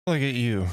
Look at you.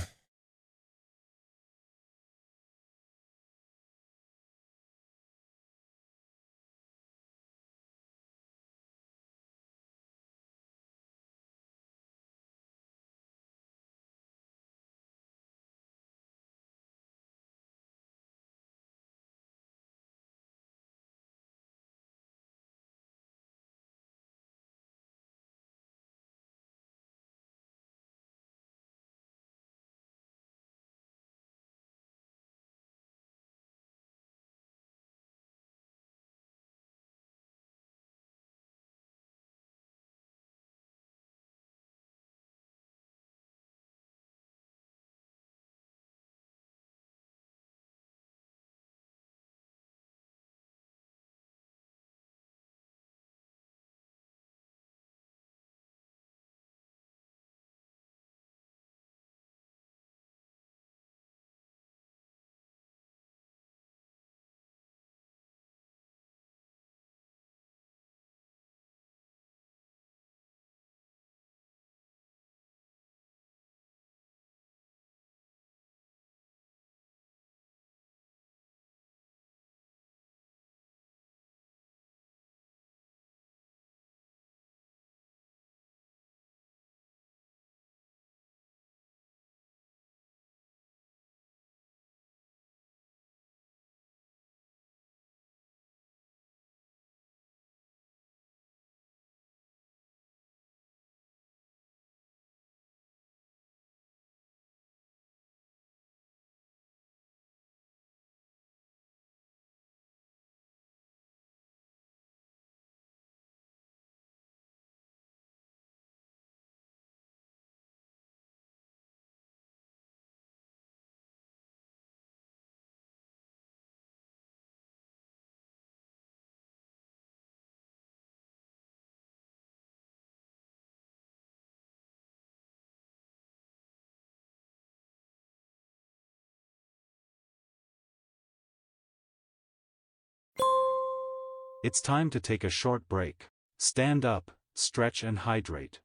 It's time to take a short break. Stand up, stretch and hydrate.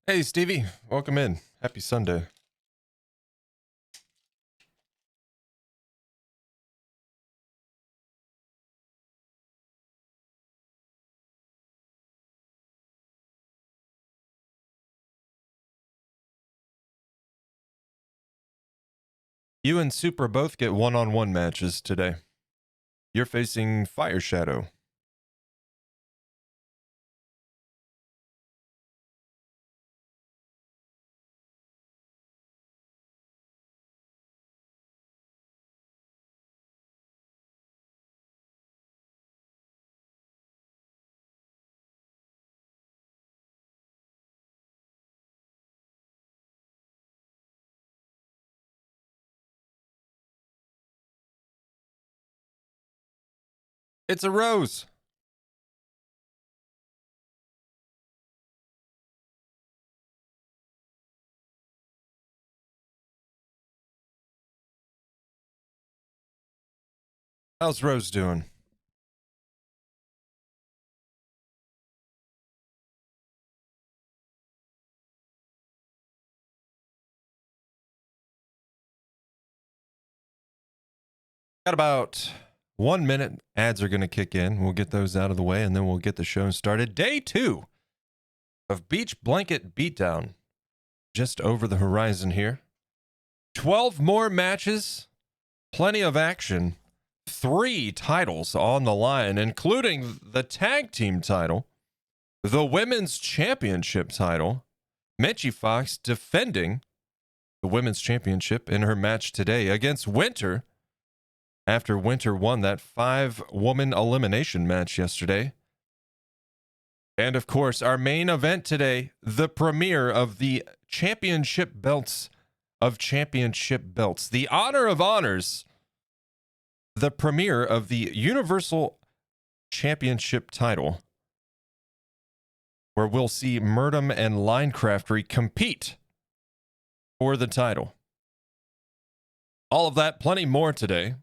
Hey, Stevie. Welcome in. Happy Sunday. You and Supra both get one-on-one matches today. You're facing Fire Shadow. It's a rose. How's Rose doing? Got about 1 minute. Ads are going to kick in. We'll get those out of the way, and then we'll get the show started. Day 2 of Beach Blanket Beatdown. Just over the horizon here. 12 more matches. Plenty of action. 3 titles on the line, including the tag team title, the women's championship title. Menchie Fox defending the women's championship in her match today against Winter after Winter won that 5-woman elimination match yesterday. And of course, our main event today, the premiere of the championship belts of championship belts, the honor of honors, the premiere of the Universal Championship title, where we'll see Murdum and Linecraftery compete for the title. All of that, plenty more today.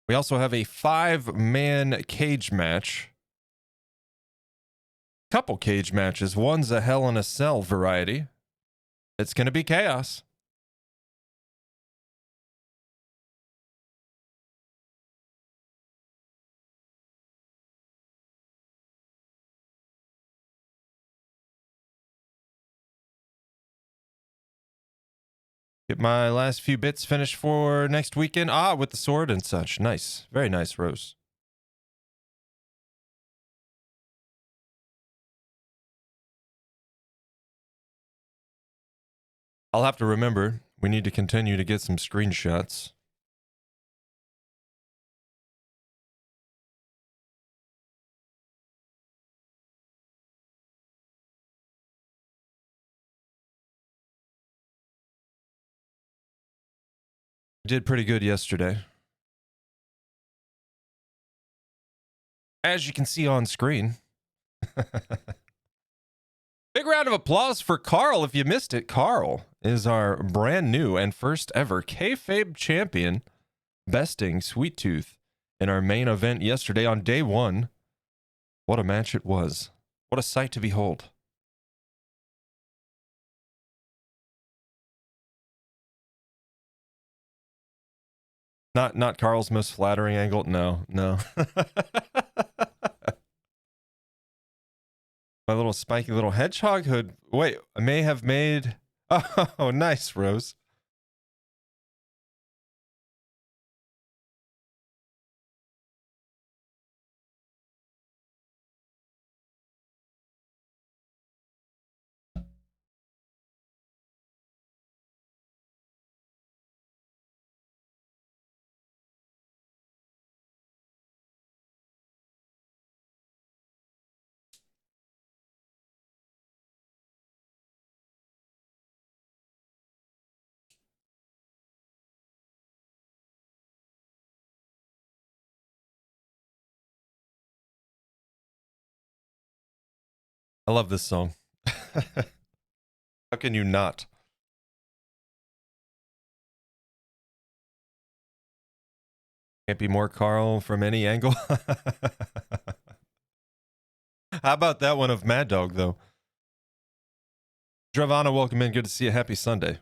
We also have a 5-man cage match. Couple cage matches. One's a Hell in a Cell variety. It's going to be chaos. Get my last few bits finished for next weekend. With the sword and such. Nice. Very nice, Rose. I'll have to remember, we need to continue to get some screenshots. Did pretty good yesterday. As you can see on screen. Big round of applause for Carl if you missed it. Carl is our brand new and first ever kayfabe champion, besting Sweet Tooth in our main event yesterday on day 1. What a match it was. What a sight to behold. Not Carl's most flattering angle. No. My little spiky little hedgehog hood. Wait, I may have made... Oh, nice, Rose. I love this song. How can you not? Can't be more Carl from any angle. How about that one of Mad Dog, though? Dravana, welcome in. Good to see you. Happy Sunday.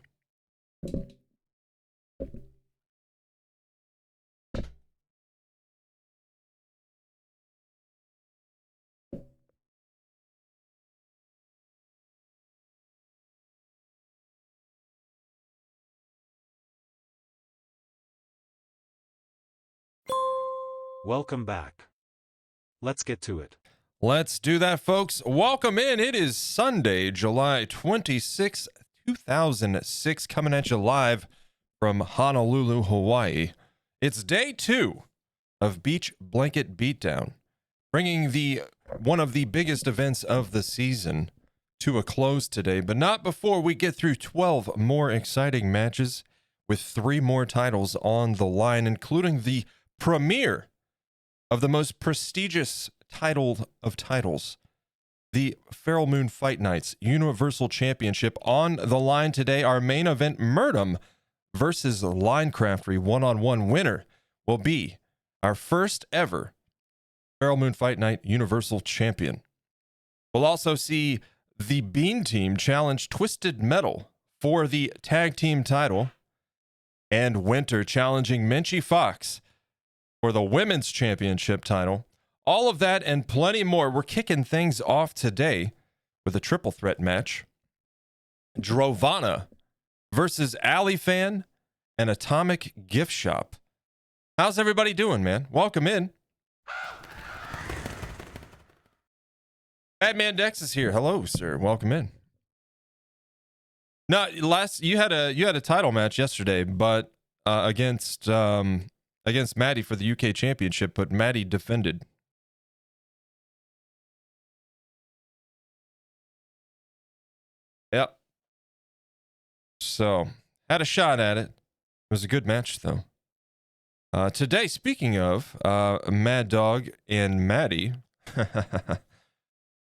Welcome back. Let's get to it. Let's do that, folks. Welcome in. It is Sunday, July 26, 2006, coming at you live from Honolulu, Hawaii. It's day 2 of Beach Blanket Beatdown, bringing one of the biggest events of the season to a close today, but not before we get through 12 more exciting matches with 3 more titles on the line, including the premiere of the most prestigious title of titles, the Feral Moon Fight Nights Universal Championship. On the line today, our main event, Murdum versus Linecraftery one-on-one winner will be our first ever Feral Moon Fight Night Universal Champion. We'll also see the Bean Team challenge Twisted Metal for the tag team title, and Winter challenging Menchie Fox for the women's championship title. All of that and plenty more. We're kicking things off today with a triple threat match. Drovana versus Alifan and Atomic Gift Shop. How's everybody doing, man? Welcome in. Batman Dex is here. Hello, sir. Welcome in. No, you had a title match yesterday, but against Maddie for the UK Championship, but Maddie defended. Yep. So, had a shot at it. It was a good match, though. Today, speaking of Mad Dog and Maddie,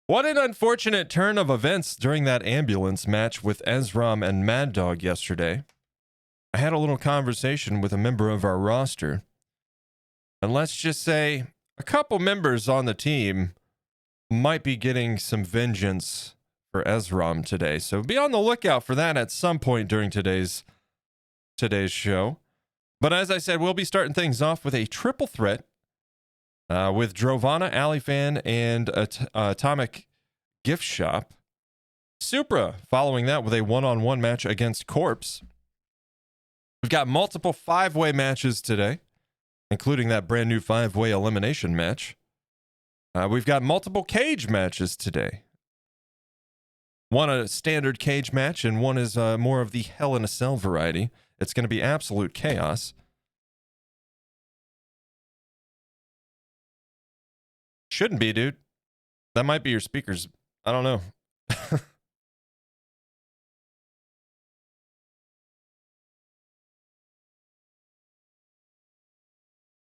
what an unfortunate turn of events during that ambulance match with Ezram and Mad Dog yesterday. I had a little conversation with a member of our roster. And let's just say a couple members on the team might be getting some vengeance for Ezram today. So be on the lookout for that at some point during today's show. But as I said, we'll be starting things off with a triple threat with Drovana, Alifan, and Atomic Gift Shop. Supra following that with a one-on-one match against Corpse. We've got multiple 5-way matches today, including that brand new 5-way elimination match. We've got multiple cage matches today. One a standard cage match, and one is more of the Hell in a Cell variety. It's going to be absolute chaos. Shouldn't be, dude. That might be your speakers. I don't know.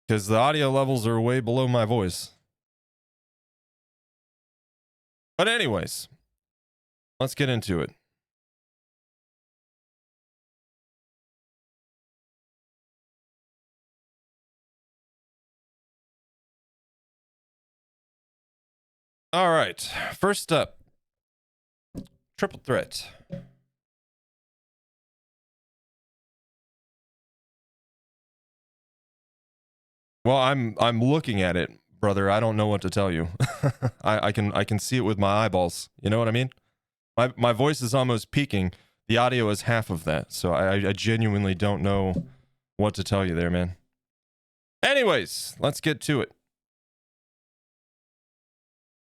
Because the audio levels are way below my voice. But anyways, let's get into it. All right, first up, triple threat. Well, I'm looking at it, brother. I don't know what to tell you. I can see it with my eyeballs. You know what I mean? My voice is almost peaking. The audio is half of that, so I genuinely don't know what to tell you there, man. Anyways, let's get to it.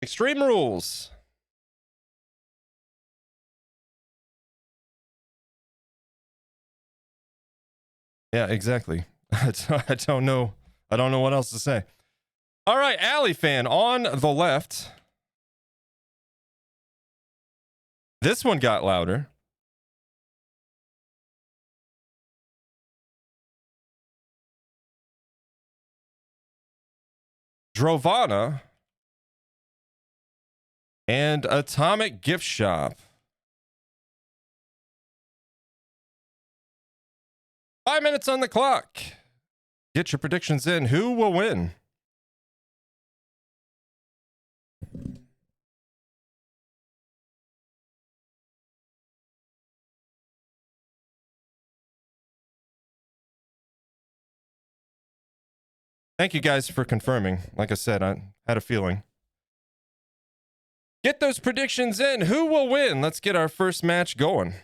Extreme Rules. Yeah, exactly. I don't know. I don't know what else to say. All right, Alifan on the left. This one got louder. Drovana and Atomic Gift Shop. 5 minutes on the clock. Get your predictions in. Who will win? Thank you guys for confirming. Like I said, I had a feeling. Get those predictions in. Who will win? Let's get our first match going.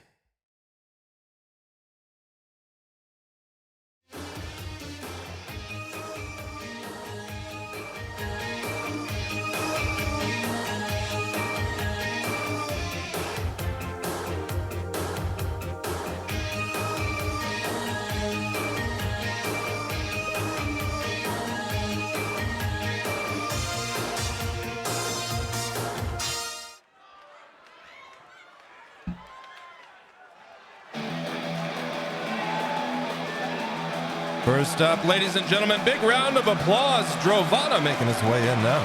First up, ladies and gentlemen, big round of applause. Drovana making his way in now.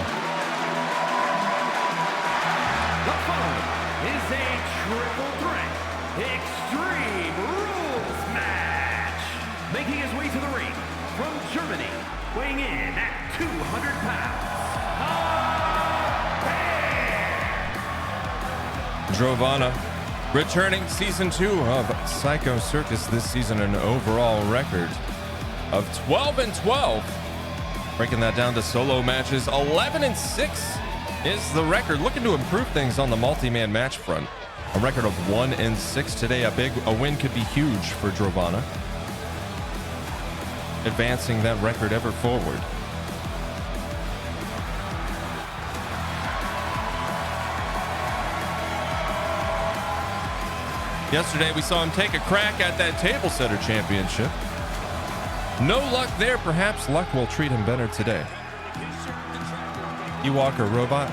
The following is a triple threat Extreme Rules match. Making his way to the ring from Germany, weighing in at 200 pounds, Drovana returning season 2 of Psycho Circus this season, an overall record of 12-12. Breaking that down to solo matches, 11-6 is the record. Looking to improve things on the multi-man match front. A record of 1-6 today. A win could be huge for Drovana, advancing that record ever forward. Yesterday we saw him take a crack at that table setter championship. No luck there. Perhaps luck will treat him better today. Ewok robot.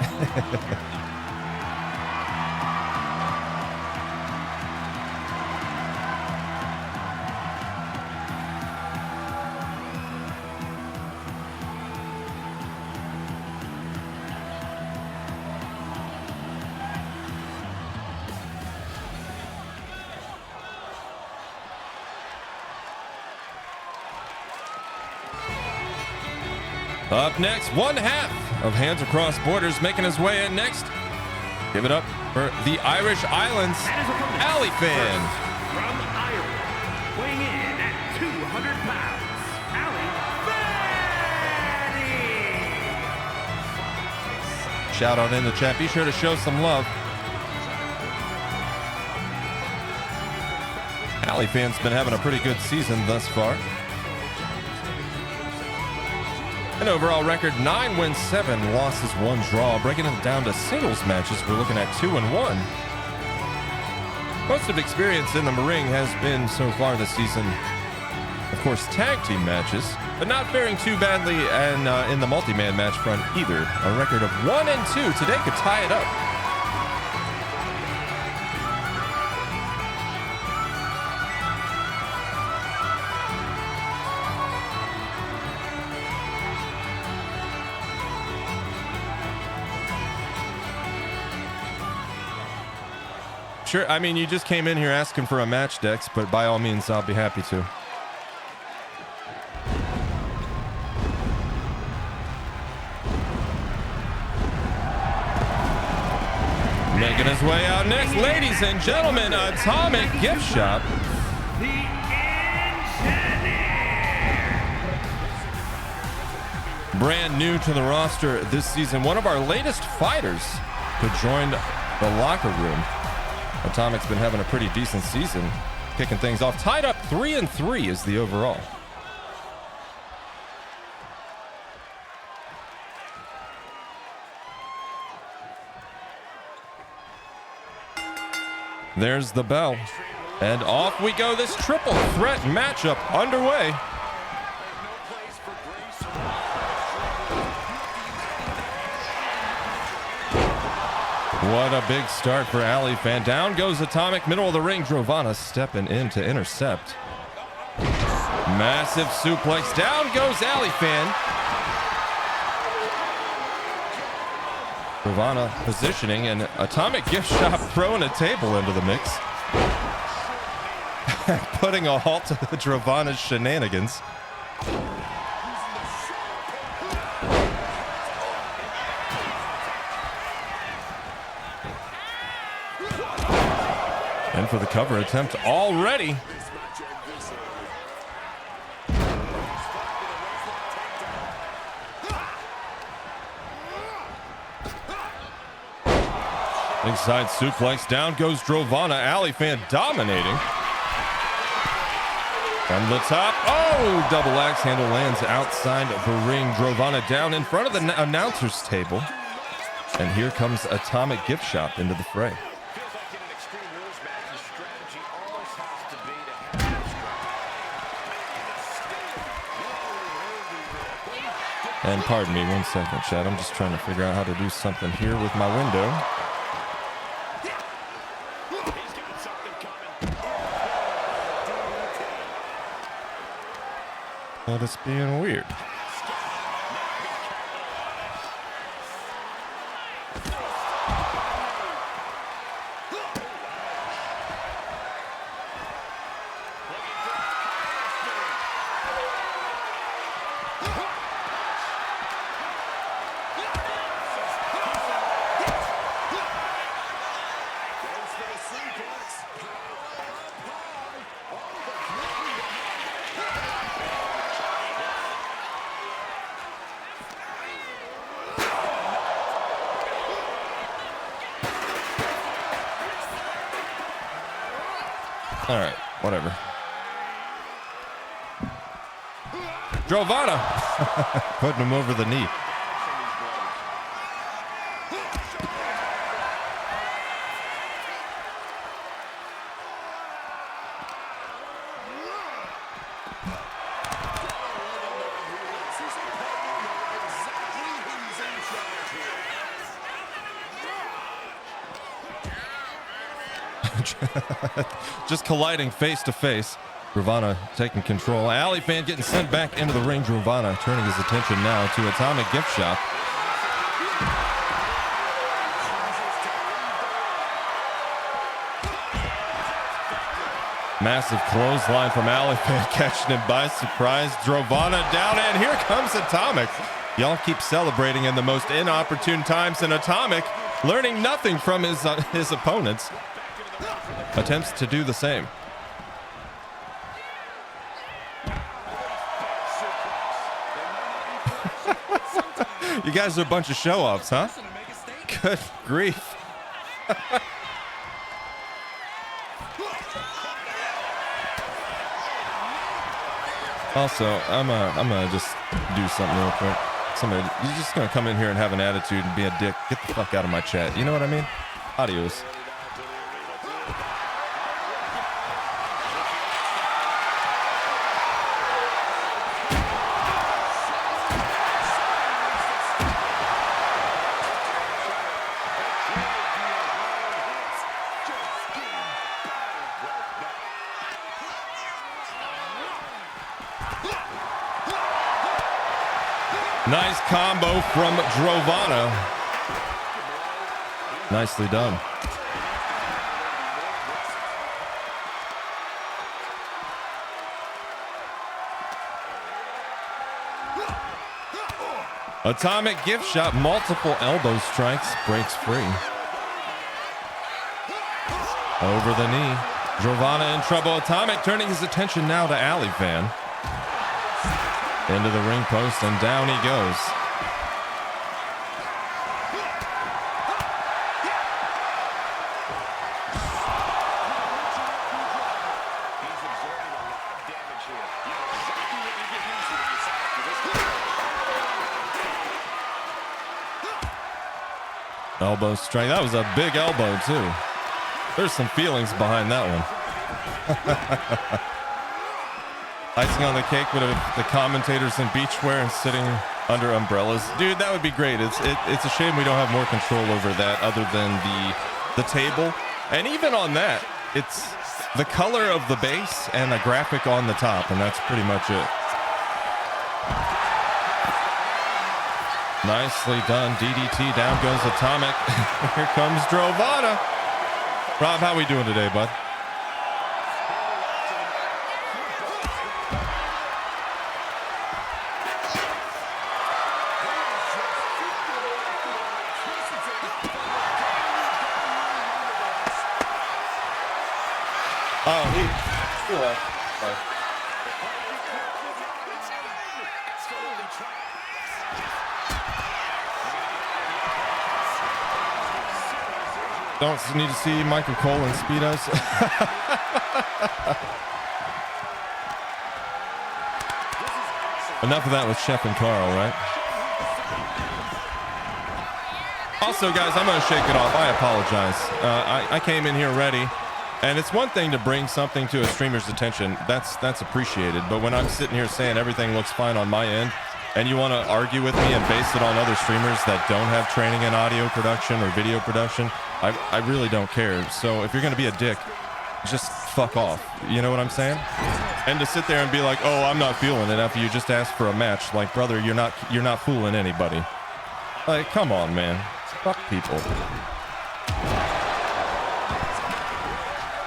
Up next, one half of Hands Across Borders making his way in next. Give it up for the Irish Islands, Ali Fan. From Ireland, weighing in at 200 pounds, Ali Fanny. Shout out in the chat. Be sure to show some love. Ali Fan's been having a pretty good season thus far. An overall record, 9 wins, 7 losses, 1 draw. Breaking it down to singles matches, we're looking at 2-1. Most of experience in the ring has been so far this season, of course, tag team matches, but not faring too badly and in the multi-man match front either. A record of 1-2 today could tie it up. Sure, I mean, you just came in here asking for a match, Dex, but by all means, I'll be happy to. Making his way out next, ladies and gentlemen, Atomic Gift Shop. The Engineer. Brand new to the roster this season, one of our latest fighters who joined the locker room. Atomic's been having a pretty decent season, kicking things off. Tied up 3-3 is the overall. There's the bell. And off we go. This triple threat matchup underway. What a big start for Ali Fan. Down goes Atomic, middle of the ring. Drovana stepping in to intercept. Massive suplex. Down goes Ali Fan. Drovana positioning, and Atomic Gift Shop throwing a table into the mix. Putting a halt to Drovana's shenanigans. And for the cover attempt already. Inside suplex. Down goes Drovana. Ali Fan dominating. From the top. Oh, double axe handle lands outside the ring. Drovana down in front of the announcer's table. And here comes Atomic Gift Shop into the fray. And pardon me 1 second, Chad. I'm just trying to figure out how to do something here with my window. That is being weird. All right, whatever. Drovana putting him over the knee. Just colliding face to face. Drovana taking control. Ali Fan getting sent back into the ring. Drovana turning his attention now to Atomic Gift Shop. Massive clothesline from Ali Fan, catching him by surprise. Drovana down, and here comes Atomic. Y'all keep celebrating in the most inopportune times, and Atomic, learning nothing from his opponents, attempts to do the same. You guys are a bunch of show-offs, huh? Good grief. Also, I'm gonna just do something real quick. You're just gonna come in here and have an attitude and be a dick. Get the fuck out of my chat. You know what I mean? Adios. Nice combo from Drovana. Nicely done. Atomic gift shot, multiple elbow strikes, breaks free. Over the knee. Drovana in trouble. Atomic turning his attention now to Alley Fan. Into the ring post, and down he goes. Elbow strike. That was a big elbow, too. There's some feelings behind that one. Icing on the cake with the commentators in beachwear and sitting under umbrellas. Dude, that would be great. It's a shame we don't have more control over that other than the table. And even on that, it's the color of the base and a graphic on the top, and that's pretty much it. Nicely done. DDT, down goes Atomic. Here comes Drovana. Rob, how we doing today, bud? Oh, he left. Don't need to see Michael Cole and Speedos. Enough of that with Chef and Carl, right? Also, guys, I'm going to shake it off. I apologize. I came in here ready. And it's one thing to bring something to a streamer's attention. That's appreciated. But when I'm sitting here saying everything looks fine on my end, and you want to argue with me and base it on other streamers that don't have training in audio production or video production, I really don't care. So if you're going to be a dick, just fuck off. You know what I'm saying? And to sit there and be like, oh, I'm not feeling it after you just asked for a match. Like, brother, you're not fooling anybody. Like, come on, man. Fuck people.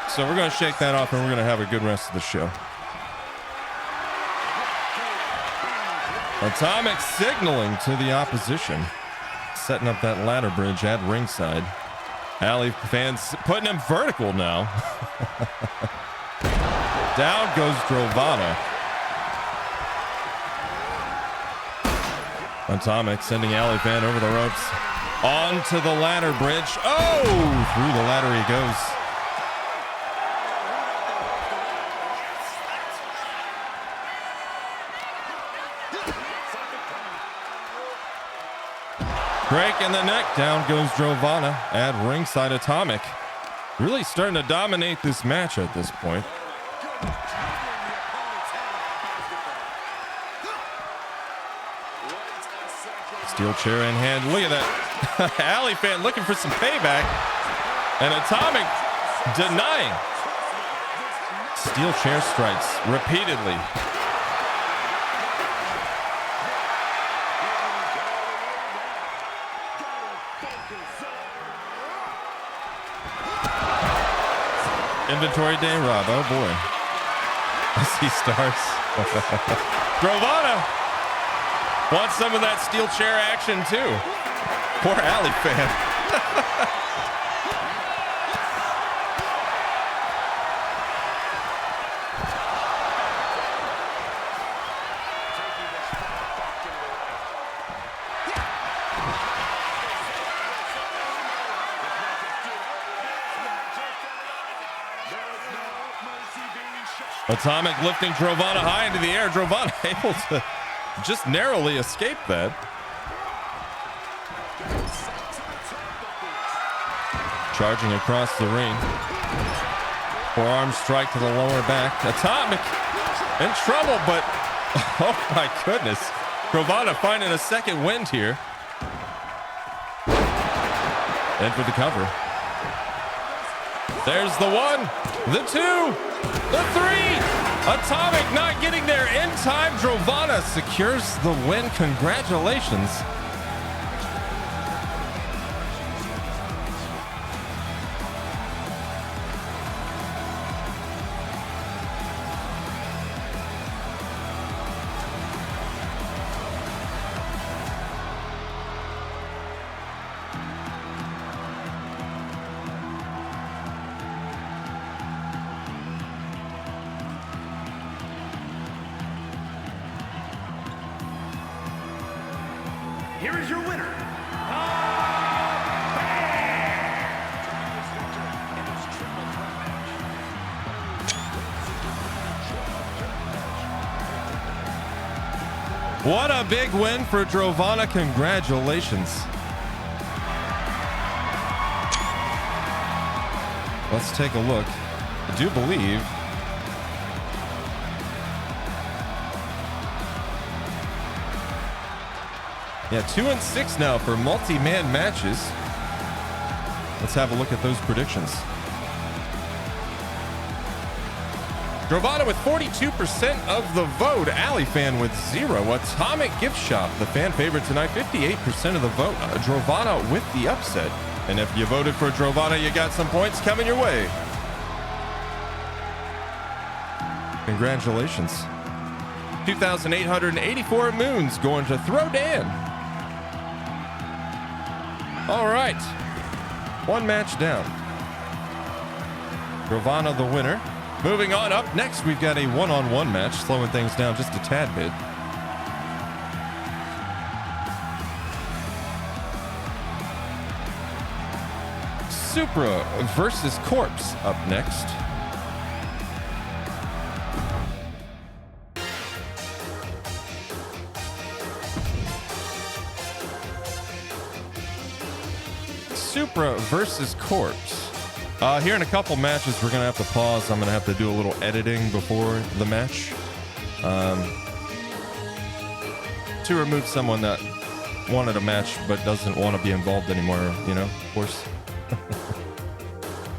So we're going to shake that off, and we're going to have a good rest of the show. Atomic signaling to the opposition. Setting up that ladder bridge at ringside. Alley fans putting him vertical now. Down goes Drovana. Atomic sending Alley fan over the ropes. Onto the ladder bridge. Oh! Through the ladder he goes. Break in the neck. Down goes Drovana at ringside. Atomic really starting to dominate this match at this point. Steel chair in hand. Look at that. Alley fan looking for some payback. And Atomic denying. Steel chair strikes repeatedly. Inventory day, Rob. Oh boy. I see stars. Drovana Wants some of that steel chair action too. Poor Alley fan. Atomic lifting Drovana high into the air. Drovana able to just narrowly escape that. Charging across the ring. Forearm strike to the lower back. Atomic in trouble, but oh my goodness. Drovana finding a second wind here. And for the cover. There's the one, the two, the three. Atomic not getting there in time. Drovana secures the win. Congratulations. Here is your winner, What a big win for Drovana. Congratulations. Let's take a look. I do believe yeah, 2-6 now for multi-man matches. Let's have a look at those predictions. Drovana with 42% of the vote. Alley fan with 0. Atomic Gift Shop, the fan favorite tonight, 58% of the vote. Drovana with the upset. And if you voted for Drovana, you got some points coming your way. Congratulations. 2,884 moons going to Throw Dan. All right. One match down. Drovana the winner. Moving on up next, we've got a one-on-one match, slowing things down just a tad bit. Supra versus Corpse up next. Supra versus Corpse. Here in a couple matches, we're going to have to pause. I'm going to have to do a little editing before the match to remove someone that wanted a match but doesn't want to be involved anymore, you know, of course.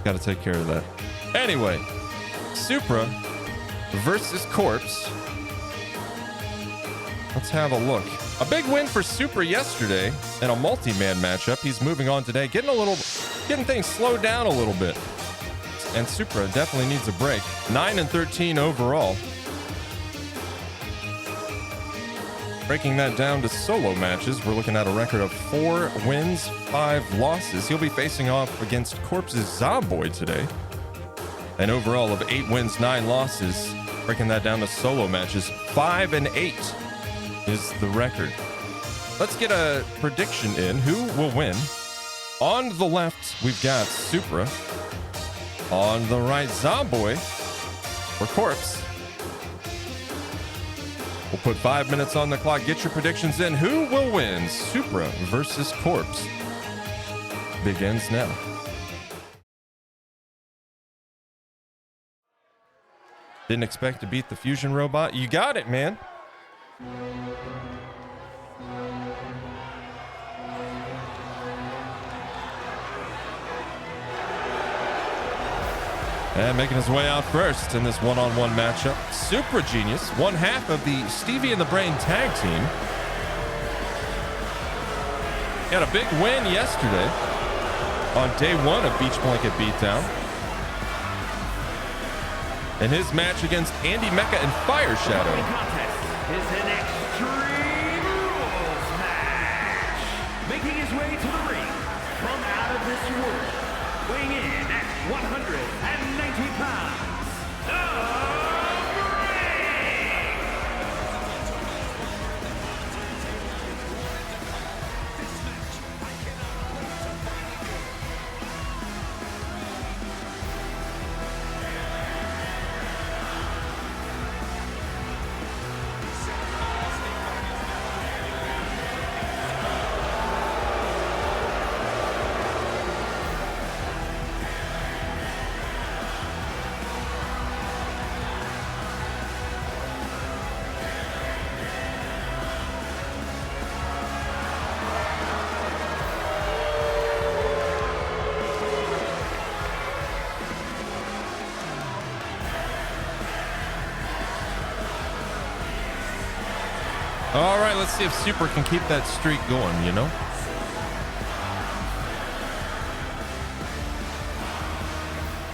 Got to take care of that. Anyway, Supra versus Corpse. Let's have a look. A big win for Supra yesterday in a multi-man matchup. He's moving on today, getting things slowed down a little bit. And Supra definitely needs a break. 9-13 overall. Breaking that down to solo matches, we're looking at a record of 4 wins, 5 losses. He'll be facing off against Corpse's Zomboid today. An overall of 8 wins, 9 losses. Breaking that down to solo matches, 5-8 is the record. Let's get a prediction in. Who will win? On the left, we've got Supra. On the right, Zomboid or Corpse. We'll put 5 minutes on the clock. Get your predictions in. Who will win? Supra versus Corpse begins now. Didn't expect to beat the fusion robot. You got it, man. And making his way out first in this one-on-one matchup, Super Genius, one half of the Stevie and the Brain tag team. Got a big win yesterday on day 1 of Beach Blanket Beatdown. In his match against Andy Mecca and Fire Shadow. contest is an Extreme your world, weighing in at 190 pounds, the Ring! All right, let's see if Super can keep that streak going, you know?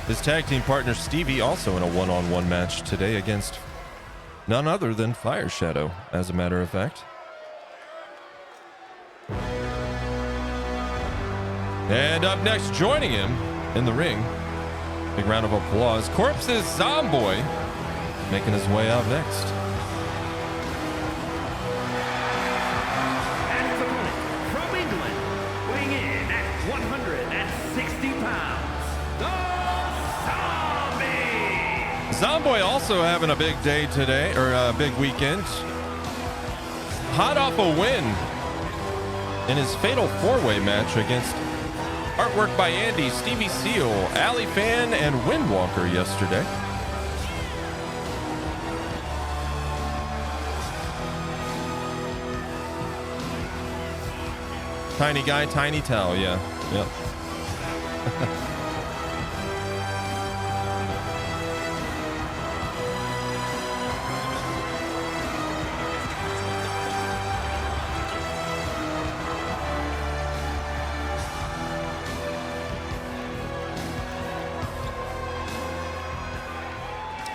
His tag team partner Stevie also in a one-on-one match today against none other than Fire Shadow, as a matter of fact. And up next, joining him in the ring, big round of applause, Corpse's Zomboy making his way out next. And his opponent from England, weighing in at 160 pounds, the Zombie! Zomboy also having a big day today, or a big weekend. Hot off a win in his fatal four-way match against artwork by Andy, Stevie Seal, Ali Fan, and Windwalker yesterday. Tiny guy, tiny towel, yeah. Yep.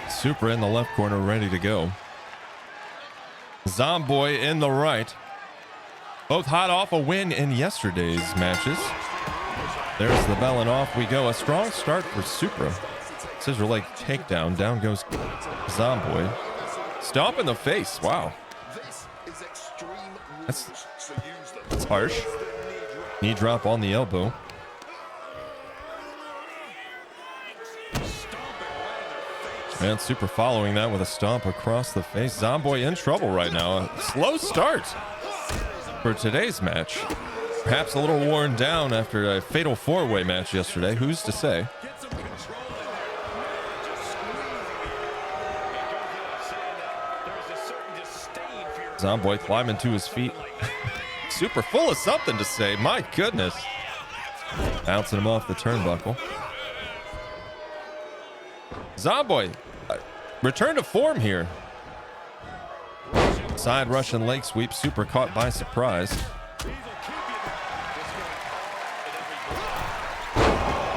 Super in the left corner, ready to go. Zomboy in the right. Both hot off a win in yesterday's matches. There's the bell and off we go. A strong start for Supra. Scissor leg takedown. Down goes Zomboy. Stomp in the face. Wow. That's harsh. Knee drop on the elbow. And Super following that with a stomp across the face. Zomboy in trouble right now. A slow start for today's match. Perhaps a little worn down after a fatal four-way match yesterday. Who's to say? Zomboy climbing to his feet. Super full of something to say. My goodness. Bouncing him off the turnbuckle. Zomboy, return to form here. Side Russian leg sweep. Super caught by surprise.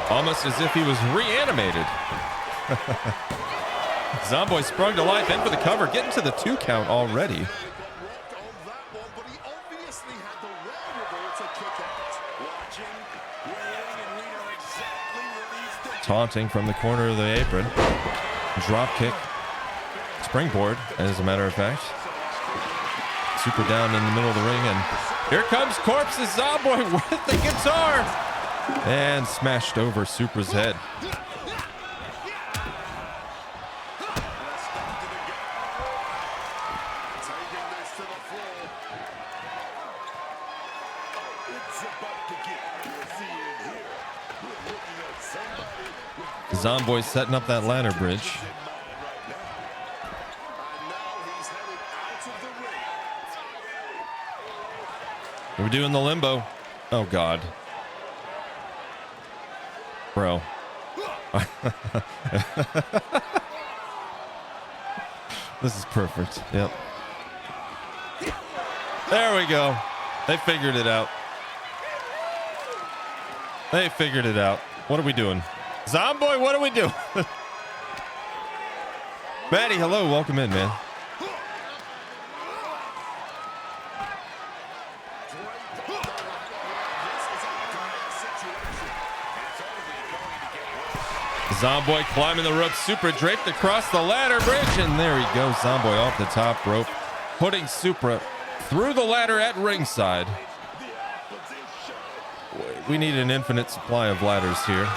Almost as if he was reanimated. Zomboy sprung to life, in for the cover, getting to the 2 count already. Taunting from the corner of the apron. Drop kick. Springboard, as a matter of fact. Super down in the middle of the ring, and here comes Corpse's Zomboy with the guitar. And smashed over Supra's head. Zomboy setting up that ladder bridge. We're doing the limbo. Oh, God. Bro. This is perfect. Yep. There we go. They figured it out. They figured it out. What are we doing? Zomboy, what are we doing? Maddie, hello. Welcome in, man. Zomboy climbing the rope, Supra draped across the ladder bridge, and there he goes. Zomboy off the top rope, putting Supra through the ladder at ringside. We need an infinite supply of ladders here.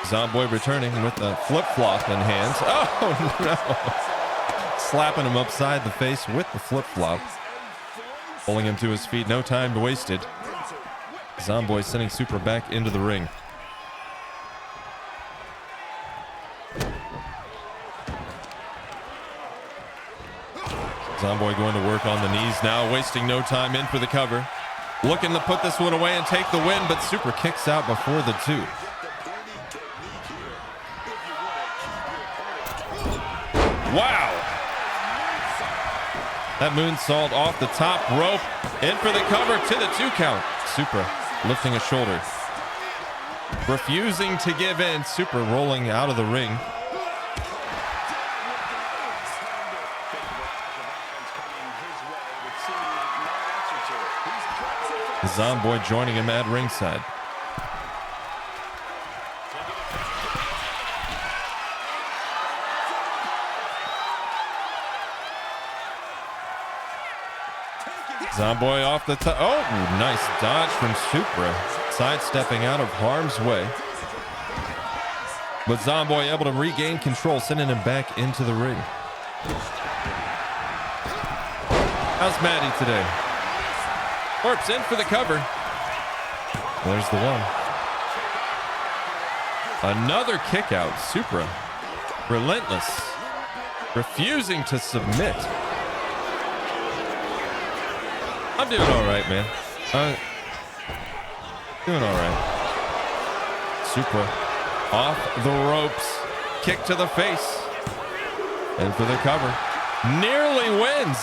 Zomboy returning with a flip-flop in hands. Oh, no. Slapping him upside the face with the flip-flop. Pulling him to his feet. No time to waste it. Zomboy sending Supra back into the ring. Zomboy going to work on the knees now, wasting no time in for the cover. Looking to put this one away and take the win, but Supra kicks out before the two. Wow. That moonsault off the top rope. In for the cover to the 2 count. Supra lifting a shoulder. Refusing to give in. Supra rolling out of the ring. Zomboy joining him at ringside. Zomboy off the top. Oh, nice dodge from Supra. Sidestepping out of harm's way. But Zomboy able to regain control, sending him back into the ring. How's Maddie today? Corpse in for the cover. There's the one. Another kick out. Supra. Relentless. Refusing to submit. I'm doing all right, man. Doing all right. Supra off the ropes. Kick to the face. And for the cover. Nearly wins.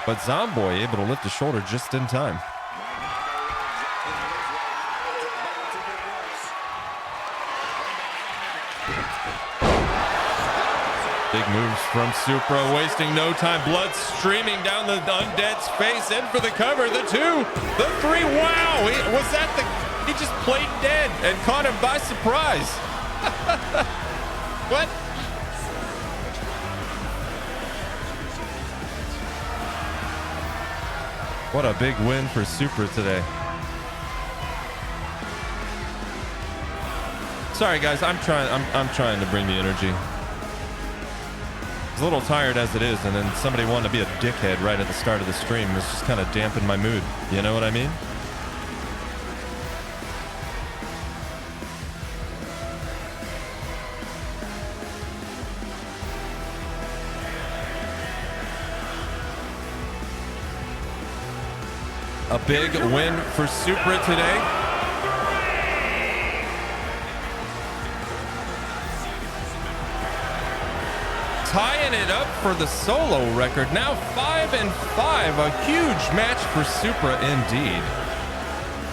But Zomboy able to lift his shoulder just in time. Big moves from Supra, wasting no time. Blood streaming down the undead's face. In for the cover. The 2, the 3. Wow. Was that the... He just played dead and caught him by surprise. What? What a big win for Supra today. Sorry guys, I'm trying to bring the energy. A little tired as it is, and then somebody wanted to be a dickhead right at the start of the stream. It's just kind of dampened my mood. You know what I mean? A big win for Supra today. Tying it up for the solo record. Now 5-5. A huge match for Supra indeed.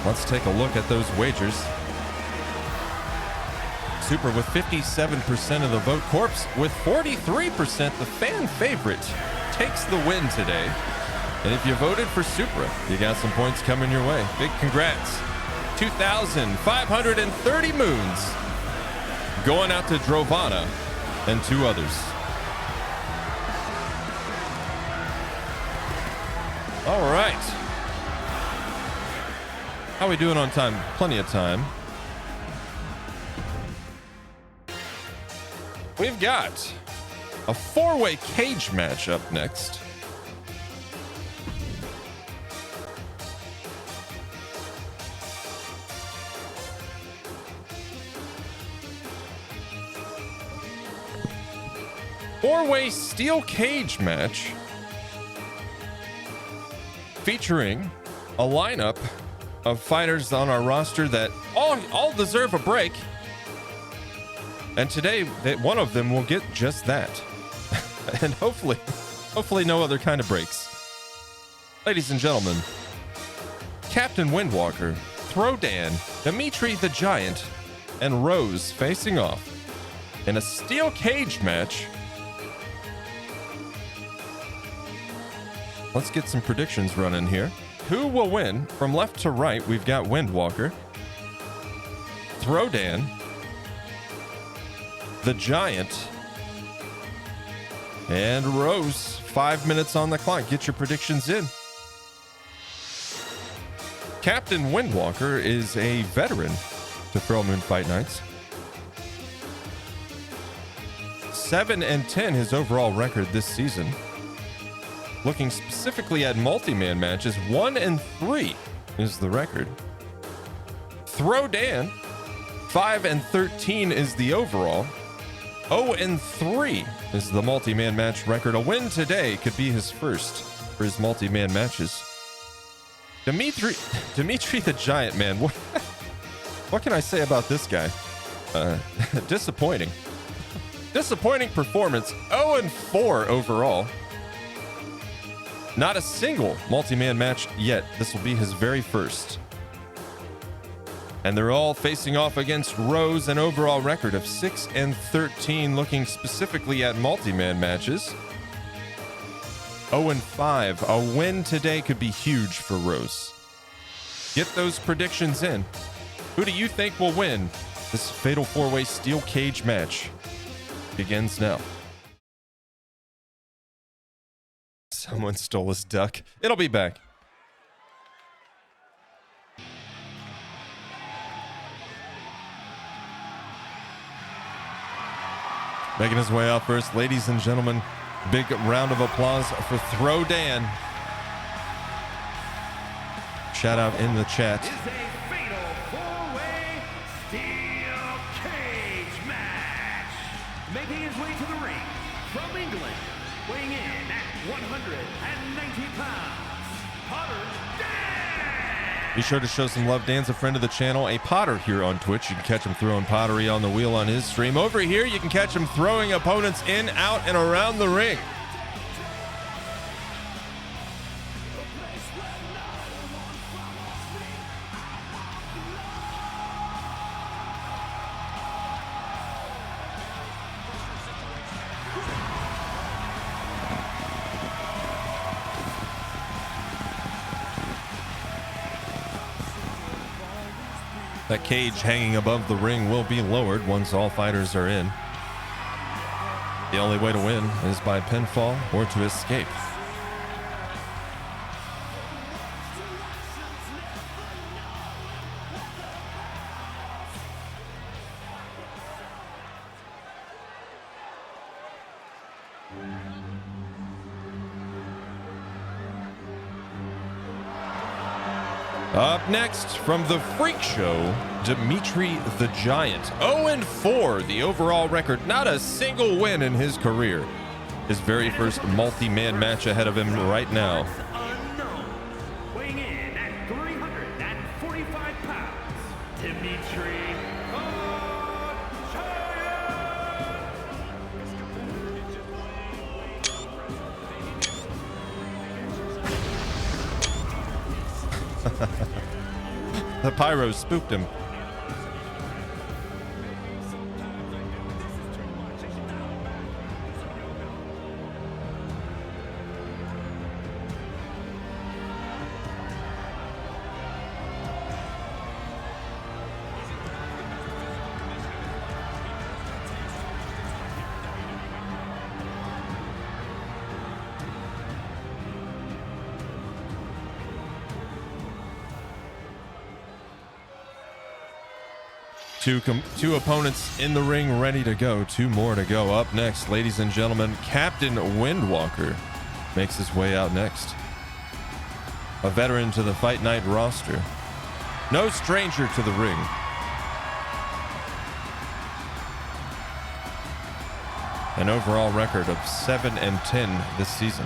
Let's take a look at those wagers. Supra with 57% of the vote. Corpse with 43%. The fan favorite takes the win today. And if you voted for Supra, you got some points coming your way. Big congrats. 2,530 moons going out to Drovana and 2 others. All right. How are we doing on time? Plenty of time. We've got a 4-way cage match up next. Four-way steel cage match featuring a lineup of fighters on our roster that all deserve a break. And today, one of them will get just that. And hopefully no other kind of breaks. Ladies and gentlemen, Captain Windwalker, Throdan, Dimitri the Giant, and Rose facing off in a steel cage match. Let's get some predictions running here. Who will win? From left to right, we've got Windwalker. Throwdan, the Giant, and Rose. 5 minutes on the clock. Get your predictions in. Captain Windwalker is a veteran to Throw Moon Fight Nights. 7-10 his overall record this season. Looking specifically at multi-man matches, 1-3 is the record. Throwdan, 5-13 is the overall. 0-3 is the multi-man match record. A win today could be his first for his multi-man matches. Dimitri the Giant, man. What can I say about this guy? Disappointing. Disappointing performance. 0-4 overall. Not a single multi-man match yet. This will be his very first. And they're all facing off against Rose, an overall record of 6-13, looking specifically at multi-man matches. 0-5. A win today could be huge for Rose. Get those predictions in. Who do you think will win this Fatal 4-Way Steel Cage match? Begins now. Someone stole his duck. It'll be back. Making his way out first, ladies and gentlemen, big round of applause for Throwdan. Shout out in the chat. Is a fatal 4-way steel cage match. Making his way to the ring from England, weighing in at 190 pounds, Potter Dan. Be sure to show some love. Dan's a friend of the channel, a potter here on Twitch. You can catch him throwing pottery on the wheel on his stream. Over here, you can catch him throwing opponents in, out, and around the ring. That cage hanging above the ring will be lowered once all fighters are in. The only way to win is by pinfall or to escape. Up next, from the Freak Show, Dimitri the Giant. 0-4, the overall record. Not a single win in his career. His very first multi-man match ahead of him right now. Unknown, weighing in at 345 pounds, Dimitri The pyro spooked him. Two opponents in the ring ready to go. Two more to go. Up next, ladies and gentlemen, Captain Windwalker makes his way out next. A veteran to the Fight Night roster. No stranger to the ring. An overall record of 7-10 this season.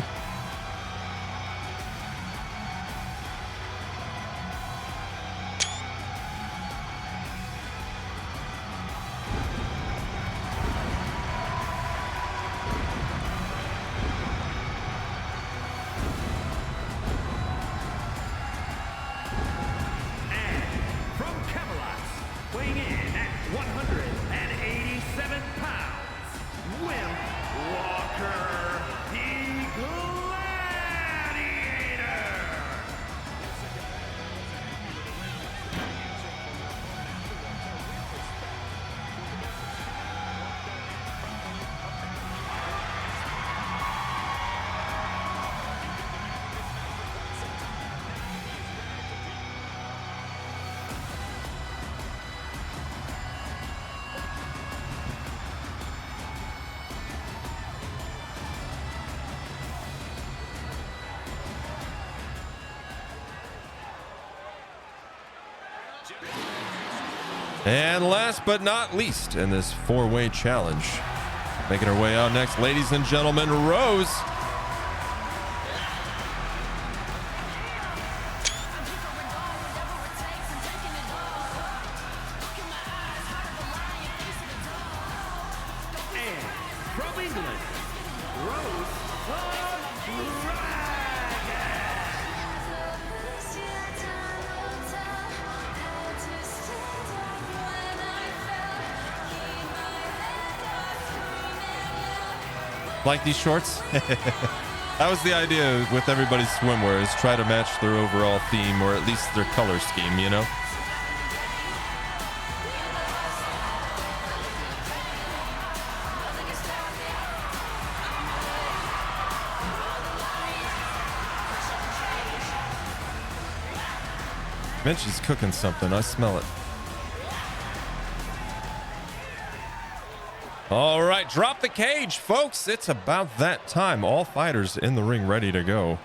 And last but not least in this four-way challenge, making her way out next, ladies and gentlemen, Rose. And from England, Rose Like these shorts? That was the idea with everybody's swimwear, is try to match their overall theme, or at least their color scheme, you know? Man, she's cooking something. I smell it. All right, drop the cage, folks. It's about that time. All fighters in the ring ready to go.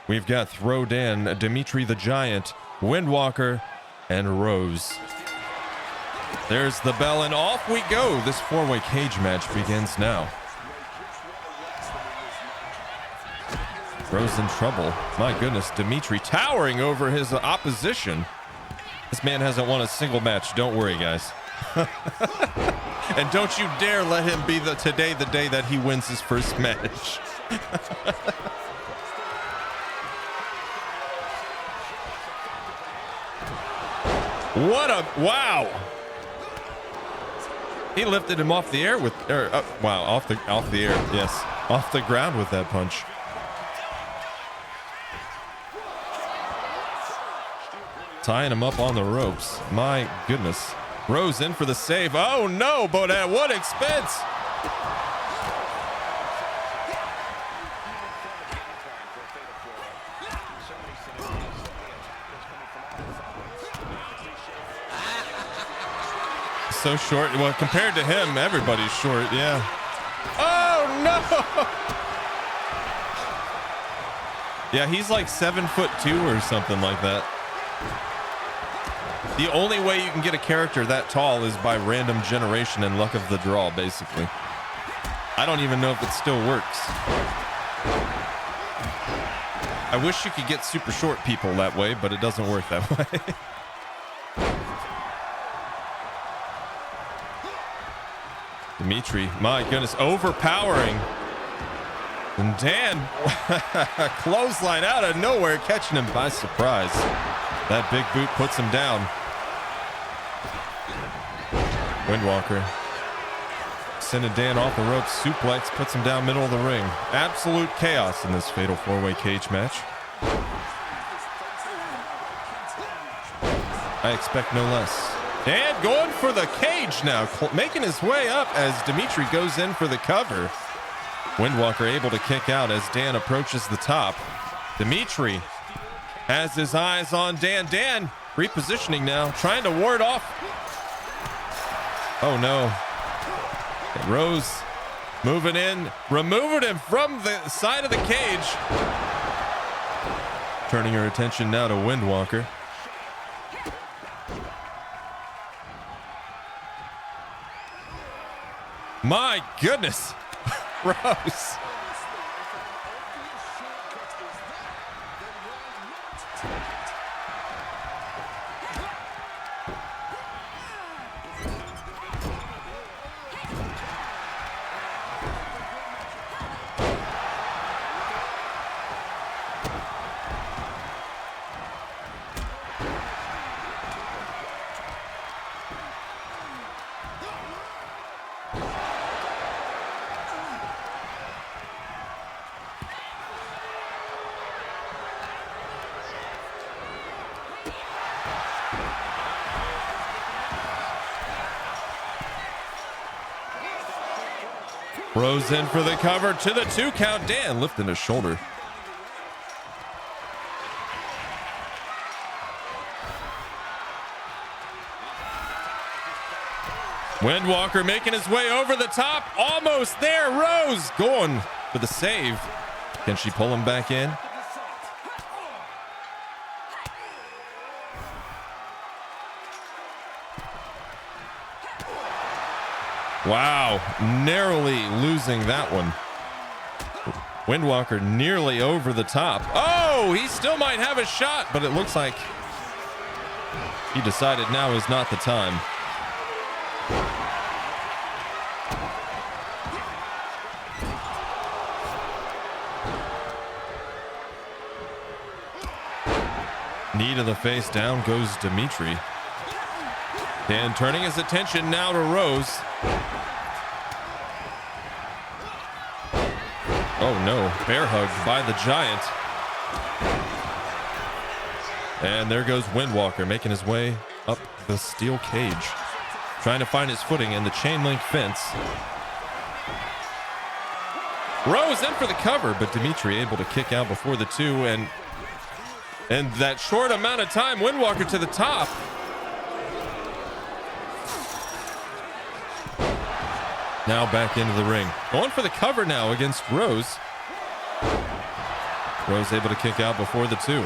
We've got Throw Dan, Dimitri the Giant, Windwalker, and Rose. There's the bell, and off we go. This four-way cage match begins now. Rose in trouble. My goodness, Dimitri towering over his opposition. This man hasn't won a single match. Don't worry, guys. And don't you dare let him be the day that he wins his first match. What a wow! He lifted him off the air with wow, off the air. Yes, off the ground with that punch. Tying him up on the ropes. My goodness. Rose in for the save. Oh no, but at what expense? So short. Well, compared to him, everybody's short. Yeah. Oh no. Yeah, he's like 7'2" or something like that. The only way you can get a character that tall is by random generation and luck of the draw, basically. I don't even know if it still works. I wish you could get super short people that way, but it doesn't work that way. Dimitri, my goodness, overpowering. And Dan, clothesline out of nowhere, catching him by surprise. That big boot puts him down. Windwalker sending Dan off the ropes. Suplex puts him down middle of the ring. Absolute chaos in this fatal four-way cage match. I expect no less. Dan going for the cage now, making his way up as Dimitri goes in for the cover. Windwalker able to kick out as Dan approaches the top. Dimitri has his eyes on Dan. Dan repositioning now, trying to ward off. Oh no. Rose moving in, removing him from the side of the cage. Turning her attention now to Windwalker. My goodness. Rose. Rose in for the cover to the 2 count. Dan lifting his shoulder. Windwalker making his way over the top. Almost there. Rose going for the save. Can she pull him back in? Wow, narrowly losing that one. Windwalker nearly over the top. Oh, he still might have a shot, but it looks like he decided now is not the time. Knee to the face, down goes Dimitri. Dan turning his attention now to Rose. Oh no, bear hugged by the Giant. And there goes Windwalker making his way up the steel cage, trying to find his footing in the chain link fence. Rose in for the cover, but Dimitri able to kick out before the two, and that short amount of time, Windwalker to the top. Now back into the ring. Going for the cover now against Rose. Rose able to kick out before the two.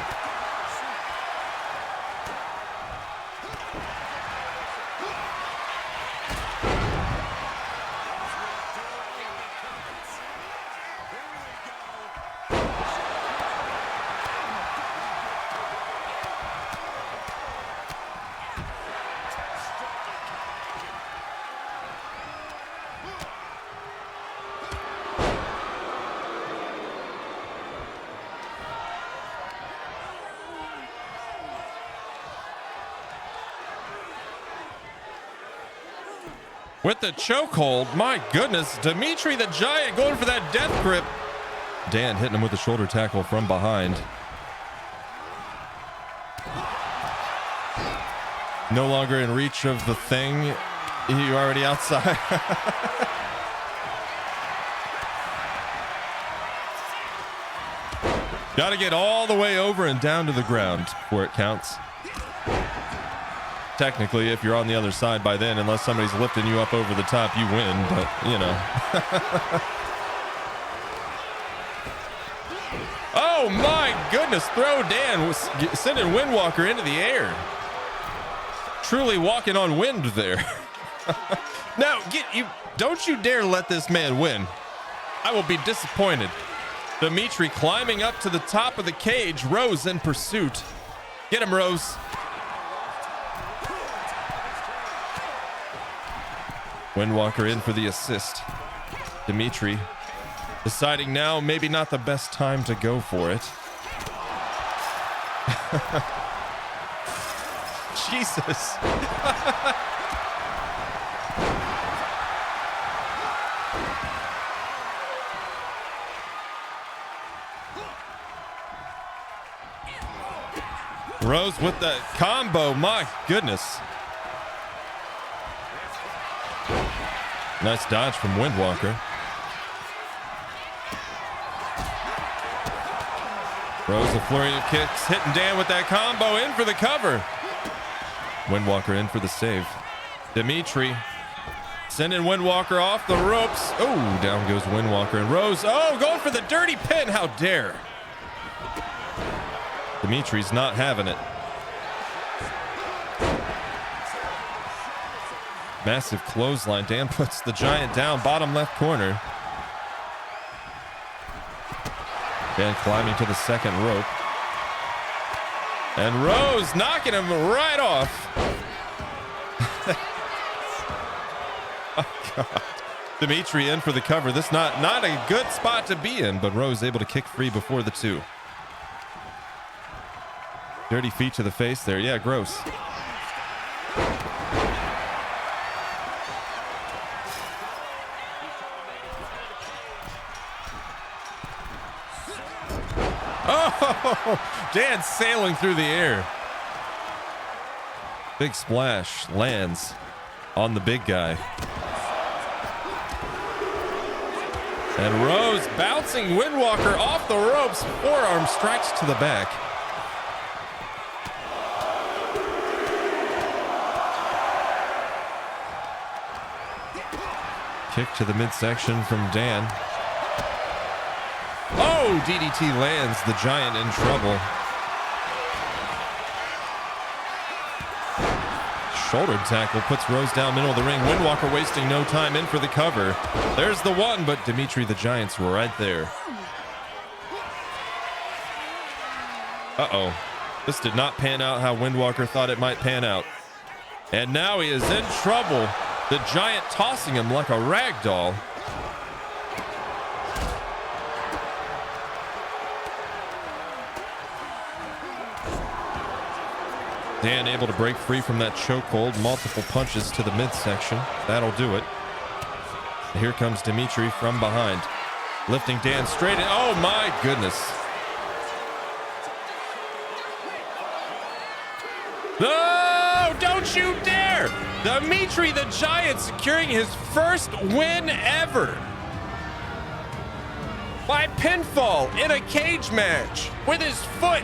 With the chokehold, my goodness, Dimitri the Giant going for that death grip. Dan hitting him with the shoulder tackle from behind. No longer in reach of the thing. He already outside. Got to get all the way over and down to the ground before it counts. Technically, if you're on the other side by then, unless somebody's lifting you up over the top, you win, but you know. Oh my goodness, throw Dan was sending Windwalker into the air. Truly walking on wind there. Now, don't you dare let this man win. I will be disappointed. Dimitri climbing up to the top of the cage, Rose in pursuit. Get him, Rose. Windwalker in for the assist. Dimitri deciding now maybe not the best time to go for it. Jesus. Rose with the combo, my goodness. Nice dodge from Windwalker. Rose a flurry of kicks, hitting Dan with that combo, in for the cover. Windwalker in for the save. Dimitri sending Windwalker off the ropes. Oh, down goes Windwalker, and Rose, oh, going for the dirty pin. How dare. Dimitri's not having it. Massive clothesline. Dan puts the Giant down, bottom left corner. Dan climbing to the second rope. And Rose knocking him right off. Oh, God. Dimitri in for the cover. This not a good spot to be in, but Rose able to kick free before the two. Dirty feet to the face there. Yeah, gross. Oh, Dan sailing through the air. Big splash lands on the big guy. And Rose bouncing Windwalker off the ropes. Forearm strikes to the back. Kick to the midsection from Dan. Oh, DDT lands, the Giant in trouble. shoulder tackle puts Rose down middle of the ring. Windwalker wasting no time in for the cover. There's the one, but Dimitri the Giant's right there. Uh-oh. This did not pan out how Windwalker thought it might pan out. And now he is in trouble. The Giant tossing him like a rag doll. Dan able to break free from that chokehold. Multiple punches to the midsection. That'll do it. Here comes Dimitri from behind. Lifting Dan straight in. Oh my goodness. No, don't you dare. Dimitri the Giant securing his first win ever. By pinfall in a cage match with his foot.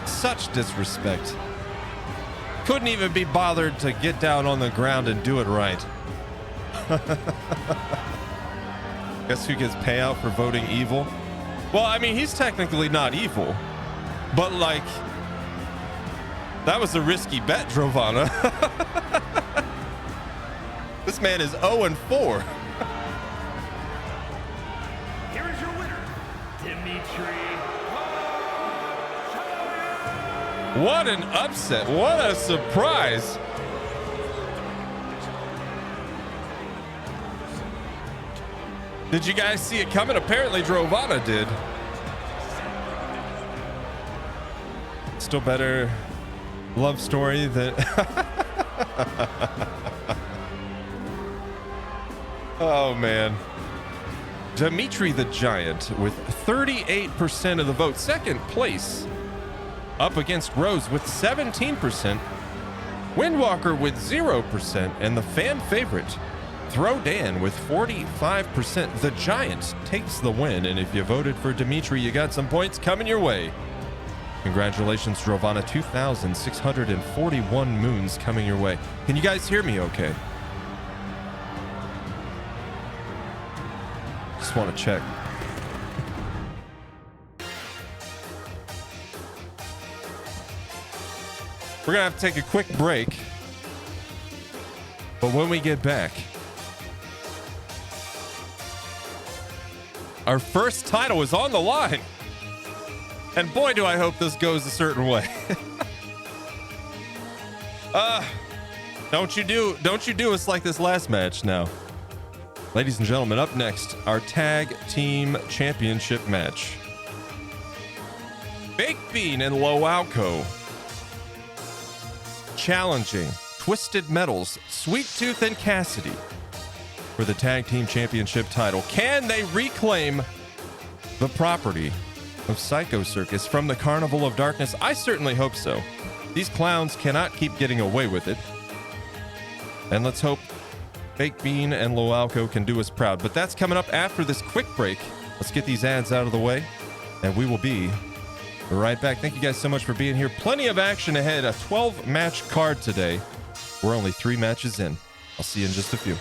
Such disrespect. Couldn't even be bothered to get down on the ground and do it right. Guess who gets payout for voting evil? Well, I mean, he's technically not evil, but like, that was a risky bet, Drovana. This man is 0-4. Here is your winner, Dimitri. What an upset. What a surprise. Did you guys see it coming? Apparently Drovana did. Still better love story than... Oh, man. Dimitri the Giant with 38% of the vote. Second place. Up against Rose with 17%, Windwalker with 0%, and the fan favorite, Throw Dan with 45%. The Giant takes the win, and if you voted for Dimitri, you got some points coming your way. Congratulations, Drovana. 2,641 moons coming your way. Can you guys hear me okay? Just want to check. We're going to have to take a quick break. But when we get back, our first title is on the line. And boy, do I hope this goes a certain way. Don't you do us like this last match now. Ladies and gentlemen, up next, our tag team championship match. Baked Bean and Loalco challenging Twisted Metals, Sweet Tooth and Cassidy for the tag team championship title. Can they reclaim the property of Psycho Circus from the Carnival of Darkness? I certainly hope so. These clowns cannot keep getting away with it. And let's hope Baked Bean and Loalco can do us proud. But that's coming up after this quick break. Let's get these ads out of the way, and we will be right back. Thank you guys so much for being here. Plenty of action ahead. A 12-match card today. We're only 3 matches in. I'll see you in just a few.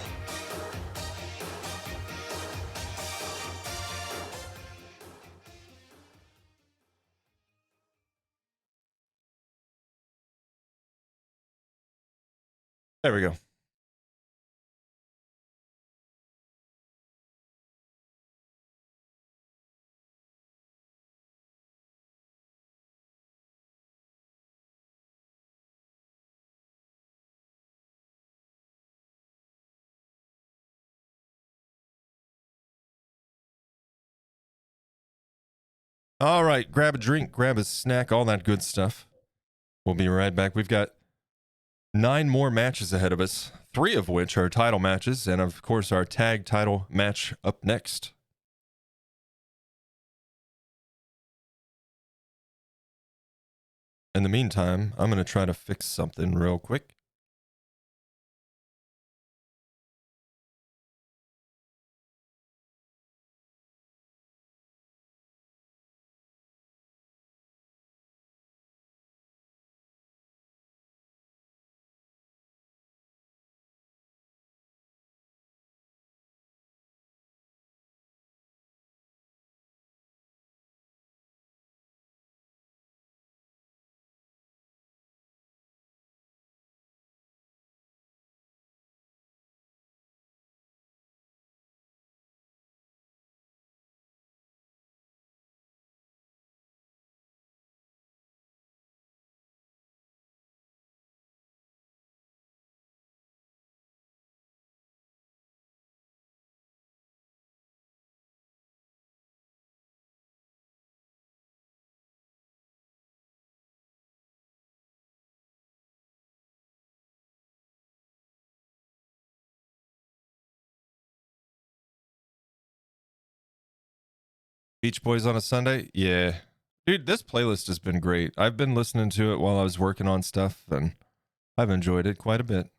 There we go. All right, grab a drink, grab a snack, all that good stuff. We'll be right back. We've got 9 more matches ahead of us, 3 of which are title matches, and of course our tag title match up next. In the meantime, I'm going to try to fix something real quick. Beach Boys on a Sunday? Yeah. Dude, this playlist has been great. I've been listening to it while I was working on stuff, and I've enjoyed it quite a bit.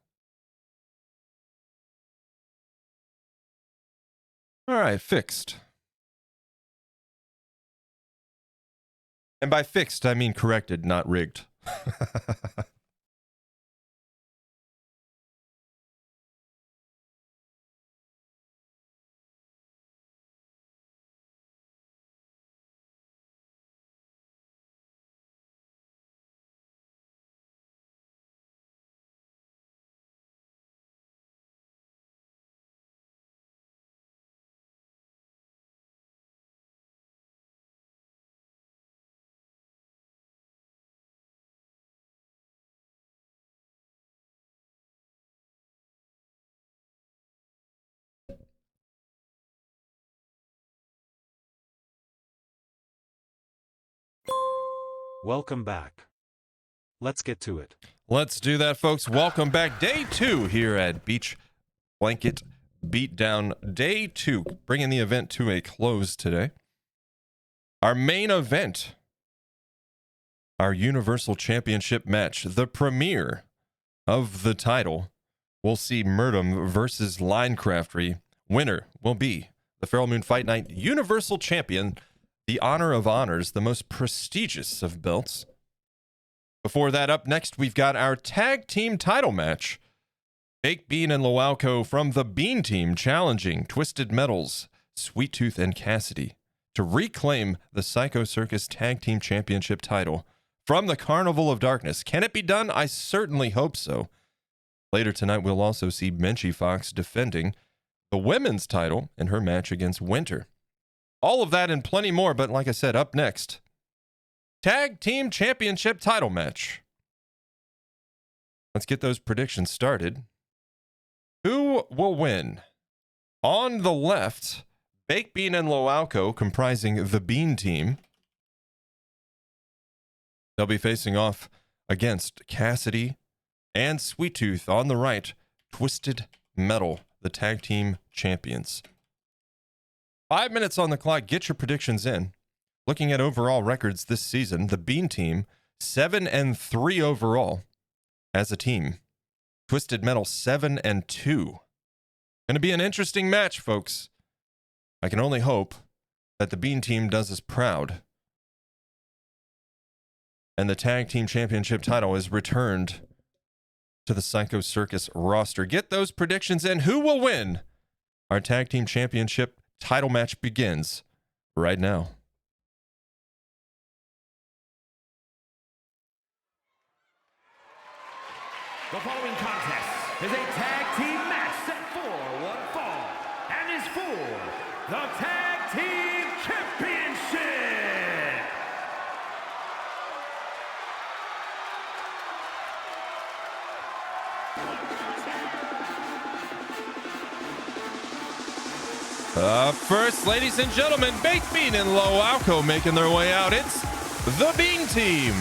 All right, fixed. And by fixed, I mean corrected, not rigged. Welcome back. Let's get to it. Let's do that, folks. Welcome back. Day 2 here at Beach Blanket Beatdown. Day 2, bringing the event to a close today. Our main event, our Universal Championship match, the premiere of the title. We'll see Murdum versus Linecraftery. Winner will be the Feral Moon Fight Night Universal Champion, the honor of honors, the most prestigious of belts. Before that, up next, we've got our tag team title match. Baked Bean and Lowalco from the Bean team challenging Twisted Metals, Sweet Tooth, and Cassidy to reclaim the Psycho Circus Tag Team Championship title from the Carnival of Darkness. Can it be done? I certainly hope so. Later tonight, we'll also see Menchie Fox defending the women's title in her match against Winter. All of that and plenty more, but like I said, up next, Tag Team Championship title match. Let's get those predictions started. Who will win? On the left, Baked Bean and Lowalco comprising the Bean team. They'll be facing off against Cassidy and Sweet Tooth. On the right, Twisted Metal, the tag team champions. 5 minutes on the clock. Get your predictions in. Looking at overall records this season, the Bean team 7-3 overall as a team. Twisted Metal 7-2. Going to be an interesting match, folks. I can only hope that the Bean team does us proud, and the tag team championship title is returned to the Psycho Circus roster. Get those predictions in. Who will win? Our tag team championship title match begins right now. The following contest is a tag team match set for one fall and is for the Tag Team Championship. First, ladies and gentlemen, Baked Bean and Lowalco making their way out. It's the Bean team.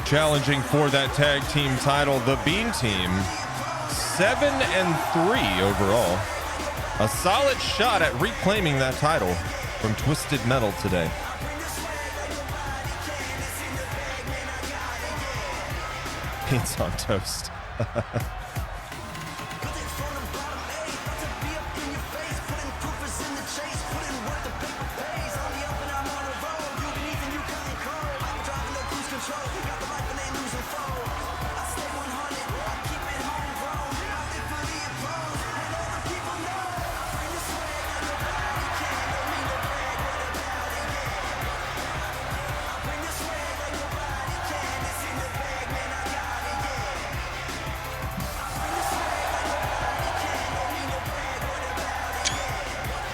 Challenging for that tag team title, the Bean team, 7-3 overall. A solid shot at reclaiming that title from Twisted Metal today. Pizza on toast.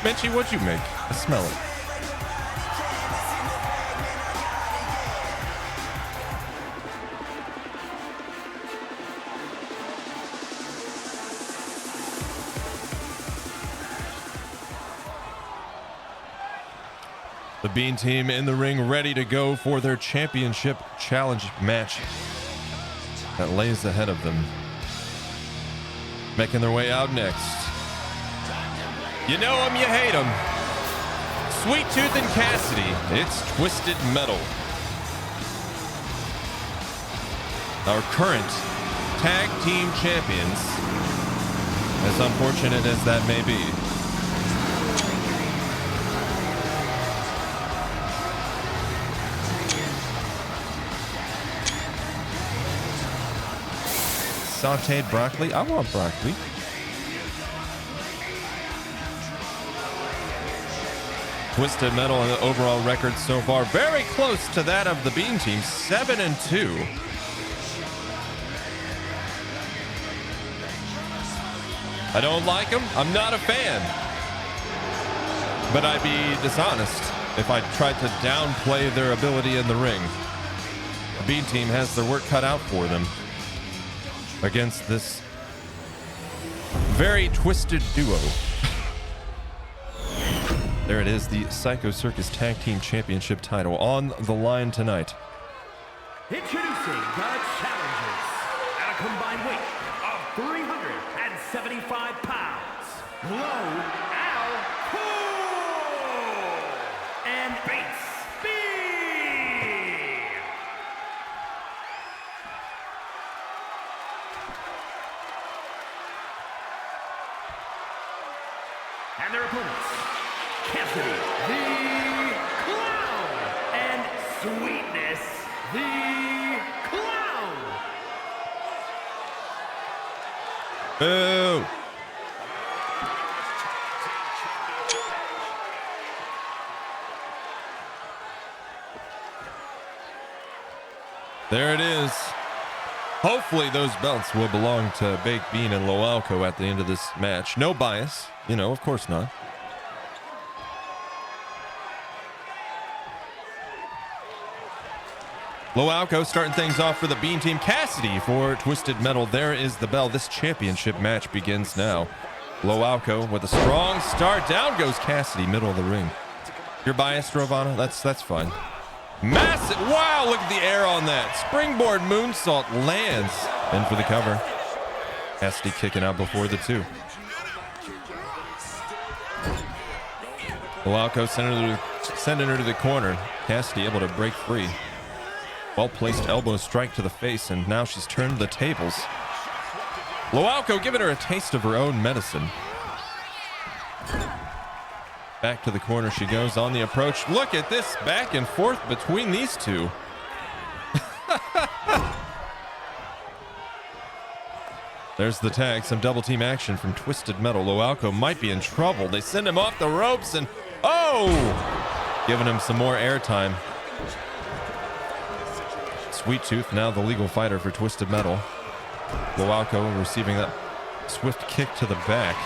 Menchie, what'd you make? I smell it. The Bean team in the ring, ready to go for their championship challenge match that lays ahead of them. Making their way out next. You know them, you hate them. Sweet Tooth and Cassidy. It's Twisted Metal. Our current tag team champions, as unfortunate as that may be. Sauteed broccoli. I want broccoli. Twisted Metal in the overall record so far, very close to that of the Bean team, 7-2. I don't like them. I'm not a fan. But I'd be dishonest if I tried to downplay their ability in the ring. The Bean team has their work cut out for them against this very twisted duo. There it is, the Psycho Circus Tag Team Championship title on the line tonight. Introducing the challengers at a combined weight of 375 pounds. Low Al Cool and Bates B. And their opponents, Cassidy the Clown and Sweetness the Clown. Boo! There it is. Hopefully those belts will belong to Baked Bean and Loalco at the end of this match. No bias, you know, of course not. Loalco starting things off for the Bean team. Cassidy for Twisted Metal. There is the bell. This championship match begins now. Loalco with a strong start. Down goes Cassidy, middle of the ring. You're biased, Rovana? That's fine. Massive. Wow, look at the air on that. Springboard moonsault lands. In for the cover. Cassidy kicking out before the two. Loalco sending her to the corner. Cassidy able to break free. Well-placed elbow strike to the face, and now she's turned the tables. Loalco giving her a taste of her own medicine. Back to the corner she goes on the approach. Look at this back and forth between these two. There's the tag, some double team action from Twisted Metal. Loalco might be in trouble. They send him off the ropes and, oh! Giving him some more airtime. Sweet Tooth, now the legal fighter for Twisted Metal. Loalco receiving that swift kick to the back.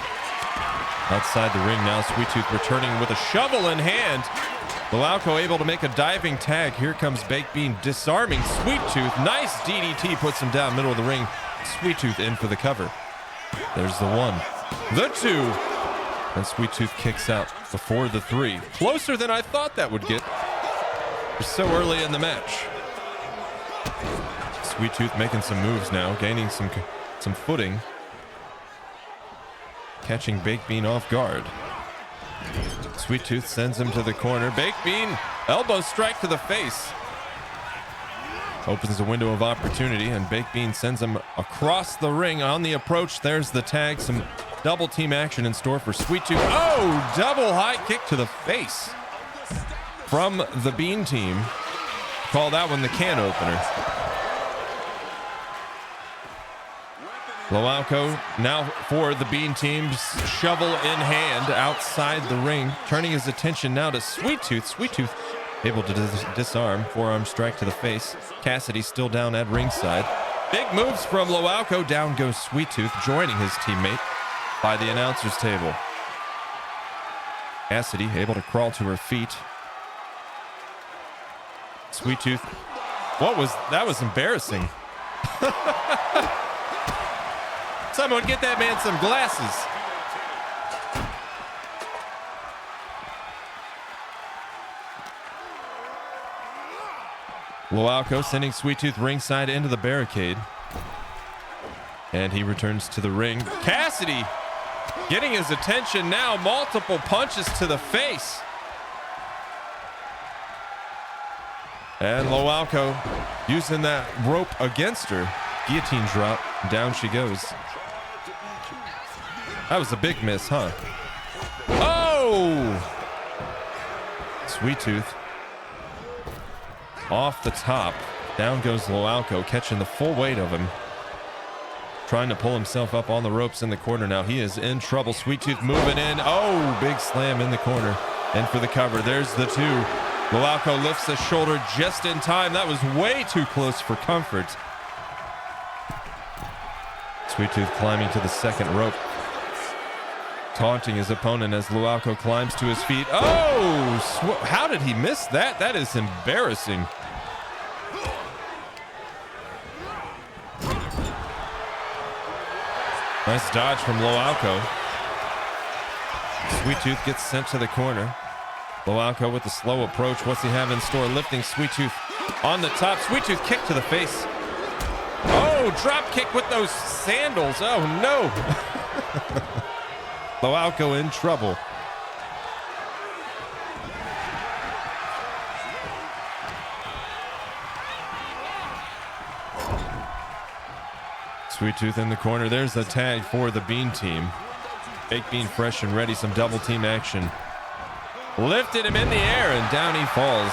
Outside the ring now, Sweet Tooth returning with a shovel in hand. Loalco able to make a diving tag. Here comes Baked Bean disarming Sweet Tooth. Nice DDT puts him down middle of the ring. Sweet Tooth in for the cover. There's the one, the two, and Sweet Tooth kicks out before the three. Closer than I thought that would get. We're so early in the match. Sweet Tooth making some moves now, gaining some footing. Catching Baked Bean off guard. Sweet Tooth sends him to the corner. Baked Bean, elbow strike to the face. Opens a window of opportunity, and Baked Bean sends him across the ring. On the approach, there's the tag. Some double team action in store for Sweet Tooth. Oh, double high kick to the face from the Bean team. Call that one the can opener. Loalco now for the Bean team, shovel in hand outside the ring, turning his attention now to Sweet Tooth. Sweet Tooth able to disarm, forearm strike to the face. Cassidy still down at ringside. Big moves from Loalco. Down goes Sweet Tooth, joining his teammate by the announcer's table. Cassidy able to crawl to her feet. Sweet Tooth, that was embarrassing. Someone get that man some glasses. Loalco sending Sweet Tooth ringside into the barricade. And he returns to the ring. Cassidy getting his attention now. Multiple punches to the face. And Loalco using that rope against her. Guillotine drop. Down she goes. That was a big miss, huh? Oh! Sweet Tooth. Off the top. Down goes Loalco, catching the full weight of him. Trying to pull himself up on the ropes in the corner now. He is in trouble. Sweet Tooth moving in. Oh, big slam in the corner. And for the cover, there's the two. Loalco lifts the shoulder just in time. That was way too close for comfort. Sweet Tooth climbing to the second rope. Taunting his opponent as Loalco climbs to his feet. Oh, how did he miss that? That is embarrassing. Nice dodge from Loalco. Sweet Tooth gets sent to the corner. Loalco with the slow approach. What's he have in store? Lifting Sweet Tooth on the top. Sweet Tooth kick to the face. Oh, drop kick with those sandals. Oh, no. Loalco in trouble. Sweet Tooth in the corner. There's the tag for the Bean team. Baked Bean fresh and ready. Some double team action. Lifted him in the air and down he falls.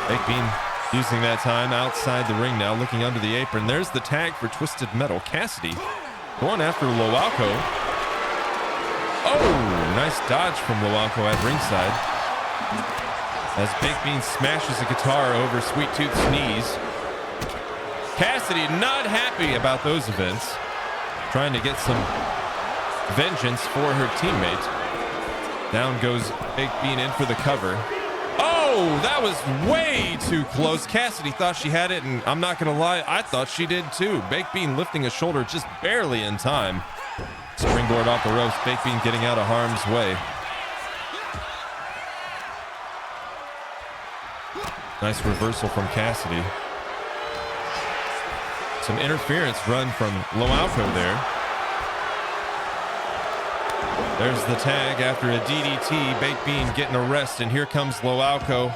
Baked Bean using that time outside the ring now, looking under the apron. There's the tag for Twisted Metal. Cassidy going after Loalco. Oh, nice dodge from Loalco at ringside. As Baked Bean smashes a guitar over Sweet Tooth's knees. Cassidy not happy about those events. Trying to get some vengeance for her teammate. Down goes Baked Bean in for the cover. Oh, that was way too close. Cassidy thought she had it, and I'm not going to lie, I thought she did too. Baked Bean lifting a shoulder just barely in time. Springboard off the ropes. Baked Bean getting out of harm's way. Nice reversal from Cassidy. Some interference run from Loalco there. There's the tag after a DDT. Baked Bean getting a rest, and here comes Loalco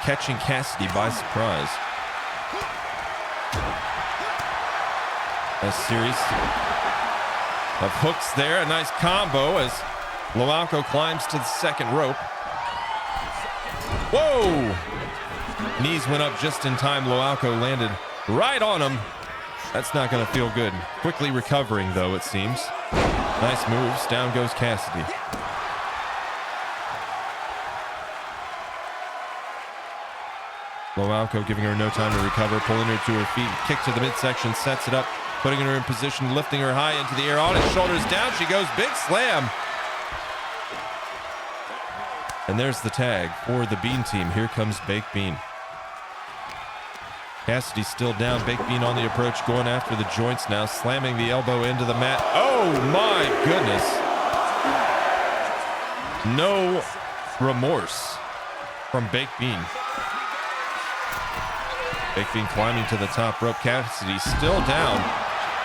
catching Cassidy by surprise. A series of hooks there. A nice combo as Loalco climbs to the second rope. Whoa! Knees went up just in time. Loalco landed right on him. That's not going to feel good. Quickly recovering, though, it seems. Nice moves. Down goes Cassidy. Loalco giving her no time to recover, pulling her to her feet. Kick to the midsection, sets it up, putting her in position, lifting her high into the air. On his shoulders, down she goes. Big slam. And there's the tag for the Bean team. Here comes Baked Bean. Cassidy still down. Baked Bean on the approach, going after the joints now, slamming the elbow into the mat. Oh my goodness. No remorse from Baked Bean. Baked Bean climbing to the top rope. Cassidy still down.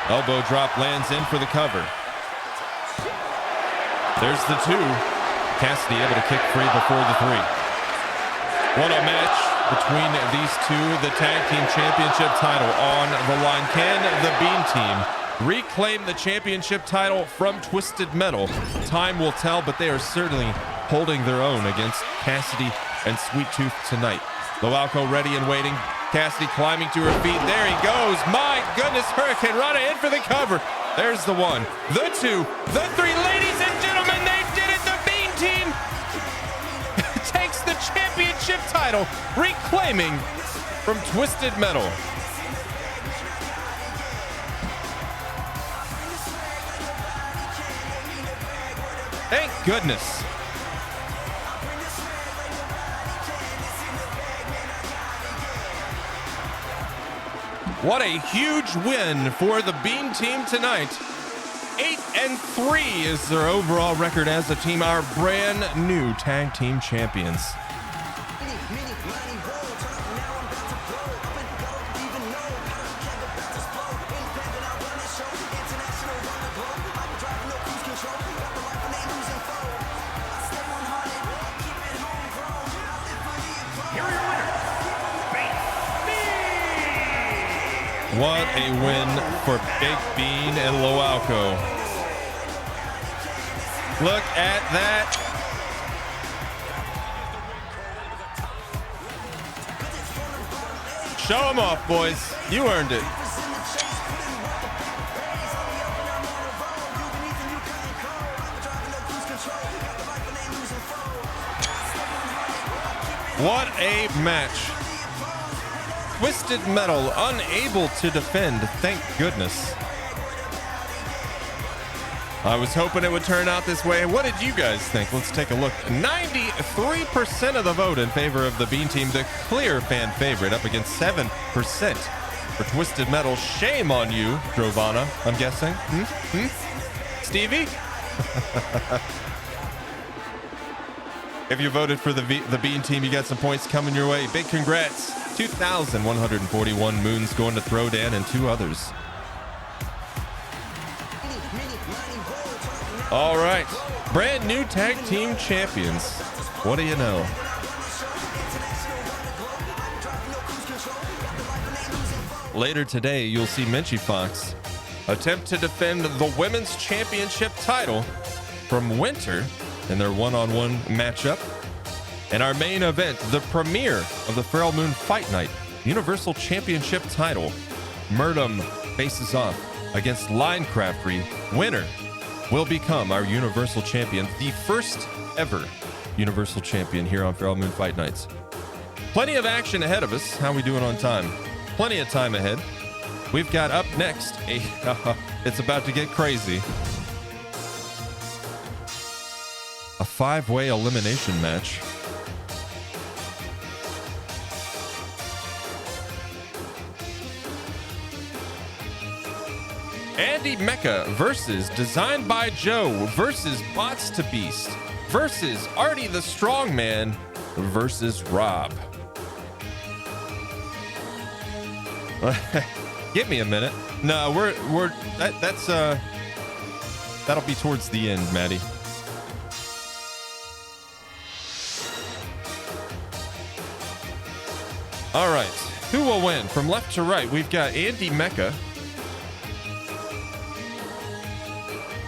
Elbow drop lands in for the cover. There's the two. Cassidy able to kick free before the three. What a match between these two. The tag team championship title on the line. Can the Bean team reclaim the championship title from Twisted Metal? Time will tell, but they are certainly holding their own against Cassidy and Sweet Tooth tonight. Loalco ready and waiting. Cassidy climbing to her feet. There he goes. My goodness, Hurricane Rana in for the cover. There's the one, the two, the three. Ladies and gentlemen, they did it. The Bean team takes the championship title, reclaiming from Twisted Metal. Thank goodness. What a huge win for the Bean team tonight. 8-3 is their overall record as a team, our brand new tag team champions. What a win for Big Bean and Loalco. Look at that. Show them off, boys. You earned it. What a match. Twisted Metal unable to defend, thank goodness. I was hoping it would turn out this way. What did you guys think? Let's take a look. 93% of the vote in favor of the Bean team, the clear fan favorite, up against 7% for Twisted Metal. Shame on you, Drovana, I'm guessing. Stevie? If you voted for the Bean team, you got some points coming your way. Big congrats. 2,141 moons going to Throwdan and 2 others. All right. Brand new tag team champions. What do you know? Later today, you'll see Menchie Fox attempt to defend the women's championship title from Winter in their one-on-one matchup. And our main event, the premiere of the Feral Moon Fight Night Universal Championship title. Murdum faces off against Line Craftery. Winner will become our Universal Champion, the first ever Universal Champion here on Feral Moon Fight Nights. Plenty of action ahead of us. How are we doing on time? Plenty of time ahead. We've got up next, it's about to get crazy, a 5-way elimination match. Andy Mecca versus Designed by Joe versus Bots to Beast versus Artie the Strongman versus Rob. Give me a minute. No, that'll be towards the end, Maddie. All right, who will win? From left to right, we've got Andy Mecca,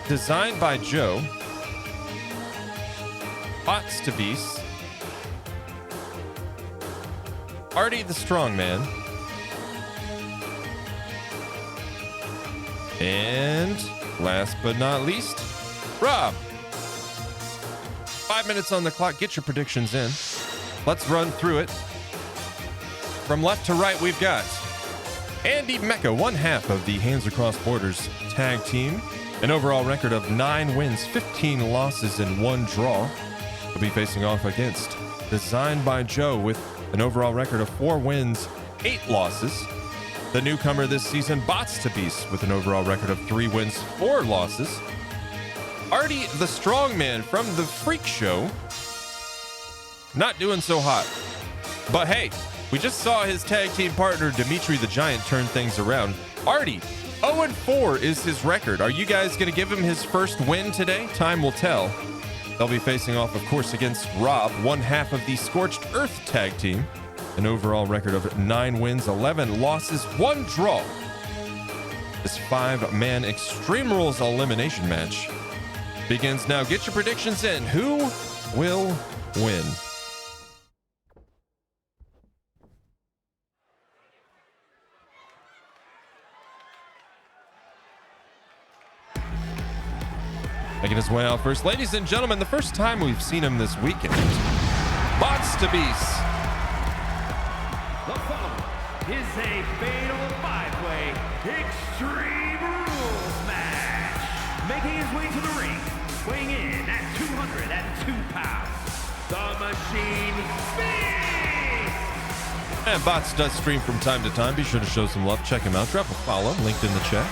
Designed by Joe, Bots to Beast, Artie the Strongman, and last but not least, Rob. 5 minutes on the clock. Get your predictions in. Let's run through it. From left to right, we've got Andy Mecca, one half of the Hands Across Borders tag team. An overall record of 9 wins, 15 losses, and 1 draw. Will be facing off against Designed by Joe with an overall record of 4 wins, 8 losses. The newcomer this season, Bots to Beast, with an overall record of 3 wins, 4 losses. Artie the Strongman from the Freak Show. Not doing so hot. But hey, we just saw his tag team partner, Dimitri the Giant, turn things around. Artie, 0-4 is his record. Are you guys going to give him his first win today? Time will tell. They'll be facing off, of course, against Rob, one half of the Scorched Earth tag team. An overall record of 9 wins, 11 losses, 1 draw. This 5-man Extreme Rules elimination match begins now. Get your predictions in. Who will win? Making his way out first. Ladies and gentlemen, the first time we've seen him this weekend, Bots to Beast. The following is a fatal 5-way Extreme Rules match. Making his way to the ring, weighing in at 202 pounds, the Machine Beast. And Bots does stream from time to time. Be sure to show some love. Check him out. Drop a follow. Linked in the chat.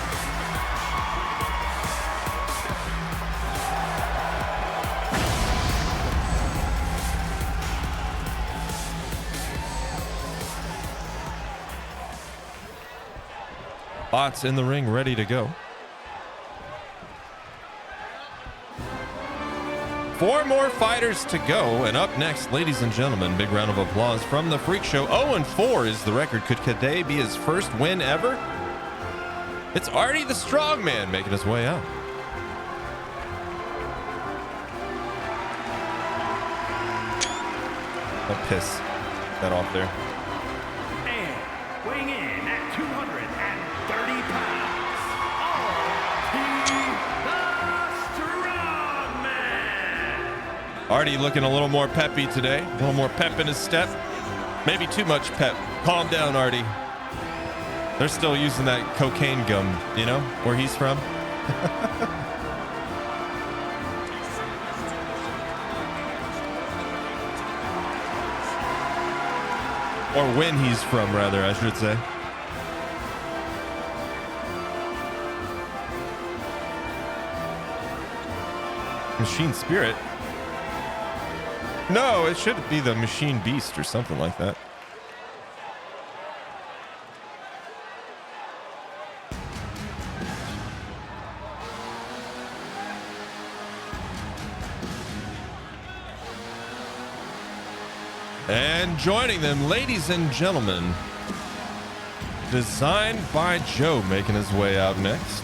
Bots in the ring, ready to go. 4 more fighters to go, and up next, ladies and gentlemen, big round of applause from the Freak Show. 0-4 is the record. Could today be his first win ever? It's Artie the Strongman making his way out. I'll piss that off there. And weighing in at 230 pounds, Artie the Strongman. Artie looking a little more peppy today. A little more pep in his step. Maybe too much pep. Calm down, Artie. They're still using that cocaine gum, you know, where he's from. Or when he's from, rather, I should say. Machine Spirit? No, it should be the Machine Beast or something like that. And joining them, ladies and gentlemen, designed by Joe, making his way out next.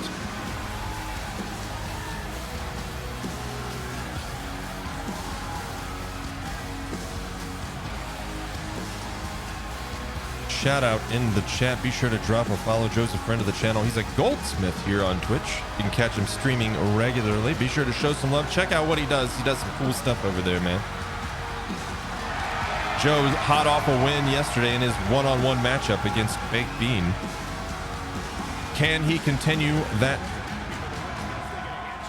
Shout out in the chat. Be sure to drop a follow. Joe's a friend of the channel. He's a goldsmith here on Twitch. You can catch him streaming regularly. Be sure to show some love. Check out what he does. He does some cool stuff over there, man. Joe hot off a win yesterday in his one-on-one matchup against Baked Bean. Can he continue that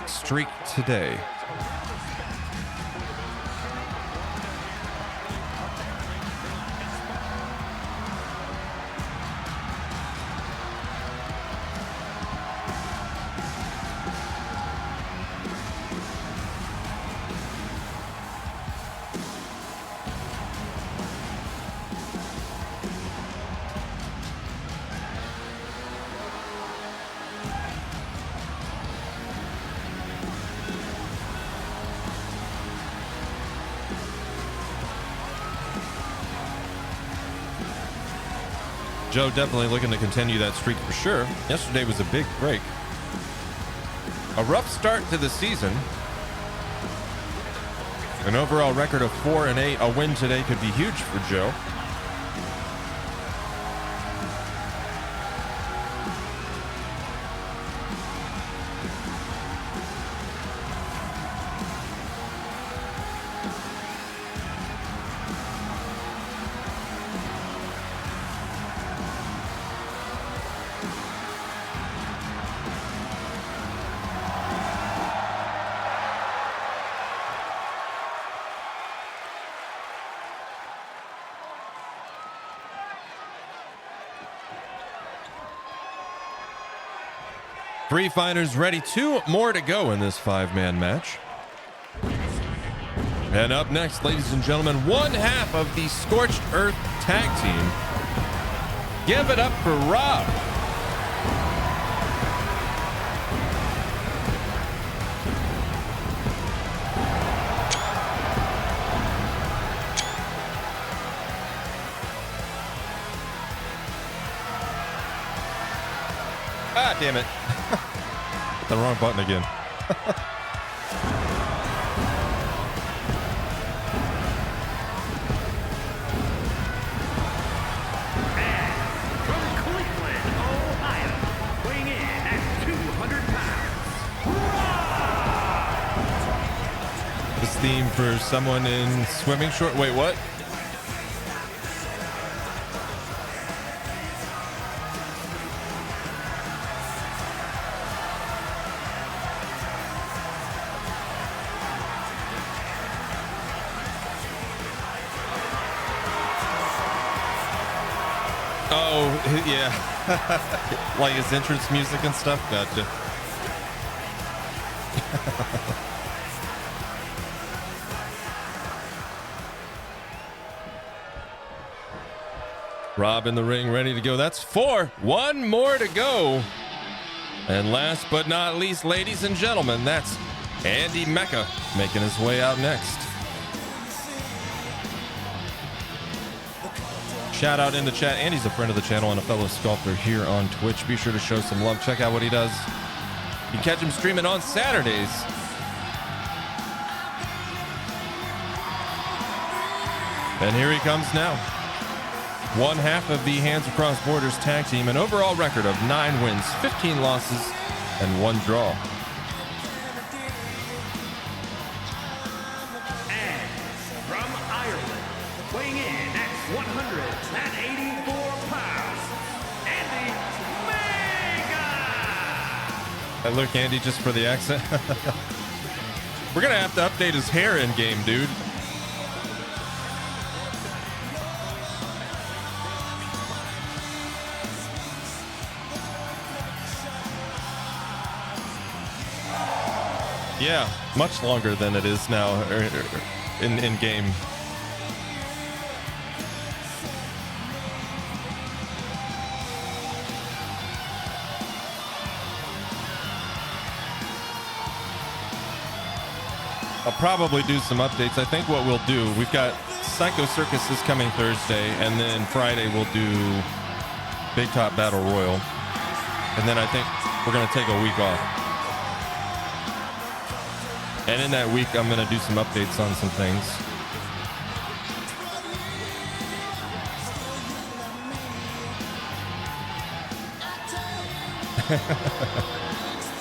streak today? Joe definitely looking to continue that streak for sure. Yesterday was a big break. A rough start to the season. An overall record of 4-8. A win today could be huge for Joe. Three fighters ready. 2 more to go in this 5-man match. And up next, ladies and gentlemen, one half of the Scorched Earth tag team. Give it up for Rob. Ah, damn it. The wrong button again. And from Cleveland, Ohio, weighing in at 200 pounds, This theme for someone in swimming short. Wait, what? Oh, yeah. Like his entrance music and stuff. Gotcha. Rob in the ring, ready to go. That's 4. 1 more to go. And last but not least, ladies and gentlemen, that's Andy Mecca making his way out next. Shout out in the chat. Andy's a friend of the channel and a fellow sculptor here on Twitch. Be sure to show some love. Check out what he does. You can catch him streaming on Saturdays. And here he comes now. One half of the Hands Across Borders tag team, an overall record of 9 wins, 15 losses, and 1 draw. And from Ireland, weighing in at 184 pounds, Andy Mega! I look, Andy, just for the accent. We're going to have to update his hair in game, dude. Yeah, much longer than it is now in game. I'll probably do some updates. I think what we'll do, we've got Psycho Circus is coming Thursday, and then Friday we'll do Big Top Battle Royal. And then I think we're going to take a week off. And in that week, I'm going to do some updates on some things.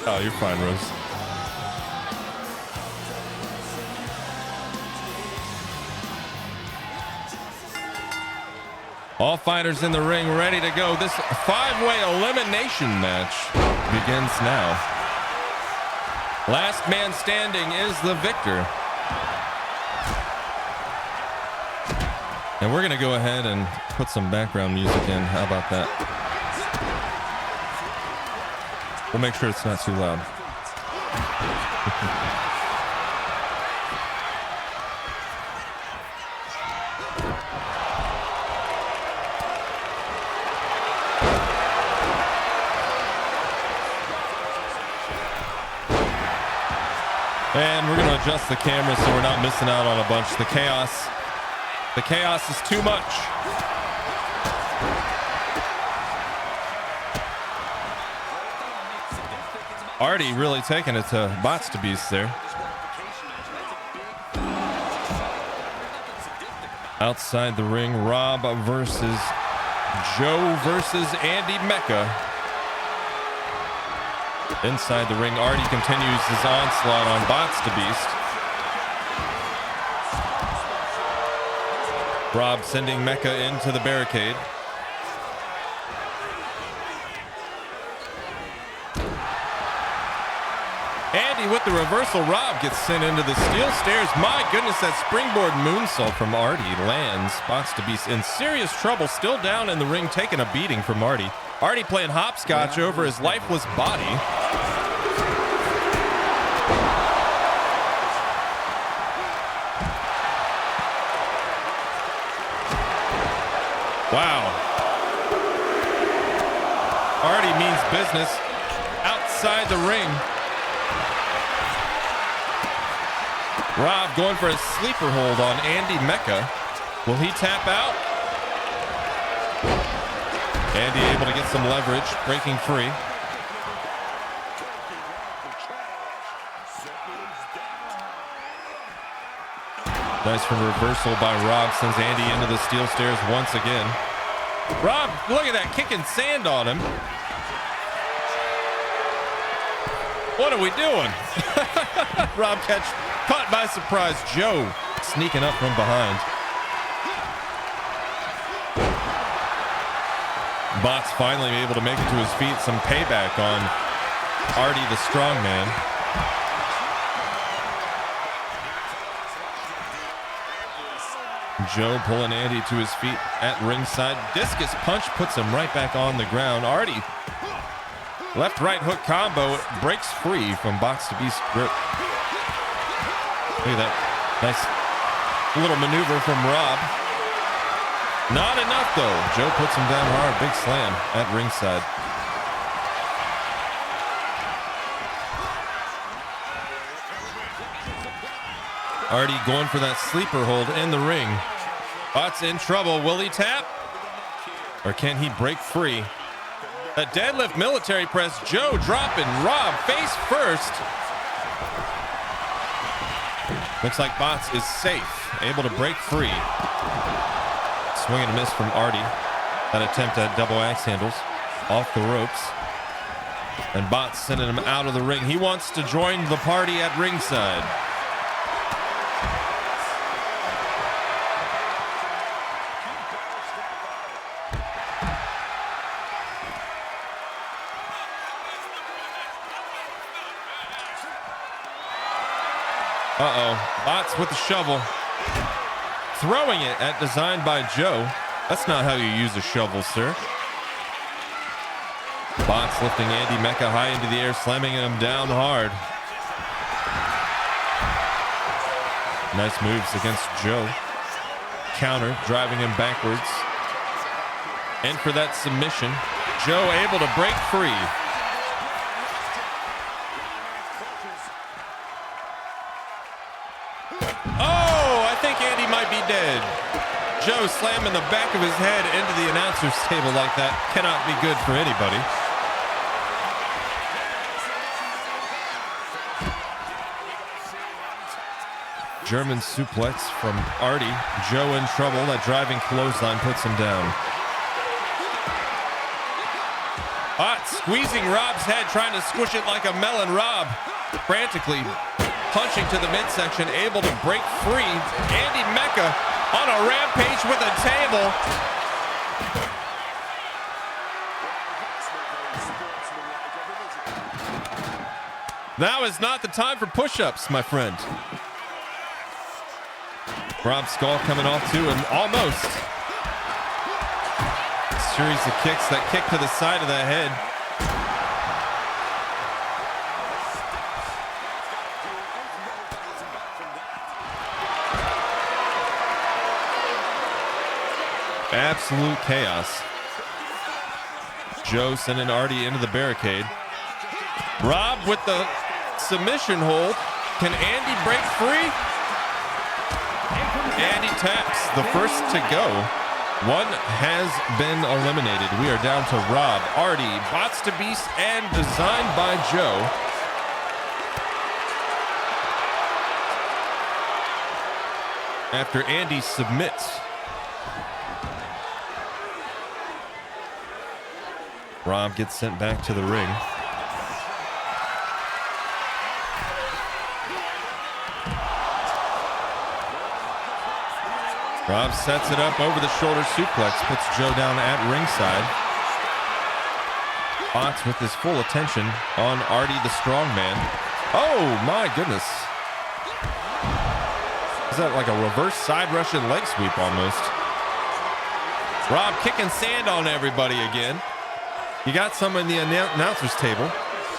Oh, you're fine, Rose. All fighters in the ring ready to go. This 5-way elimination match begins now. Last man standing is the victor. And we're going to go ahead and put some background music in. How about that? We'll make sure it's not too loud. And we're going to adjust the camera so we're not missing out on a bunch. The chaos is too much. Artie really taking it to Bots to Beast there. Outside the ring, Rob versus Joe versus Andy Mecca. Inside the ring, Artie continues his onslaught on Bots to Beast. Rob sending Mecca into the barricade. Andy with the reversal. Rob gets sent into the steel stairs. My goodness, that springboard moonsault from Artie lands. Bots to Beast in serious trouble, still down in the ring, taking a beating from Artie. Artie playing hopscotch over his lifeless body. Wow. Artie means business outside the ring. Rob going for a sleeper hold on Andy Mecca. Will he tap out? Andy able to get some leverage, breaking free. Nice reversal by Rob, sends Andy into the steel stairs once again. Rob, look at that, kicking sand on him. What are we doing? Rob caught by surprise. Joe sneaking up from behind. Bots finally able to make it to his feet. Some payback on Artie the strongman. Joe pulling Andy to his feet at ringside. Discus punch puts him right back on the ground. Artie, left-right hook combo, breaks free from Bots to Beast grip. Look at that. Nice little maneuver from Rob. Not enough, though. Joe puts him down hard. Big slam at ringside. Artie going for that sleeper hold in the ring. Bott's in trouble. Will he tap? Or can he break free? A deadlift military press. Joe dropping Rob face first. Looks like Bots is safe. Able to break free. Swing and a miss from Artie. That attempt at double axe handles. Off the ropes. And Bots sending him out of the ring. He wants to join the party at ringside. Bots with the shovel. Throwing it at designed by Joe. That's not how you use a shovel, sir. Bots lifting Andy Mecca high into the air, slamming him down hard. Nice moves against Joe. Counter, driving him backwards. And for that submission, Joe able to break free. Dead. Joe slamming the back of his head into the announcer's table like that cannot be good for anybody. German suplex from Artie. Joe in trouble. That driving clothesline puts him down. Bot squeezing Rob's head, trying to squish it like a melon. Rob frantically punching to the midsection, able to break free. Andy Mecca on a rampage with a table. Now is not the time for push-ups, my friend. Rob's skull coming off too, and almost. A series of kicks, that kick to the side of the head. Absolute chaos. Joe sending Artie into the barricade. Rob with the submission hold. Can Andy break free? Andy taps, the first to go. One has been eliminated. We are down to Rob, Artie, Bots to Beast, and designed by Joe. After Andy submits. Rob gets sent back to the ring. Rob sets it up over the shoulder suplex, puts Joe down at ringside. Bots with his full attention on Artie the strongman. Oh my goodness. Is that like a reverse side Russian leg sweep almost? Rob kicking sand on everybody again. You got some in the announcer's table,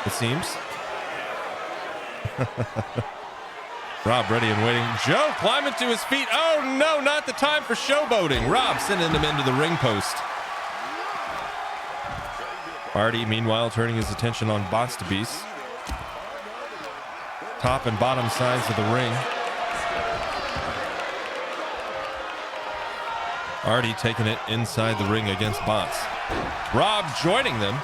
it seems. Rob ready and waiting. Joe climbing to his feet. Oh no, not the time for showboating. Rob sending him into the ring post. Artie, meanwhile, turning his attention on Bots to Beast. Top and bottom sides of the ring. Artie taking it inside the ring against Bots. Rob joining them.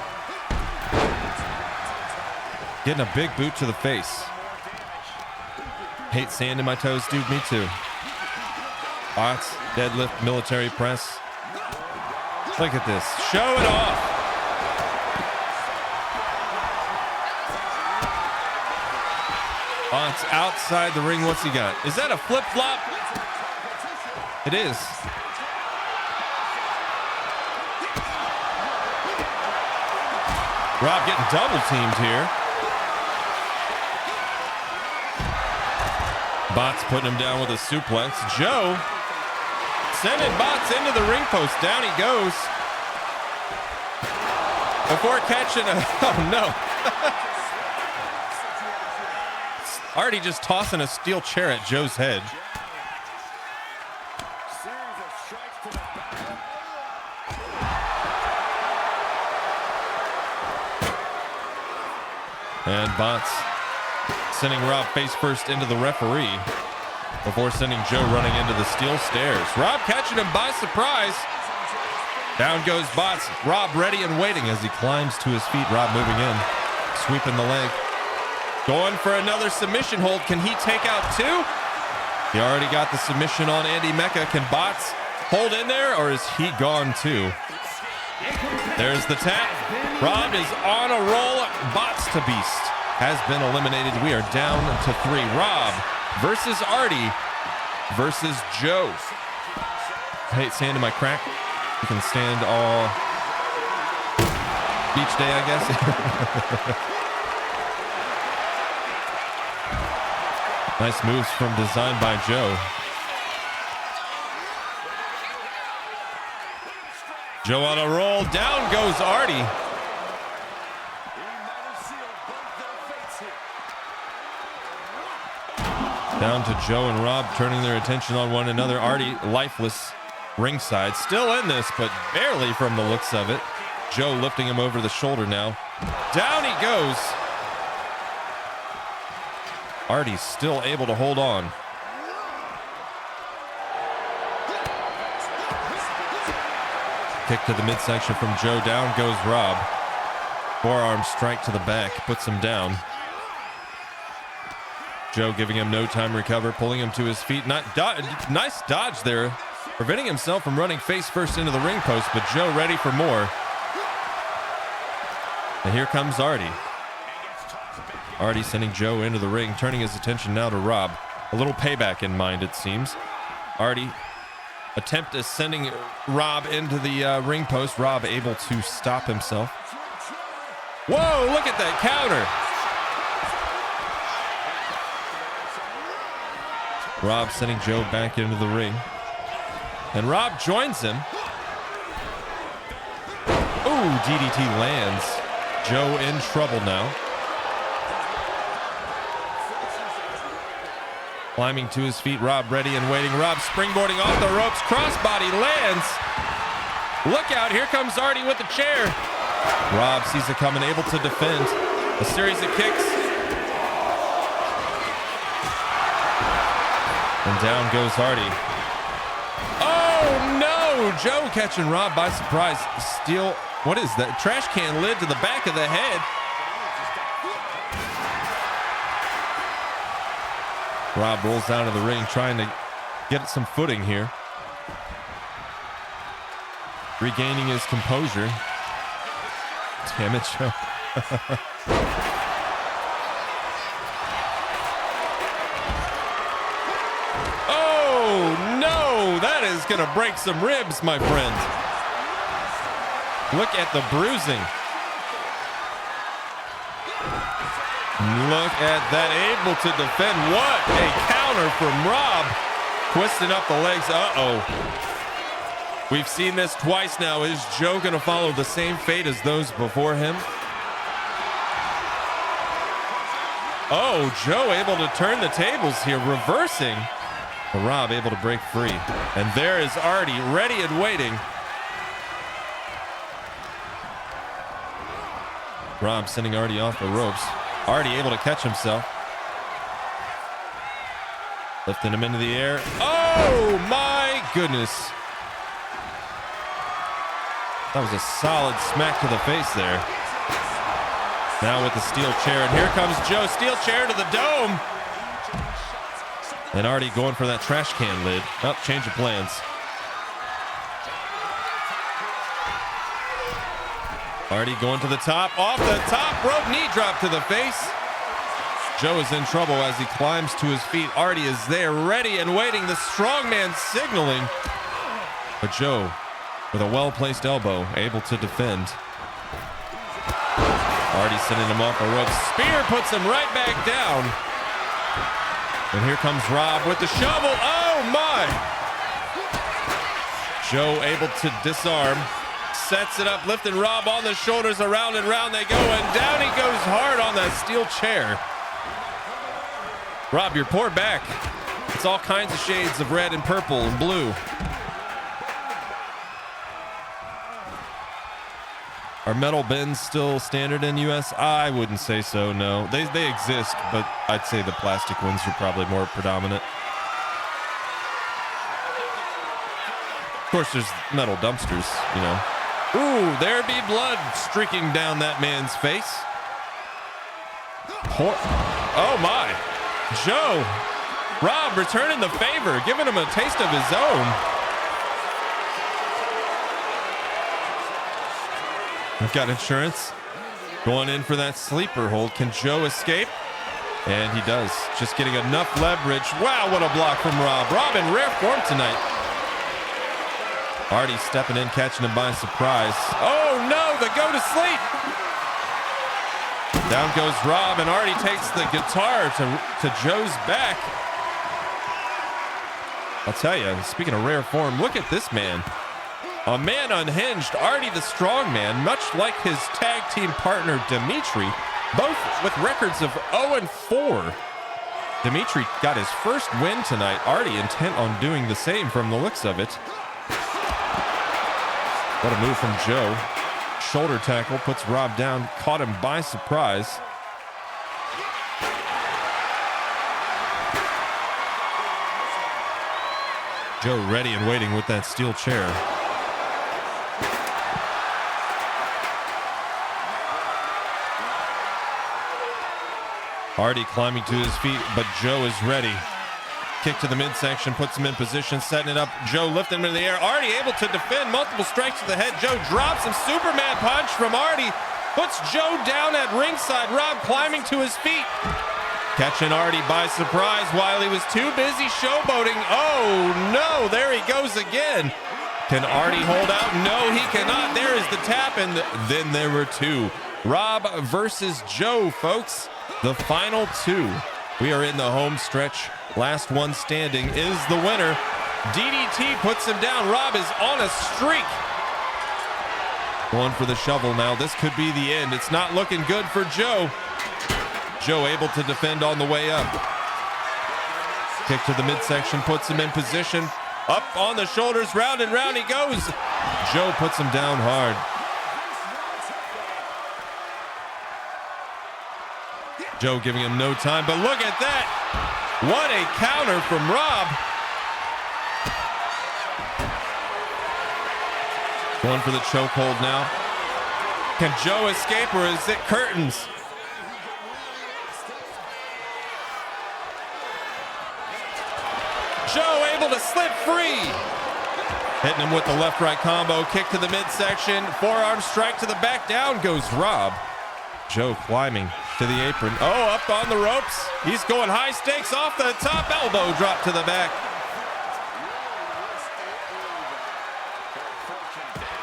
Getting a big boot to the face. Hate sand in my toes, dude. Me too. Bots, deadlift, military press. Look at this. Show it off. Bots outside the ring. What's he got? Is that a flip-flop? It is. Rob getting double teamed here. Bots putting him down with a suplex. Joe sending Bots into the ring post. Down he goes. Before catching a... Oh, no. Artie just tossing a steel chair at Joe's head. And Bots sending Rob face first into the referee before sending Joe running into the steel stairs. Rob catching him by surprise. Down goes Bots. Rob ready and waiting as he climbs to his feet. Rob moving in, sweeping the leg. Going for another submission hold. Can he take out two? He already got the submission on Andy Mecca. Can Bots hold in there, or is he gone too? There's the tap. Rob is on a roll. Bots to Beast has been eliminated. We are down to 3. Rob versus Artie versus Joe. Hey, stand in my crack. You can stand all beach day, I guess. Nice moves from design by Joe. Joe on a roll. Down goes Artie. Down to Joe and Rob, turning their attention on one another. Artie lifeless ringside, still in this, but barely from the looks of it. Joe lifting him over the shoulder now. Down he goes. Artie's still able to hold on. Kick to the midsection from Joe. Down goes Rob. Forearm strike to the back, puts him down. Joe giving him no time to recover, pulling him to his feet. Nice dodge there, preventing himself from running face first into the ring post, but Joe ready for more. And here comes Artie. Artie sending Joe into the ring, turning his attention now to Rob. A little payback in mind, it seems. Artie attempt is sending Rob into the ring post. Rob able to stop himself. Whoa, look at that counter. Rob sending Joe back into the ring. And Rob joins him. Ooh, DDT lands. Joe in trouble now. Climbing to his feet, Rob ready and waiting. Rob springboarding off the ropes. Crossbody lands. Look out, here comes Artie with the chair. Rob sees it coming, able to defend. A series of kicks. And down goes Artie. Oh no! Joe catching Rob by surprise. Steel, what is that? Trash can lid to the back of the head. Rob rolls down to the ring, trying to get some footing here. Regaining his composure. Damn it, Joe. Oh, no! That is going to break some ribs, my friend. Look at the bruising. Look at that, able to defend. What a counter from Rob. Twisting up the legs. Uh-oh. We've seen this twice now. Is Joe going to follow the same fate as those before him? Oh, Joe able to turn the tables here, reversing. But Rob able to break free. And there is Artie, ready and waiting. Rob sending Artie off the ropes. Artie able to catch himself. Lifting him into the air. Oh my goodness. That was a solid smack to the face there. Now with the steel chair, and here comes Joe. Steel chair to the dome. And Artie going for that trash can lid. Oh, change of plans. Artie going to the top, off the top rope, knee drop to the face. Joe is in trouble as he climbs to his feet. Artie is there, ready and waiting. The strongman signaling. But Joe, with a well-placed elbow, able to defend. Artie sending him off the ropes. Spear puts him right back down. And here comes Rob with the shovel. Oh my! Joe able to disarm. Sets it up, lifting Rob on the shoulders. Around and round they go, and down he goes hard on that steel chair. Rob, your poor back. It's all kinds of shades of red and purple and blue. Are metal bins still standard in US? I wouldn't say so, no. They exist, but I'd say the plastic ones are probably more predominant. Of course, there's metal dumpsters, you know. Ooh, there be blood streaking down that man's face. Oh my. Joe. Rob returning the favor, giving him a taste of his own. We've got insurance. Going in for that sleeper hold. Can Joe escape? And he does. Just getting enough leverage. Wow, what a block from Rob. Rob in rare form tonight. Artie stepping in, catching him by surprise. Oh no, the go to sleep. Down goes Rob, and Artie takes the guitar to Joe's back. I'll tell you, speaking of rare form, look at this man. A man unhinged, Artie the strong man, much like his tag team partner Dimitri, both with records of 0-4. Dimitri got his first win tonight. Artie intent on doing the same from the looks of it. What a move from Joe. Shoulder tackle puts Rob down, caught him by surprise. Joe ready and waiting with that steel chair. Artie climbing to his feet, but Joe is ready. Kick to the midsection, puts him in position, setting it up. Joe lifting him in the air. Artie able to defend, multiple strikes to the head. Joe drops him, Superman punch from Artie. Puts Joe down at ringside. Rob climbing to his feet. Catching Artie by surprise while he was too busy showboating. Oh no, there he goes again. Can Artie hold out? No, he cannot. There is the tap, and then there were two. Rob versus Joe, folks. The final two. We are in the home stretch. Last one standing is the winner. DDT puts him down. Rob is on a streak. Going for the shovel now. This could be the end. It's not looking good for Joe. Joe able to defend on the way up. Kick to the midsection, puts him in position. Up on the shoulders, round and round he goes. Joe puts him down hard. Joe giving him no time, but look at that. What a counter from Rob. Going for the chokehold now. Can Joe escape, or is it curtains? Joe able to slip free. Hitting him with the left-right combo. Kick to the midsection. Forearm strike to the back. Down goes Rob. Joe climbing to the apron. Oh, up on the ropes. He's going high stakes off the top. Elbow drop to the back.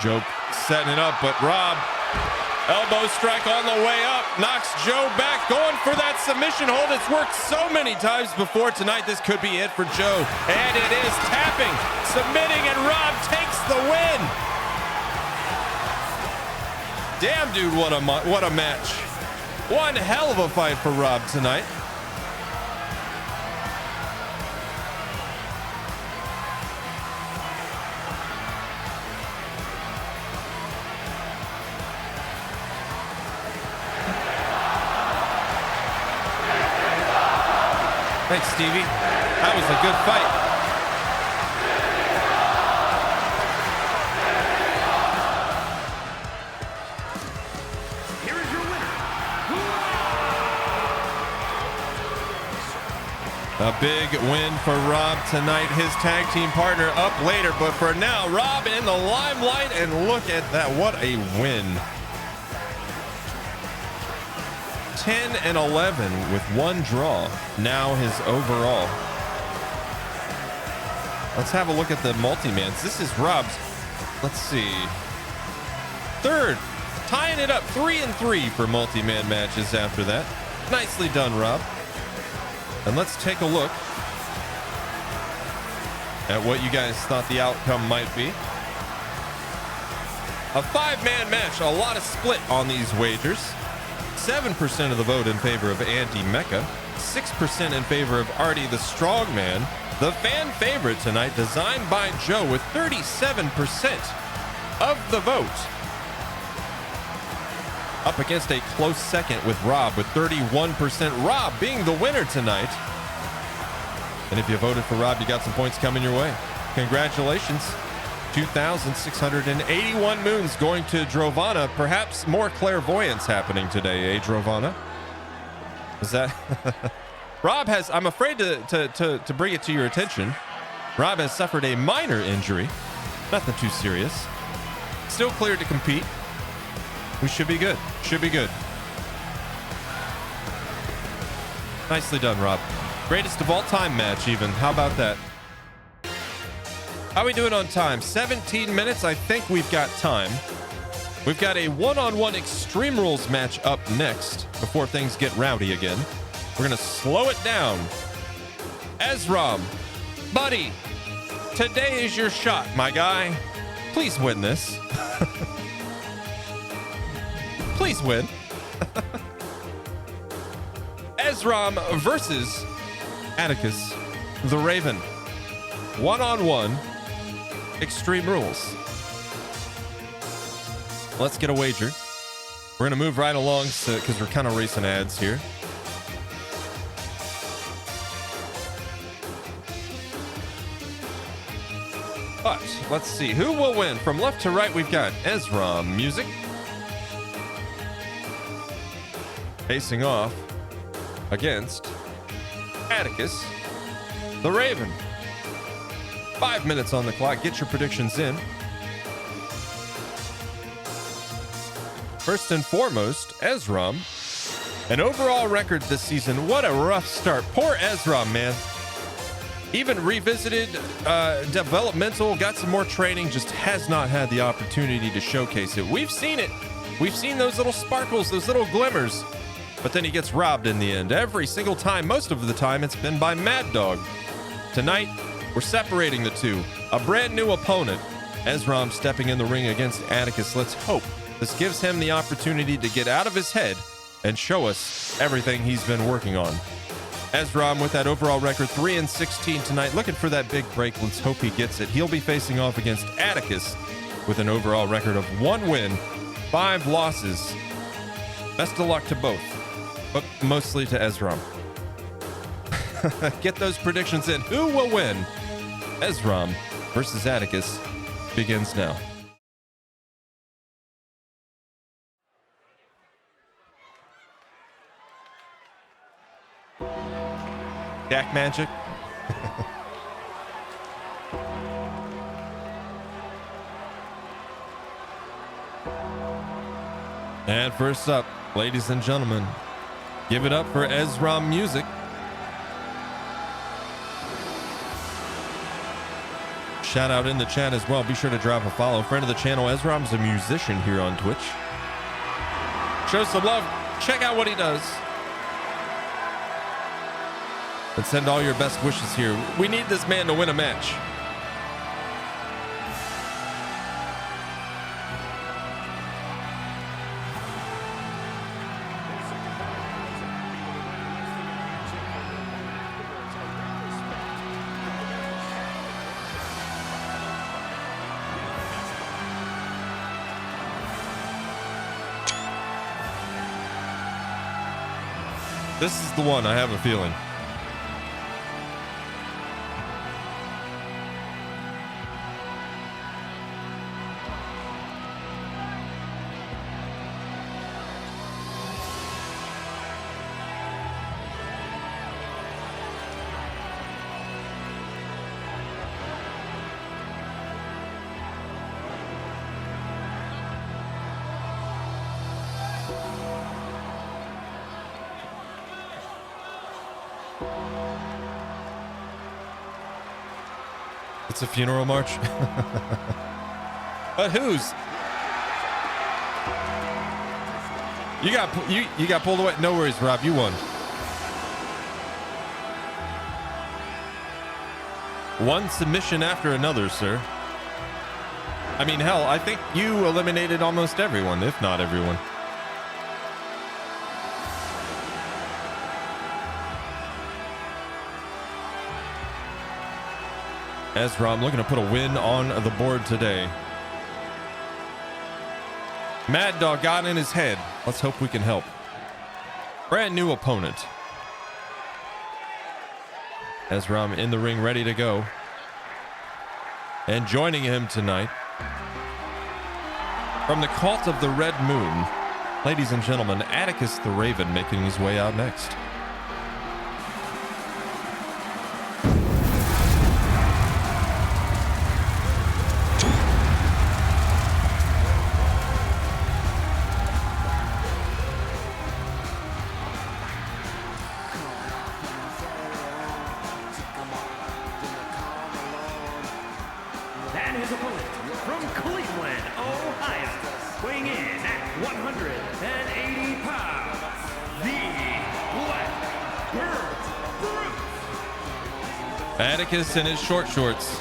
Joe setting it up, but Rob, elbow strike on the way up, knocks Joe back, going for that submission hold. It's worked so many times before tonight. This could be it for Joe, and it is. Tapping, submitting, and Rob takes the win. Damn, dude, what a match. One hell of a fight for Rob tonight. Thanks, Stevie. That was a good fight. Here is your winner. A big win for Rob tonight. His tag team partner up later, but for now, Rob in the limelight, and look at that. What a win. 10-11 with one draw. Now his overall. Let's have a look at the multi-mans. This is Rob's, let's see, third. Tying it up 3-3 for multi-man matches after that. Nicely done, Rob. And let's take a look at what you guys thought the outcome might be. A 5-man match, a lot of split on these wagers. 7% of the vote in favor of Andy Mecca, 6% in favor of Artie the Strongman. The fan favorite tonight, designed by Joe, with 37% of the vote. Up against a close second with Rob with 31%. Rob being the winner tonight. And if you voted for Rob, you got some points coming your way. Congratulations. 2,681 moons going to Drovana. Perhaps more clairvoyance happening today, eh, Drovana? Is that... Rob has... I'm afraid to bring it to your attention. Rob has suffered a minor injury. Nothing too serious. Still cleared to compete. We should be good. Should be good. Nicely done, Rob. Greatest of all time match, even. How about that? How we doing on time? 17 minutes. I think we've got time. We've got a one-on-one Extreme Rules match up next before things get rowdy again. We're going to slow it down. Ezram, buddy, today is your shot, my guy. Please win this. Please win. Ezram versus Atticus the Raven. One-on-one Extreme Rules. Let's get a wager. We're going to move right along because we're kind of racing ads here. But let's see who will win. From left to right, we've got Ezram Music facing off against Atticus the Raven. 5 minutes on the clock. Get your predictions in. First and foremost, Ezram. An overall record this season. What a rough start. Poor Ezram, man. Even revisited developmental, got some more training, just has not had the opportunity to showcase it. We've seen it. We've seen those little sparkles, those little glimmers. But then he gets robbed in the end. Every single time, most of the time, it's been by Mad Dog. Tonight, we're separating the two. A brand new opponent. Ezram stepping in the ring against Atticus. Let's hope this gives him the opportunity to get out of his head and show us everything he's been working on. Ezram with that overall record 3-16 tonight, looking for that big break. Let's hope he gets it. He'll be facing off against Atticus with an overall record of 1 win, 5 losses. Best of luck to both, but mostly to Ezram. Get those predictions in. Who will win? Ezram versus Atticus begins now. Jack Magic. And first up, ladies and gentlemen, give it up for Ezram Music. Shout out in the chat as well. Be sure to drop a follow. Friend of the channel, Ezram's a musician here on Twitch. Show some love. Check out what he does. And send all your best wishes here. We need this man to win a match. This is the one, I have a feeling. It's a funeral march. But whose? You got pulled away. No worries, Rob. You won. One submission after another, sir. I mean, hell, I think you eliminated almost everyone, if not everyone. Ezram looking to put a win on the board today. Mad Dog got in his head. Let's hope we can help. Brand new opponent. Ezram in the ring, ready to go. And joining him tonight, from the Cult of the Red Moon, ladies and gentlemen, Atticus the Raven making his way out next. And his opponent from Cleveland, Ohio, weighing in at 180 pounds, the Blackbird Brute. Atticus in his short shorts.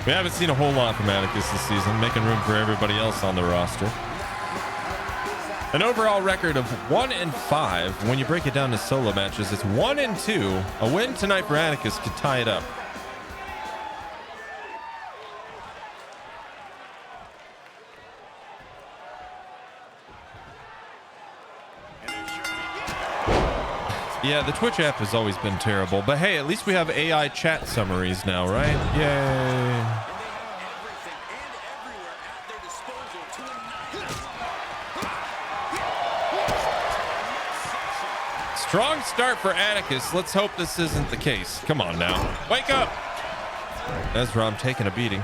We haven't seen a whole lot from Atticus this season, making room for everybody else on the roster. An overall record of 1-5. When you break it down to solo matches, it's 1-2. A win tonight for Atticus could tie it up. Yeah, the Twitch app has always been terrible, but hey, at least we have AI chat summaries now, right? Yay. Strong start for Atticus. Let's hope this isn't the case. Come on now. Wake up. Ezram taking a beating.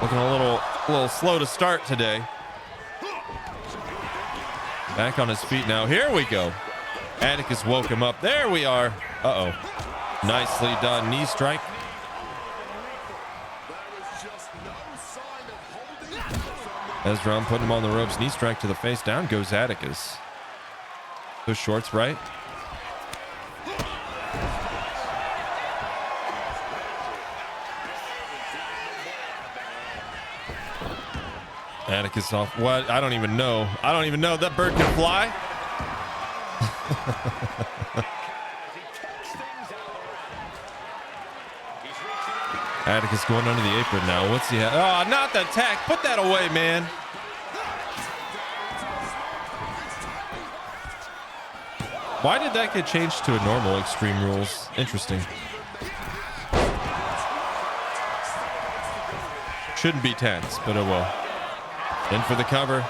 Looking a little slow to start today. Back on his feet now. Here we go. Atticus woke him up. There we are. Uh-oh. Nicely done. Knee strike. Ezram putting him on the ropes. Knee strike to the face. Down goes Atticus. Those shorts, right? Atticus off. What? I don't even know. I don't even know. That bird can fly. Atticus going under the apron now. What's he have? Oh, not the tack. Put that away, man. Why did that get changed to a normal Extreme Rules? Interesting. Shouldn't be tense, but oh well. In for the cover.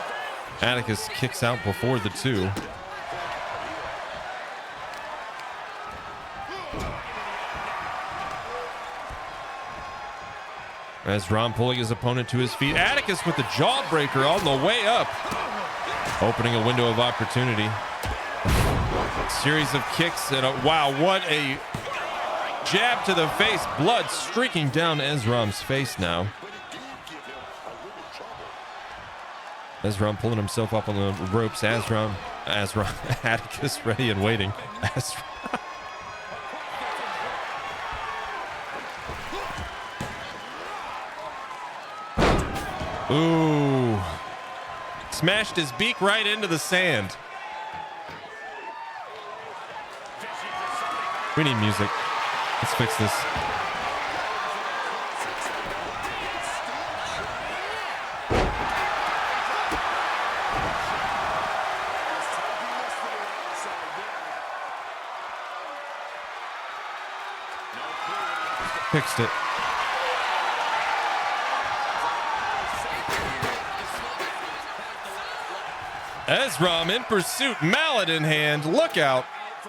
Atticus kicks out before the 2. Ezram pulling his opponent to his feet. Atticus with the jawbreaker on the way up. Opening a window of opportunity. Series of kicks and wow, what a jab to the face. Blood streaking down Ezram's face now. Ezram pulling himself up on the ropes. Ezram, Atticus ready and waiting. Ooh. Smashed his beak right into the sand. We need music. Let's fix this. Fixed it. Ezram in pursuit, mallet in hand. Look out.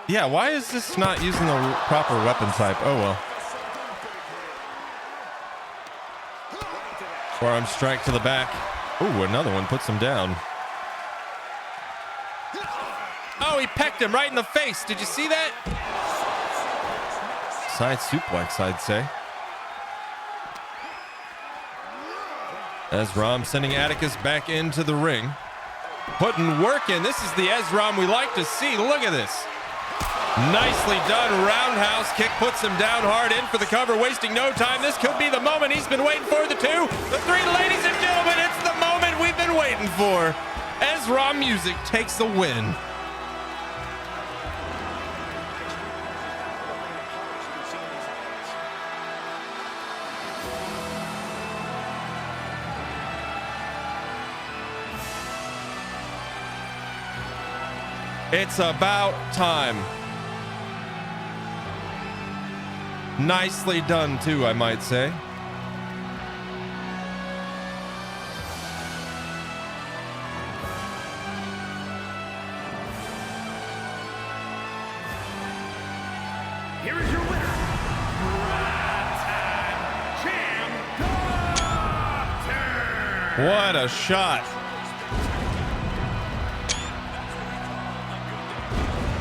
Yeah, why is this not using the proper weapon type? Oh well. Forearm strike to the back. Ooh, another one puts him down. Oh, he pecked him right in the face. Did you see that? Side suplex, I'd say. Ezram sending Atticus back into the ring. Putting work in. This is the Ezram we like to see. Look at this. Nicely done. Roundhouse kick puts him down hard, in for the cover, wasting no time. This could be the moment he's been waiting for. The 2, the 3, ladies and gentlemen, it's the moment we've been waiting for. Ezra Music takes the win. It's about time. Nicely done, too, I might say. Here is your winner, Primetime Champ Doctor. What a shot.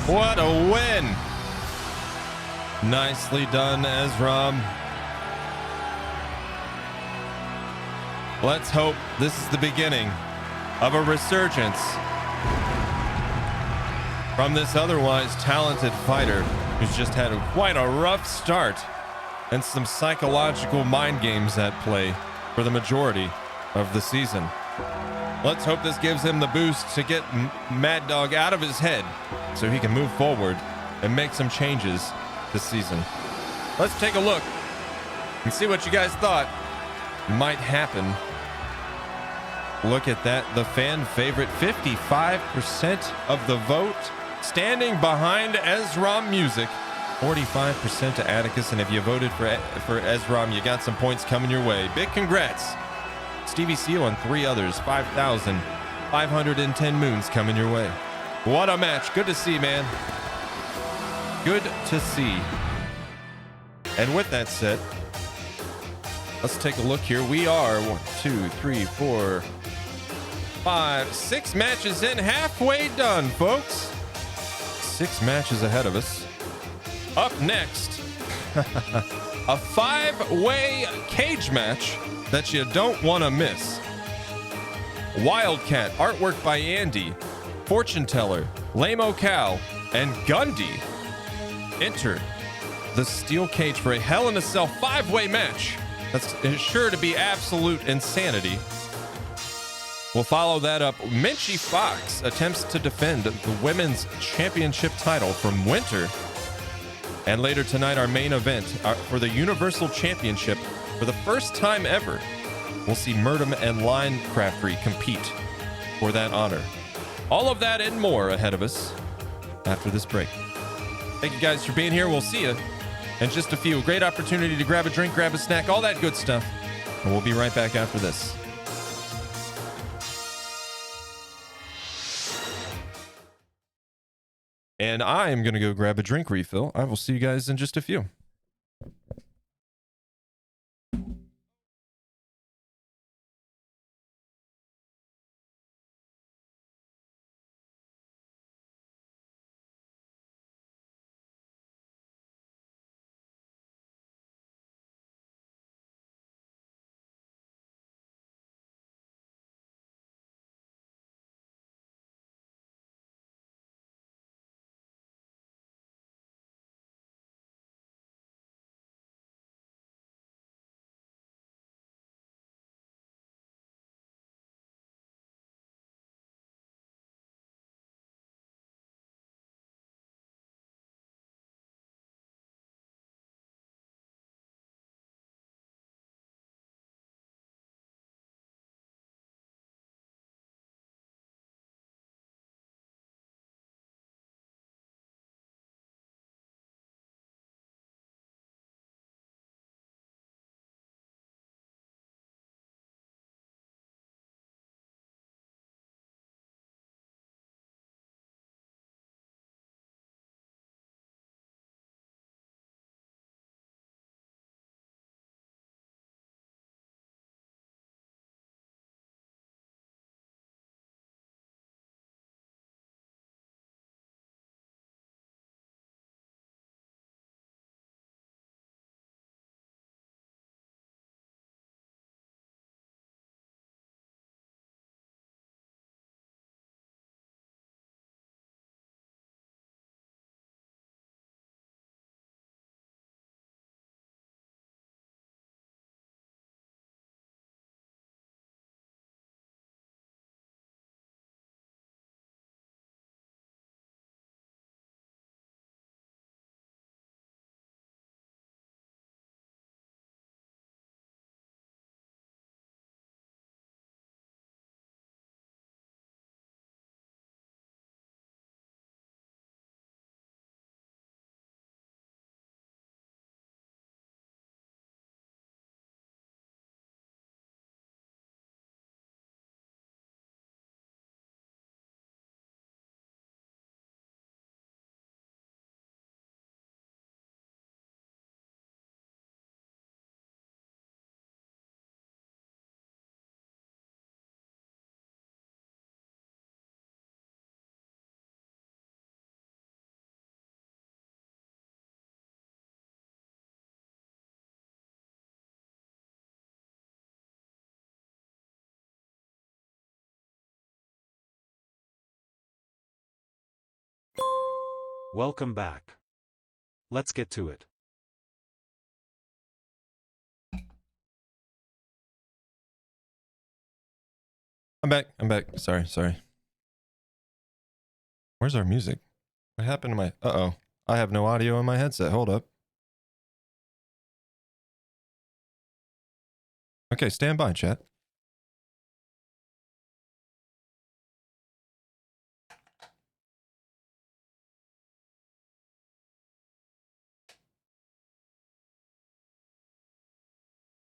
What a win. Nicely done, Ezra. Let's hope this is the beginning of a resurgence from this otherwise talented fighter who's just had quite a rough start and some psychological mind games at play for the majority of the season. Let's hope this gives him the boost to get Mad Dog out of his head so he can move forward and make some changes this season. Let's take a look and see what you guys thought might happen. Look at that. The fan favorite, 55% of the vote standing behind Ezra Music, 45% to Atticus. And if you voted for Ezra, you got some points coming your way. Big congrats. Stevie Seal and 3 others, 5,510 moons coming your way. What a match. Good to see, man. Good to see. And with that said, let's take a look here. We are 1, 2, 3, 4, 5, 6 matches in, halfway done, folks. 6 matches ahead of us. Up next, a 5-way cage match that you don't want to miss. Wildcat, artwork by Andy, Fortune Teller, Lame-O Cow, and Gundy enter the steel cage for a Hell in a Cell 5-way match that's sure to be absolute insanity. We'll follow that up. Minchie Fox attempts to defend the women's championship title from Winter. And later tonight, our main event for the Universal Championship. For the first time ever, we'll see Murdum and Linecraftery compete for that honor. All of that and more ahead of us after this break. Thank you guys for being here. We'll see you in just a few. Great opportunity to grab a drink, grab a snack, all that good stuff. And we'll be right back after this. And I am going to go grab a drink refill. I will see you guys in just a few. Welcome back. Let's get to it. I'm back. Sorry. Where's our music? What happened to my... Uh-oh. I have no audio in my headset. Hold up. Okay, stand by, chat.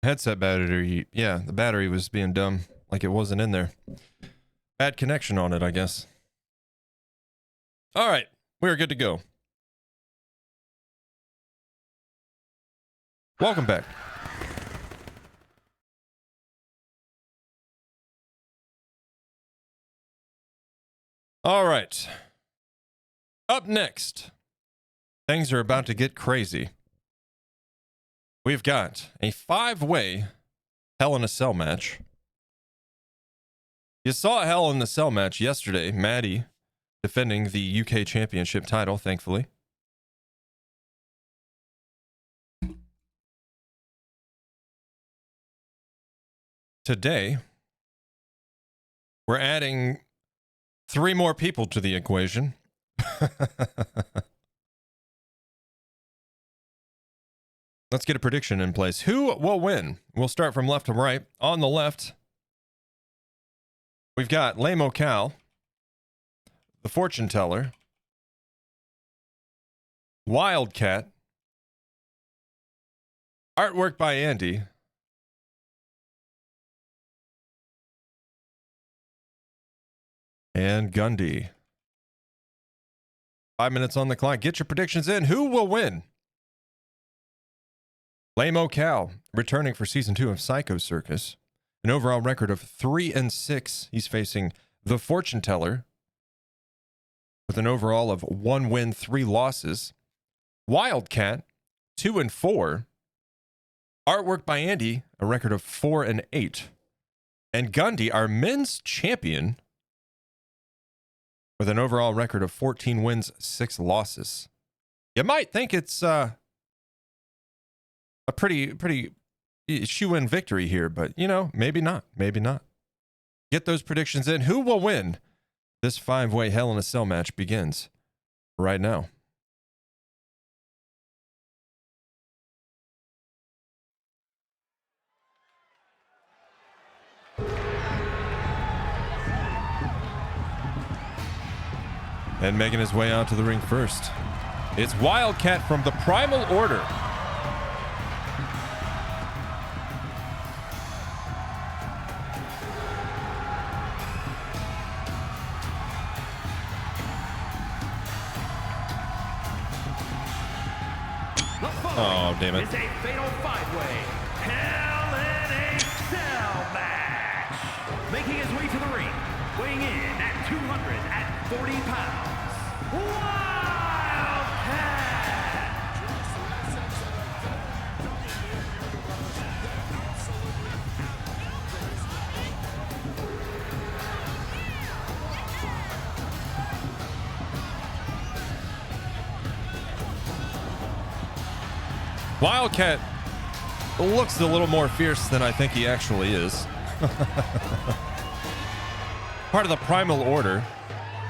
Headset battery. Yeah, the battery was being dumb. Like it wasn't in there. Bad connection on it, I guess. All right, we're good to go. Welcome back. All right. Up next, things are about to get crazy. We've got a 5-way Hell in a Cell match. You saw a Hell in the Cell match yesterday. Maddie defending the UK Championship title, thankfully. Today, we're adding 3 more people to the equation. Let's get a prediction in place. Who will win? We'll start from left to right. On the left, we've got Lamo Cal, the fortune teller, Wildcat, artwork by Andy, and Gundy. 5 minutes on the clock. Get your predictions in. Who will win? Lamo Cal, returning for season 2 of Psycho Circus. An overall record of 3-6. He's facing the fortune teller with an overall of 1 win, 3 losses. Wildcat, 2-4. Artwork by Andy, a record of 4-8. And Gundy, our men's champion, with an overall record of 14 wins, 6 losses. You might think it's a pretty shoe-in victory here, but, you know, maybe not. Get those predictions in. Who will win? This 5-way Hell in a Cell match begins right now. And making his way out to the ring first, it's Wildcat from the Primal Order. Oh, damn it. It's a fatal 5-way Hell in a Cell match. Making his way to the ring, weighing in at 240 pounds, Wildcat. Wildcat looks a little more fierce than I think he actually is. Part of the Primal Order,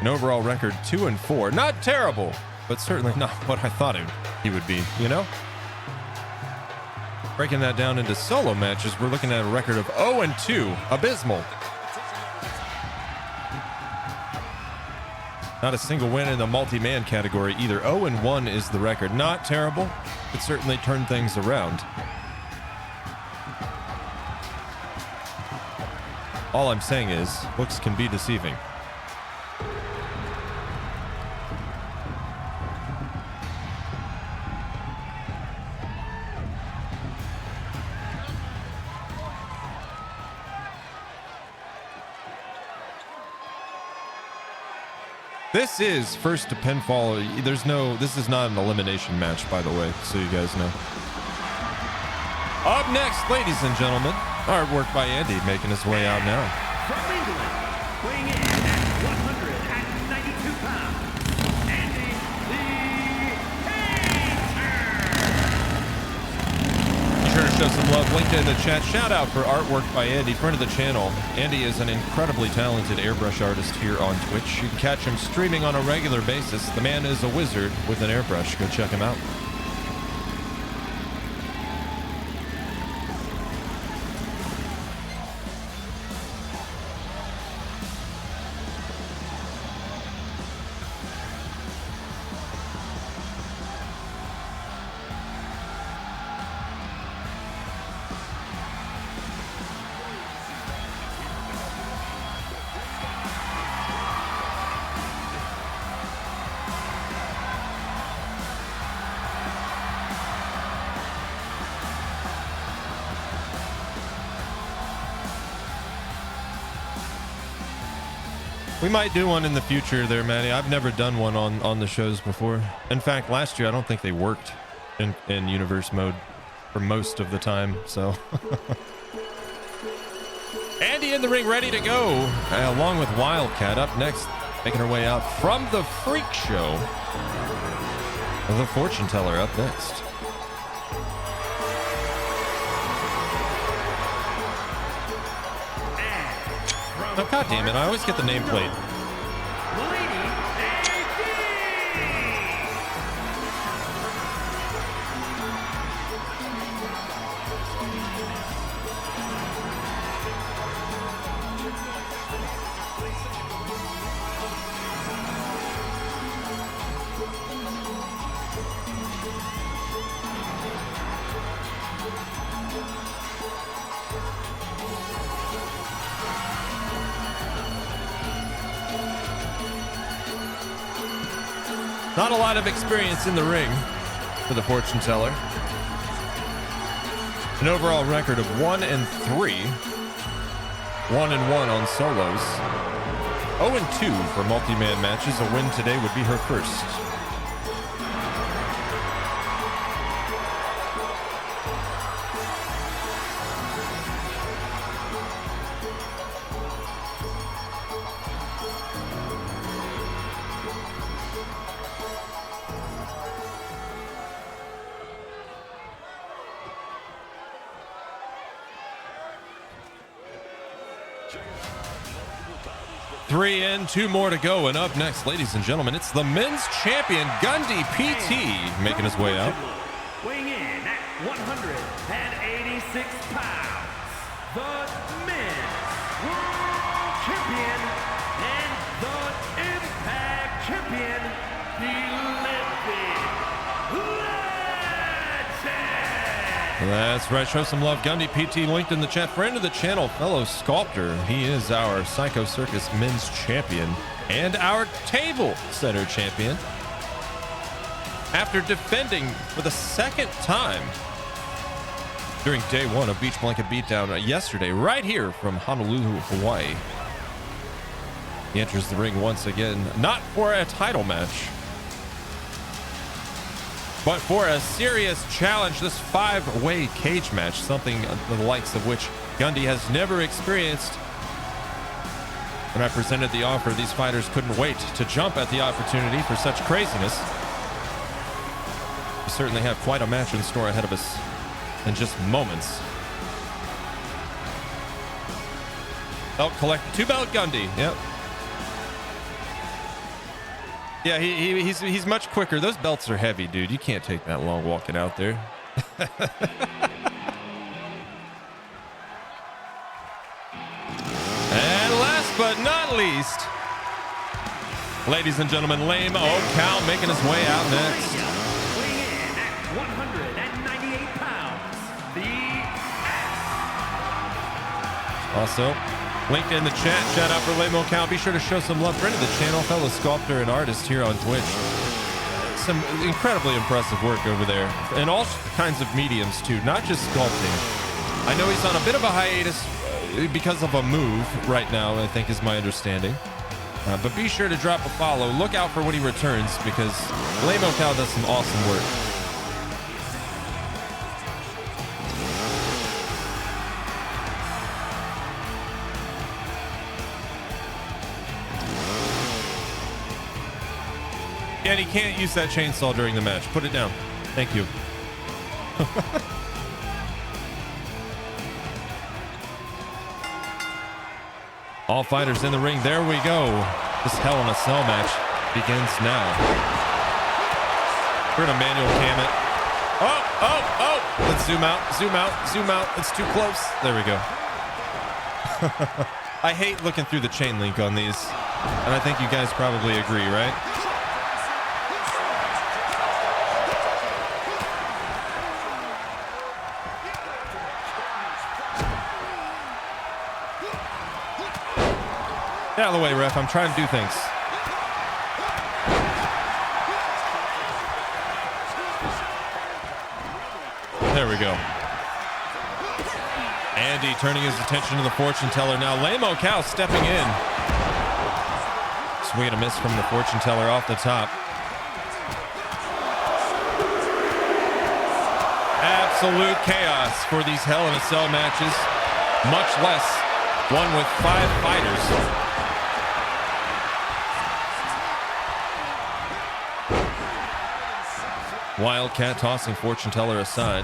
an overall record 2-4. Not terrible, but certainly not what I thought he would be, you know? Breaking that down into solo matches, we're looking at a record of 0-2. Abysmal. Not a single win in the multi-man category either. 0-1 is the record. Not terrible. Could certainly turn things around. All I'm saying is, looks can be deceiving. This is first to pinfall. This is not an elimination match, by the way, so you guys know. Up next, ladies and gentlemen, artwork by Andy making his way out now. From England, weighing in at 192 pounds, Andy the sure to show some love. Linked in the chat. Shout out for artwork by Andy, friend of the channel. Andy is an incredibly talented airbrush artist here on Twitch. You can catch him streaming on a regular basis. The man is a wizard with an airbrush. Go check him out. We might do one in the future there, Maddie. I've never done one on the shows before. In fact, last year, I don't think they worked in universe mode for most of the time, so. Andy in the ring, ready to go, along with Wildcat up next, making her way out from the Freak Show. The Fortune Teller up next. Oh, God damn it. I always get the nameplate. Not a lot of experience in the ring for the Fortune Teller. An overall record of 1-3, 1-1 on solos, 0-2 for multi-man matches. A win today would be her first. Three in, two more to go, and up next, ladies and gentlemen, it's the men's champion, Gundy PT, making his way out. Weighing in at 186 pounds, the men's world champion and the Impact champion, the living legend. That's right. Show some love. Gundy PT linked in the chat. Friend of the channel, fellow sculptor. He is our Psycho Circus men's champion and our table setter champion. After defending for the second time during day one of Beach Blanket Beatdown yesterday, right here from Honolulu, Hawaii. He enters the ring once again, not for a title match, but for a serious challenge, this 5-way cage match, something the likes of which Gundy has never experienced. When I presented the offer, these fighters couldn't wait to jump at the opportunity for such craziness. We certainly have quite a match in store ahead of us in just moments. Belt collect, 2-belt Gundy, yep. Yeah, he's much quicker. Those belts are heavy, dude. You can't take that long walking out there. And last but not least, ladies and gentlemen, Lame Cal making his way out next. Weighing in at 198 pounds, the Also, linked in the chat. Shout out for Lame Cal. Be sure to show some love. Friend of the channel, fellow sculptor and artist here on Twitch. Some incredibly impressive work over there. And all kinds of mediums, too. Not just sculpting. I know he's on a bit of a hiatus because of a move right now, I think is my understanding. But be sure to drop a follow. Look out for when he returns because Lame Cal does some awesome work. And he can't use that chainsaw during the match. Put it down. Thank you. All fighters in the ring. There we go. This Hell in a Cell match begins now. We're gonna manual cam it. Oh! Let's zoom out, zoom out, zoom out. It's too close. There we go. I hate looking through the chain link on these, and I think you guys probably agree, right? Get out of the way, ref. I'm trying to do things. There we go. Andy turning his attention to the fortune teller now. Lamo Cow stepping in. Swing and a miss from the fortune teller off the top. Absolute chaos for these Hell in a Cell matches. Much less one with 5 fighters. Wildcat tossing fortune teller aside.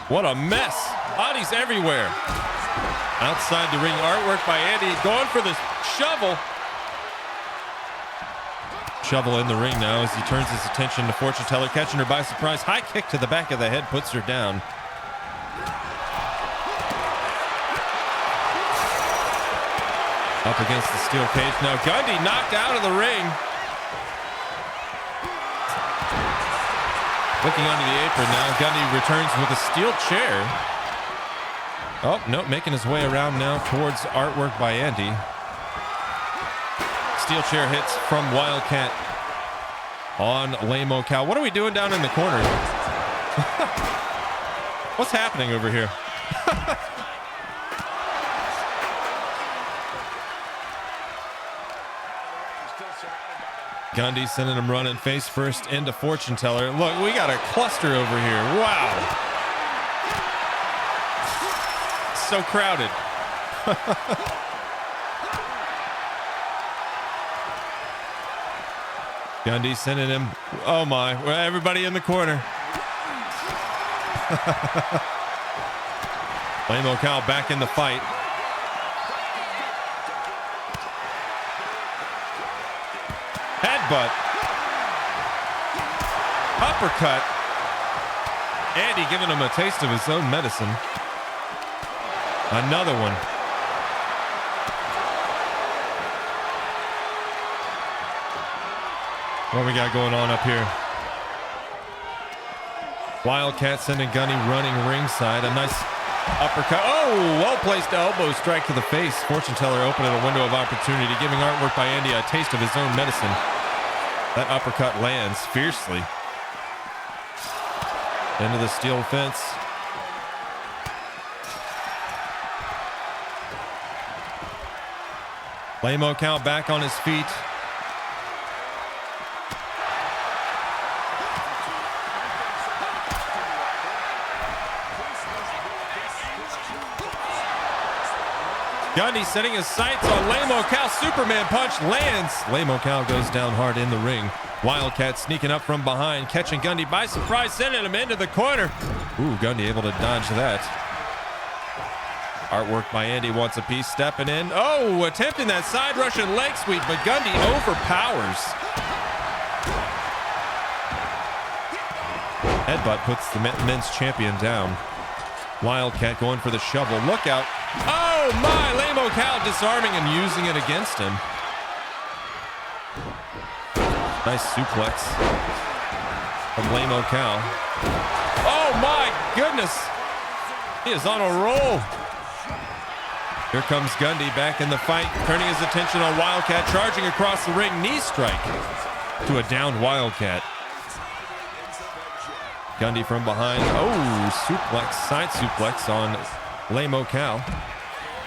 What a mess. Bodies everywhere. Outside the ring, artwork by Andy. Going for the shovel. Shovel in the ring now as he turns his attention to fortune teller, catching her by surprise. High kick to the back of the head puts her down. Up against the steel cage. Now Gundy knocked out of the ring. Looking under the apron now. Gundy returns with a steel chair. Oh, no, making his way around now towards artwork by Andy. Steel chair hits from Wildcat on Lamo Cow. What are we doing down in the corner? What's happening over here? Gundy sending him running face first into fortune teller. Look, we got a cluster over here. Wow. So crowded. Gundy sending him. Oh my, everybody in the corner. Lamo Cow back in the fight. Headbutt. Uppercut. Andy giving him a taste of his own medicine. Another one. What we got going on up here? Wildcat sending Gunny running ringside. A nice uppercut. Oh, well-placed elbow strike to the face. Fortune teller opening a window of opportunity, giving artwork by Andy a taste of his own medicine. That uppercut lands fiercely into the steel fence. Lamo Cow back on his feet. Gundy setting his sights on Lamo Cow. Superman punch lands. Lamo Cow goes down hard in the ring. Wildcat sneaking up from behind, catching Gundy by surprise, sending him into the corner. Ooh, Gundy able to dodge that. Artwork by Andy wants a piece, stepping in. Oh, attempting that side Russian leg sweep, but Gundy overpowers. Headbutt puts the men's champion down. Wildcat going for the shovel. Look out. Oh my, Lamo Cow disarming and using it against him. Nice suplex from Lamo Cow. Oh my goodness. He is on a roll. Here comes Gundy back in the fight, turning his attention on Wildcat, charging across the ring. Knee strike to a downed Wildcat. Gundy from behind. Oh, suplex, side suplex on Lamo Cow.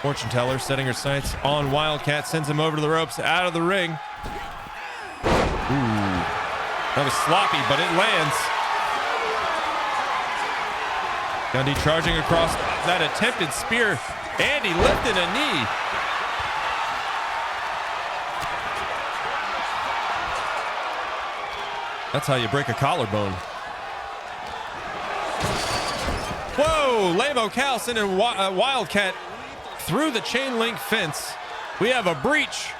Fortune teller setting her sights on Wildcat, sends him over to the ropes, out of the ring. Ooh, that was sloppy, but it lands. Gundy charging across that attempted spear. Andy lifting a knee. That's how you break a collarbone. Whoa, Lamo Cow sending Wildcat through the chain link fence. We have a breach.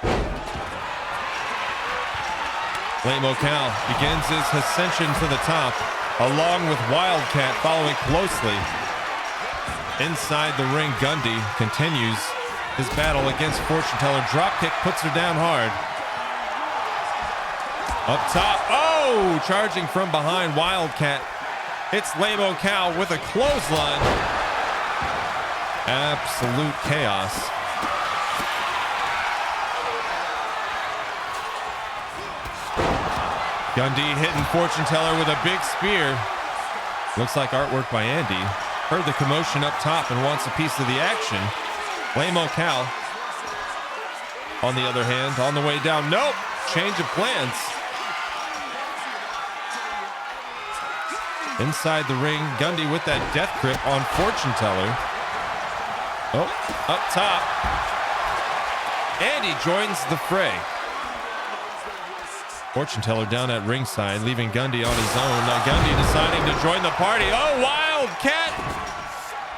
Lamo Cal begins his ascension to the top, along with Wildcat following closely. Inside the ring, Gundy continues his battle against Fortune Teller. Dropkick puts her down hard. Up top, oh, charging from behind, Wildcat hits Lamo Cal with a clothesline. Absolute chaos. Gundy hitting Fortune Teller with a big spear. Looks like artwork by Andy. Heard the commotion up top and wants a piece of the action. Lamo Cal, on the other hand, on the way down. Nope, change of plans. Inside the ring, Gundy with that death grip on Fortune Teller. Oh, up top. Andy joins the fray. Fortune Teller down at ringside, leaving Gundy on his own. Now Gundy deciding to join the party. Oh, Wildcat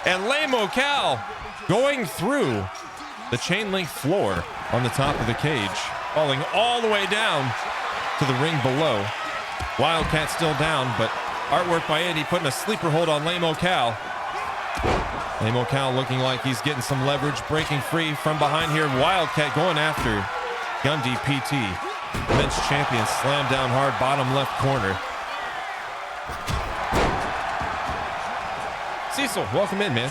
and Lamo Cal going through the chain link floor on the top of the cage, falling all the way down to the ring below. Wildcat still down, but artwork by Andy putting a sleeper hold on Lamo Cal. Lamo Cal looking like he's getting some leverage, breaking free from behind here. Wildcat going after Gundy PT. Men's champion slammed down hard, bottom left corner. Cecil, welcome in, man.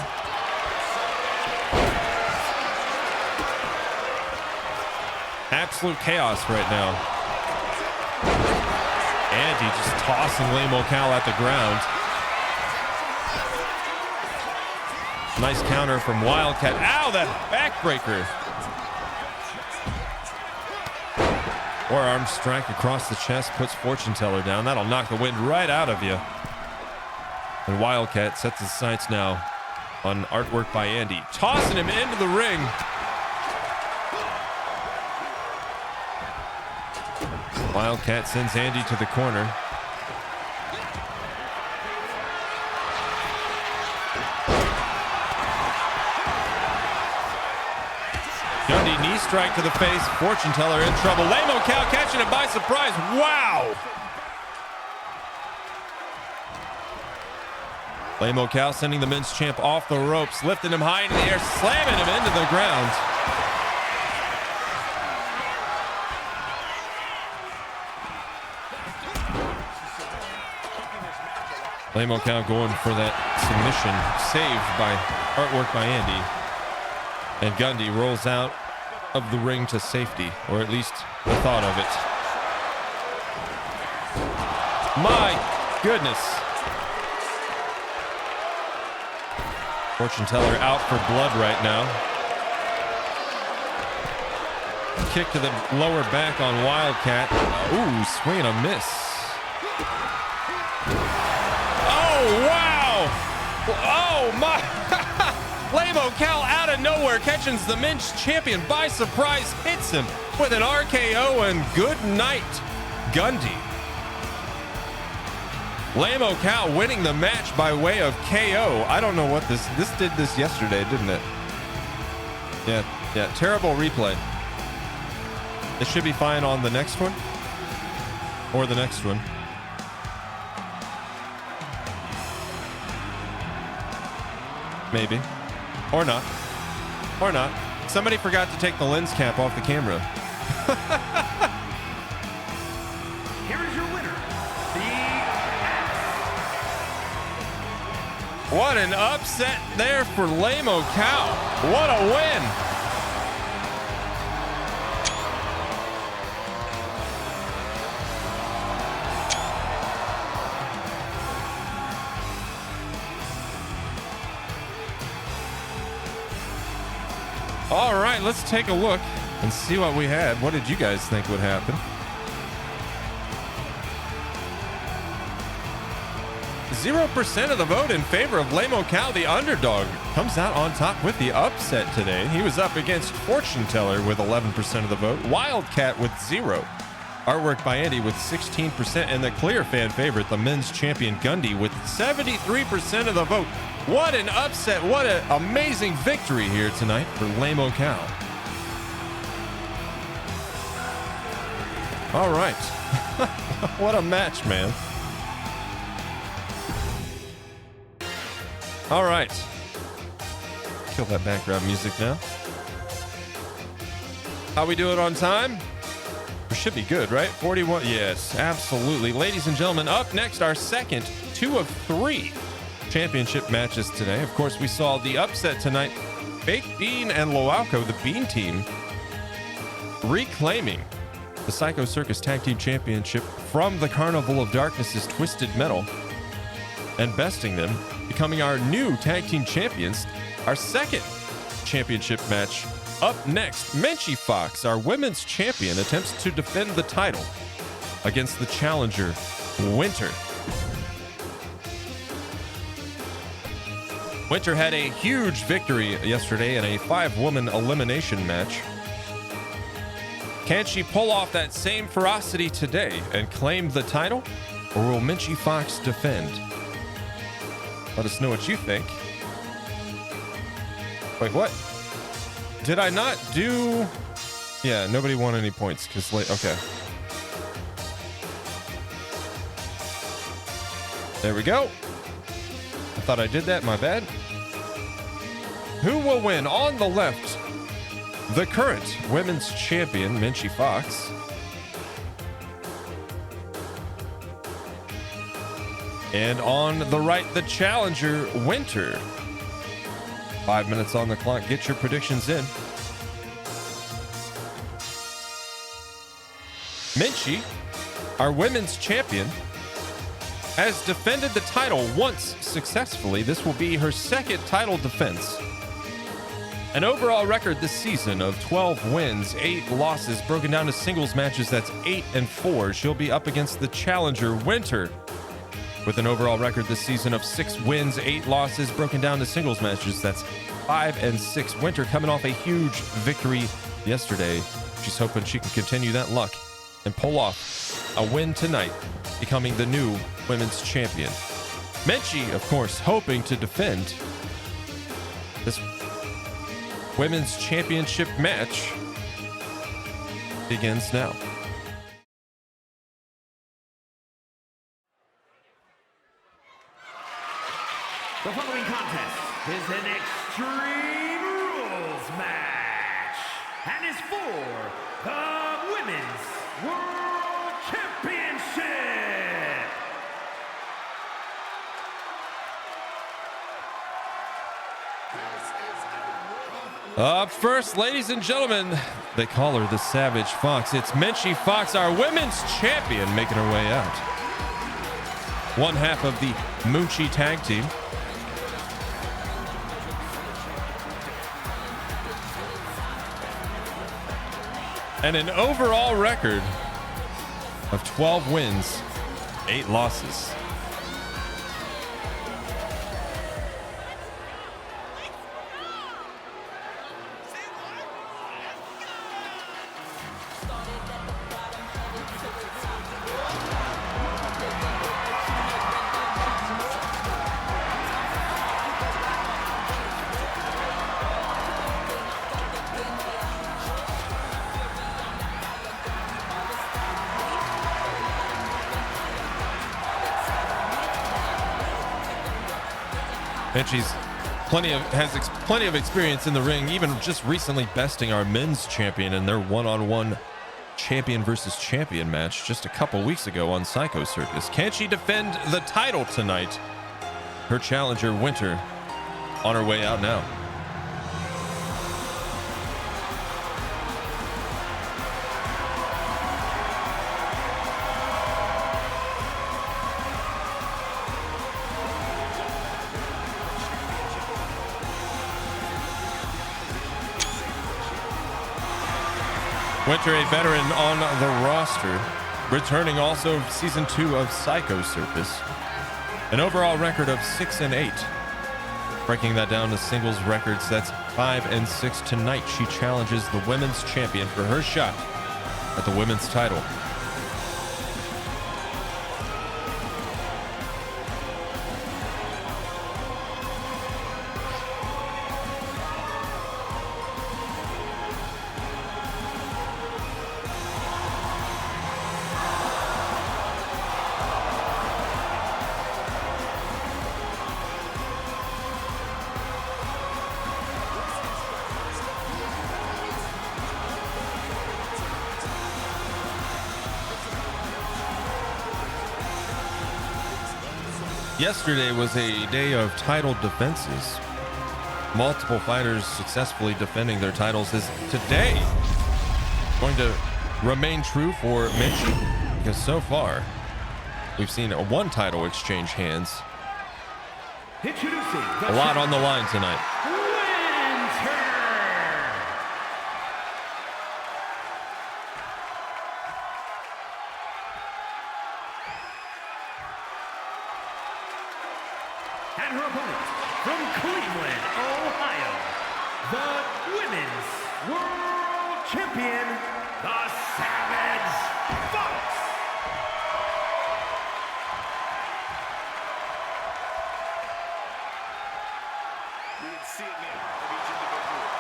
Absolute chaos right now. Andy just tossing Lamo Cal at the ground. Nice counter from Wildcat. Ow, that backbreaker. Forearm strike across the chest puts Fortune Teller down. That'll knock the wind right out of you. And Wildcat sets his sights now on artwork by Andy. Tossing him into the ring. Wildcat sends Andy to the corner. Gundy knee strike to the face. Fortune Teller in trouble. Lamo Cal catching it by surprise. Wow! Lamo Cal sending the men's champ off the ropes, lifting him high into the air, slamming him into the ground. Lamo Cal going for that submission, saved by artwork by Andy. And Gundy rolls out of the ring to safety, or at least the thought of it. My goodness. Fortune Teller out for blood right now. Kick to the lower back on Wildcat. Ooh, swing and a miss. Oh, wow. Oh, my. Lamo Cal out of nowhere catches the men's champion by surprise, hits him with an RKO, and good night, Gundy. Lamo Cal winning the match by way of KO. I don't know what this did this yesterday, didn't it? Yeah, terrible replay. It should be fine on the next one or the next one. Maybe. Or not. Or not. Somebody forgot to take the lens cap off the camera. Here is your winner, What an upset there for Lamo Cal. What a win. All right, let's take a look and see what we had. What did you guys think would happen? 0% of the vote in favor of Lamo Cal, the underdog, comes out on top with the upset today. He was up against Fortune Teller with 11% of the vote, Wildcat with 0. Artwork by Andy with 16%, and the clear fan favorite, the men's champion Gundy, with 73% of the vote. What an upset. What an amazing victory here tonight for Lame-O Cow. All right. What a match, man. All right. Kill that background music now. How we do it on time? We should be good, right? 41. Yes, absolutely. Ladies and gentlemen, up next, our second 2 of 3 championship matches today. Of course, we saw the upset tonight. Baked Bean and Loalco, the Bean team, reclaiming the Psycho Circus Tag Team Championship from the Carnival of Darkness's Twisted Metal and besting them, becoming our new tag team champions. Our second championship match up next. Menchie Fox, our women's champion, attempts to defend the title against the challenger, Winter. Winter had a huge victory yesterday in a 5-woman elimination match. Can she pull off that same ferocity today and claim the title? Or will Menchie Fox defend? Let us know what you think. Wait, what? Did I not do... Yeah, nobody won any points because okay. There we go. I thought I did that, my bad. Who will win? On the left, the current women's champion, Menchie Fox. And on the right, the challenger, Winter. 5 minutes on the clock. Get your predictions in. Menchie, our women's champion, has defended the title once successfully. This will be her second title defense. An overall record this season of 12 wins, 8 losses, broken down to singles matches. That's 8-4. She'll be up against the challenger, Winter, with an overall record this season of 6 wins, 8 losses, broken down to singles matches. That's 5-6. Winter coming off a huge victory yesterday. She's hoping she can continue that luck and pull off a win tonight, becoming the new women's champion. Menchie, of course, hoping to defend this women's championship match. Begins now. The following contest is an Extreme Rules match and is for the Women's World Championship. Up first, ladies and gentlemen, they call her the Savage Fox. It's Menchie Fox, our women's champion, making her way out. One half of the Moochie tag team. And an overall record of 12 wins, 8 losses. And she's has plenty of experience in the ring, even just recently besting our men's champion in their one-on-one champion versus champion match just a couple weeks ago on Psycho Circus. Can she defend the title tonight? Her challenger, Winter, on her way out now. Winter, a veteran on the roster, returning also season 2 of Psycho Circus. An overall record of 6-8. Breaking that down to singles records, that's 5-6. Tonight, she challenges the women's champion for her shot at the women's title. Yesterday was a day of title defenses. Multiple fighters successfully defending their titles. Is today going to remain true for Minchie? Because so far, we've seen one title exchange hands. A lot on the line tonight. And her opponent from Cleveland, Ohio, the Women's World Champion, the Savage Fox.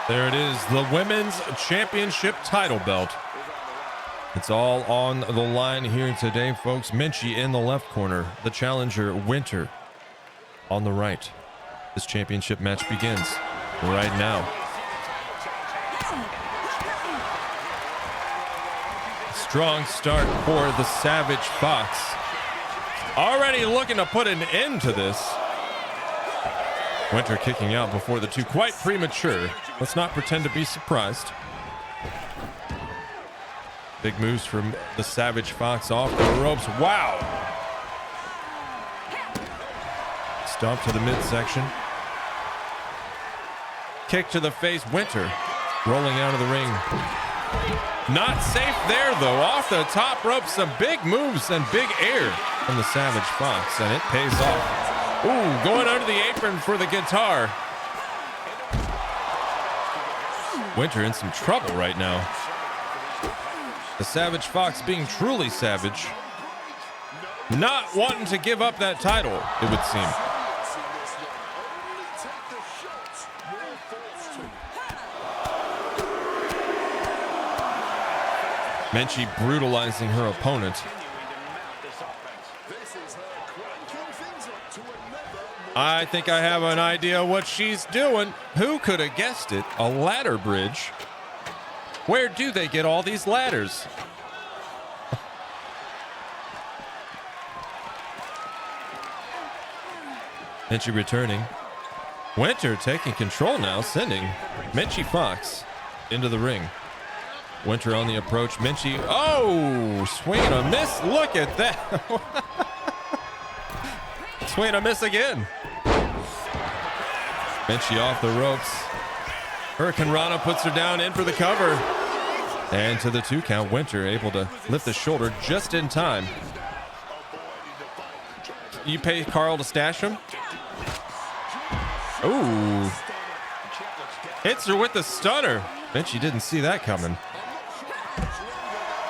There it is, the Women's Championship title belt. It's all on the line here today, folks. Minchie in the left corner, the challenger, Winter, on the right. This championship match begins right now. Strong start for the Savage Fox. Already looking to put an end to this. Winter kicking out before the two, quite premature. Let's not pretend to be surprised. Big moves from the Savage Fox off the ropes. Wow. Stomp to the midsection. Kick to the face. Winter rolling out of the ring. Not safe there, though. Off the top rope, some big moves and big air from the Savage Fox, and it pays off. Ooh, going under the apron for the guitar. Winter in some trouble right now. The Savage Fox being truly savage. Not wanting to give up that title, it would seem. Minchie brutalizing her opponent. I think I have an idea what she's doing. Who could have guessed it? A ladder bridge. Where do they get all these ladders? Minchie returning. Winter taking control now, sending Minchie Fox into the ring. Winter on the approach. Minchie, oh, swing and a miss. Look at that. Swing and a miss again. Minchie off the ropes. Hurricane Rana puts her down, in for the cover. And to the 2 count, Winter able to lift the shoulder just in time. You pay Carl to stash him? Ooh. Hits her with the stunner. Minchie didn't see that coming.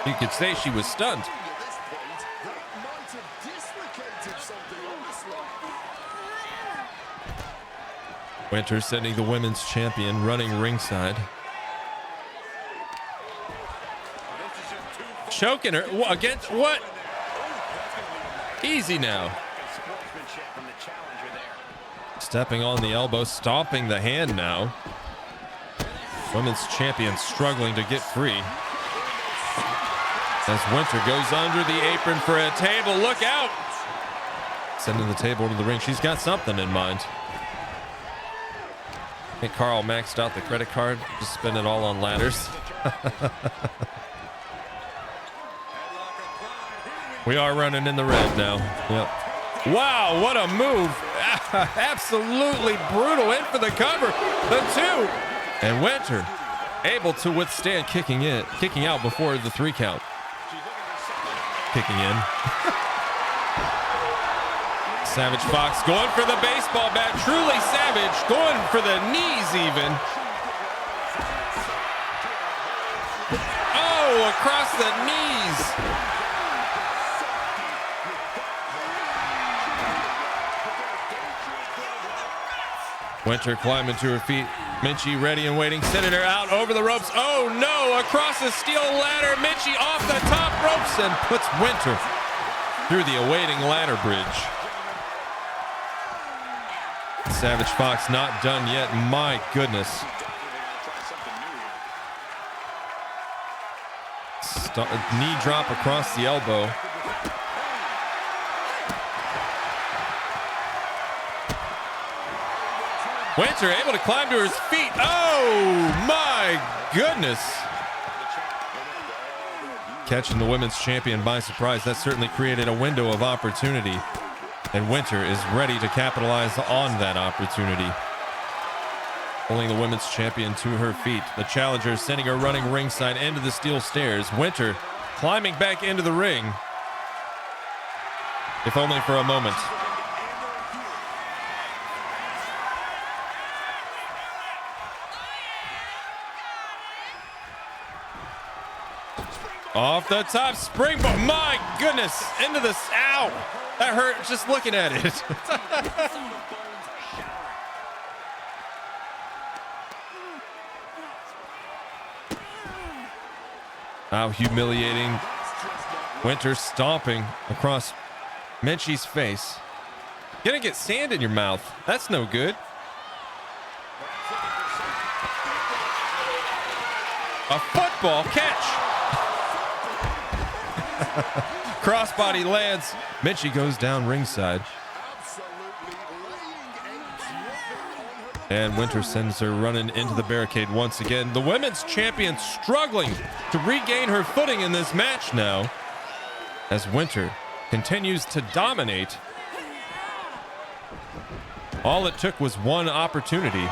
You could say she was stunned. Winter sending the women's champion running ringside. Choking her against what? Easy now. Stepping on the elbow, stomping the hand now. Women's champion struggling to get free. As Winter goes under the apron for a table. Look out! Sending the table to the ring. She's got something in mind. I think Carl maxed out the credit card. Just spend it all on ladders. We are running in the red now. Yep. Wow, what a move. Absolutely brutal. In for the cover. The 2. And Winter able to withstand kicking out before the 3 count. Kicking in. Savage Fox going for the baseball bat. Truly savage. Going for the knees even. Oh, across the knees. Winter climbing to her feet. Minchie ready and waiting. Sending her out over the ropes. Oh no, across the steel ladder. Minchie off the top ropes and puts Winter through the awaiting ladder bridge. Savage Fox not done yet. My goodness. Knee drop across the elbow. Winter able to climb to his feet. Oh my goodness. Catching the women's champion by surprise. That certainly created a window of opportunity. And Winter is ready to capitalize on that opportunity. Pulling the women's champion to her feet. The challenger sending her running ringside into the steel stairs. Winter climbing back into the ring. If only for a moment. Off the top, springboard. My goodness, into this. Ow, that hurt just looking at it. How humiliating. Winter stomping across Menchie's face. Gonna get sand in your mouth. That's no good. A football catch. Crossbody lands. Menchie goes down ringside. And Winter sends her running into the barricade once again. The women's champion struggling to regain her footing in this match now, as Winter continues to dominate. All it took was one opportunity,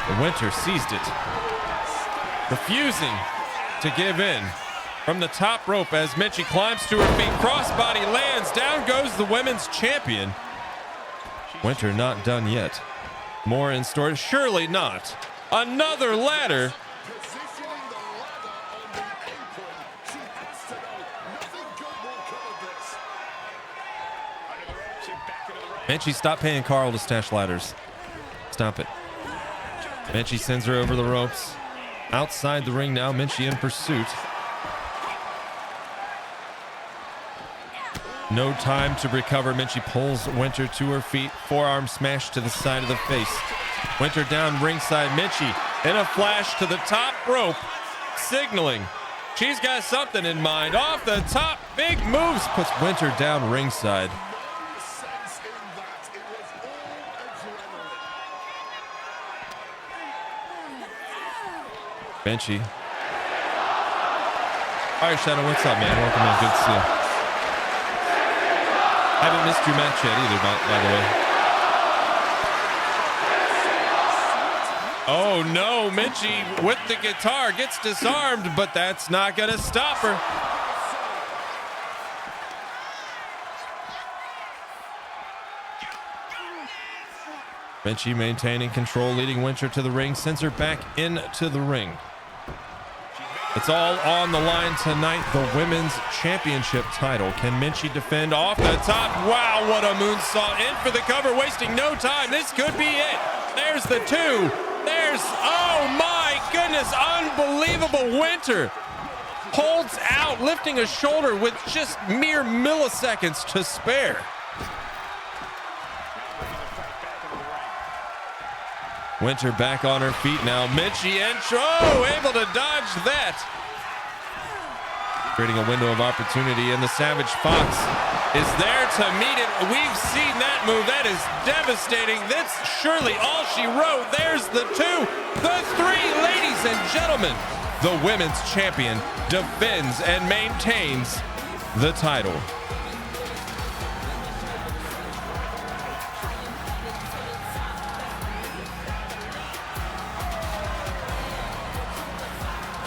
and Winter seized it, refusing to give in. From the top rope as Menchie climbs to her feet, crossbody lands, down goes the women's champion. Winter not done yet. More in store, surely not. Another ladder. Menchie, stop paying Carl to stash ladders. Stop it. Menchie sends her over the ropes. Outside the ring now, Menchie in pursuit. No time to recover. Menchie pulls Winter to her feet. Forearm smash to the side of the face. Winter down ringside. Menchie in a flash to the top rope, signaling she's got something in mind. Off the top, big moves, puts Winter down ringside. Menchie. Fire Shadow, what's up, man? Welcome in. Good to see you. Haven't missed your match yet either, by the way. Oh no, Menchie with the guitar gets disarmed, but that's not gonna stop her. Menchie maintaining control, leading Winter to the ring, sends her back into the ring. It's all on the line tonight. The women's championship title. Can Menchie defend off the top? Wow, what a moonsault. In for the cover, wasting no time. This could be it. There's the two. There's, oh my goodness, unbelievable. Winter holds out, lifting a shoulder with just mere milliseconds to spare. Winter back on her feet now. Menchie able to dodge that. Creating a window of opportunity, and the Savage Fox is there to meet it. We've seen that move. That is devastating. That's surely all she wrote. There's the two, the three, ladies and gentlemen. The women's champion defends and maintains the title.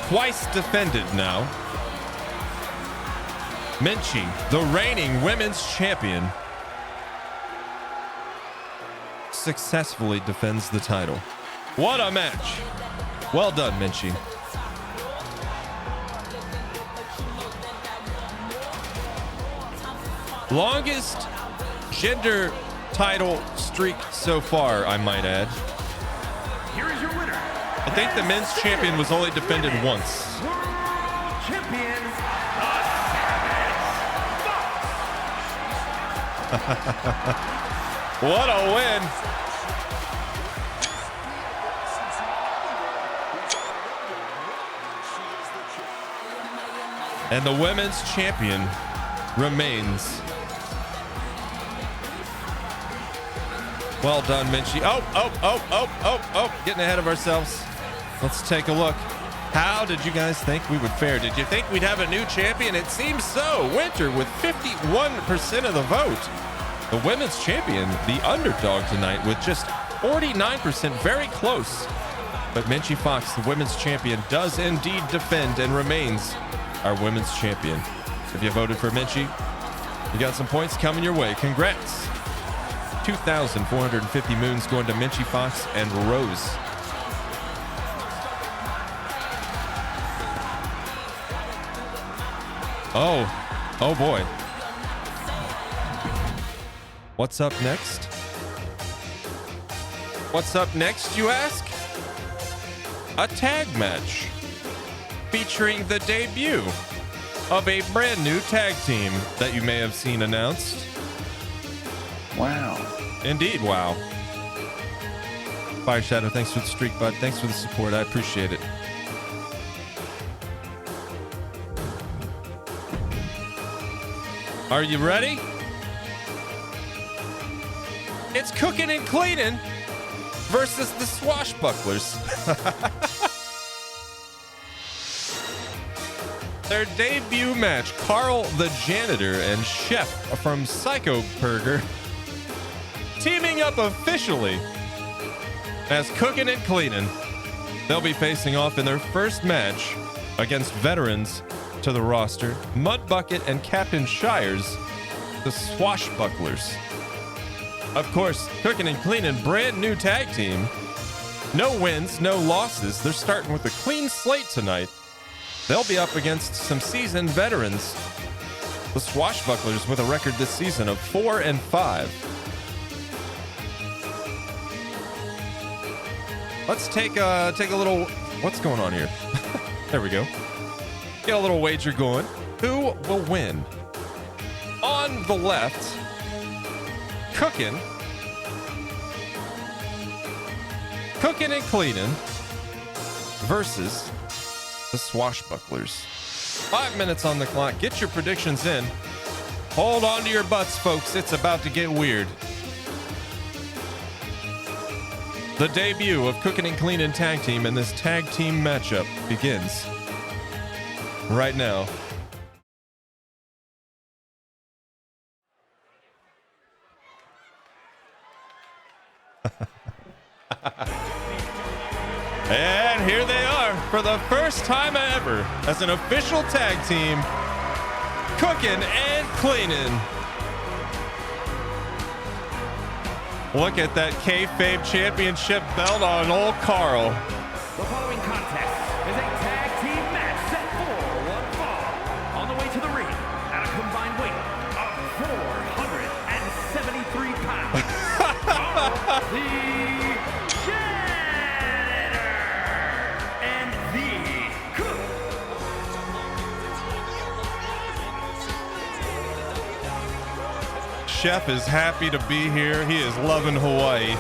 Twice defended now. Menchie, the reigning women's champion, successfully defends the title. What a match. Well done, Menchie. Longest gender title streak so far, I might add. Here is your winner. I think the men's champion was only defended once. World champion, What a win. And the women's champion remains Well done, Minchie. Oh, getting ahead of ourselves. Let's take a look. How did you guys think we would fare? Did you think we'd have a new champion? It seems so. Winter with 51% of the vote. The women's champion, the underdog tonight with just 49%, very close. But Minchie Fox, the women's champion, does indeed defend and remains our women's champion. If you voted for Minchie, you got some points coming your way. Congrats. 2,450 moons going to Minchie Fox and Rose. Oh boy. What's up next? What's up next, you ask? A tag match featuring the debut of a brand new tag team that you may have seen announced. Wow. Indeed, wow. Fire Shadow, thanks for the streak, bud. Thanks for the support. I appreciate it. Are you ready? It's Cooking and Cleaning versus the Swashbucklers. Their debut match, Carl the Janitor and Chef from Psycho Burger, teaming up officially as Cooking and Cleaning. They'll be facing off in their first match against veterans to the roster, Mudbucket and Captain Shires, the Swashbucklers. Of course, Cooking and Cleaning, brand new tag team. No wins, no losses. They're starting with a clean slate tonight. They'll be up against some seasoned veterans, the Swashbucklers, with a record this season of 4-5. Let's take a little. What's going on here? There we go. Get a little wager going. Who will win? On the left, Cooking and Cleaning versus the Swashbucklers. 5 minutes on the clock. Get your predictions in. Hold on to your butts, folks. It's about to get weird. The debut of Cooking and Cleaning tag team in this tag team matchup begins right now. And here they are for the first time ever as an official tag team, Cooking and Cleaning. Look at that kayfabe championship belt on old Carl. The following contest is a tag team match set for one fall. On the way to the ring at a combined weight of 473 pounds. The Janitor and the Cook. Chef is happy to be here. He is loving Hawaii.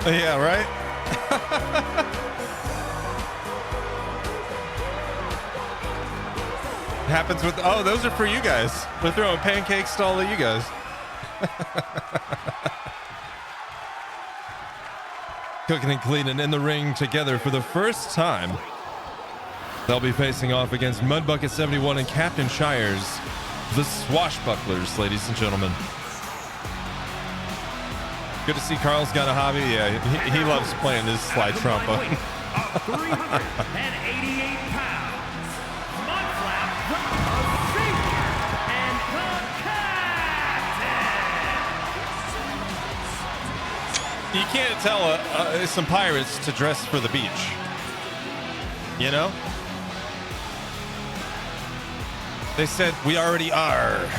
Yeah, right? Happens with, oh, those are for you guys. We're throwing pancakes to all of you guys. Cooking and Cleaning in the ring together for the first time. They'll be facing off against Mudbucket 71 and Captain Shires, the Swashbucklers, ladies and gentlemen. Good to see Carl's got a hobby. Yeah, he loves playing his slide trombone. 388 pounds. Mudflap, the Savior, and the Captain. You can't tell some pirates to dress for the beach. You know? They said, we already are.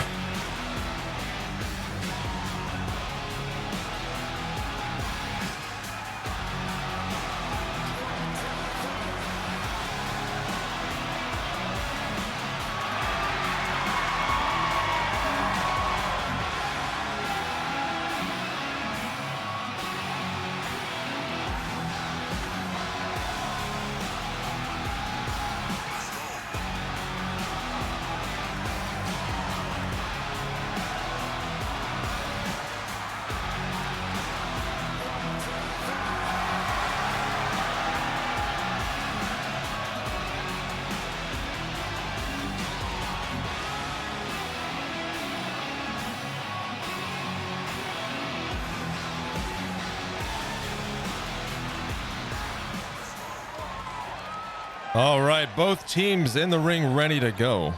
All right, both teams in the ring ready to go.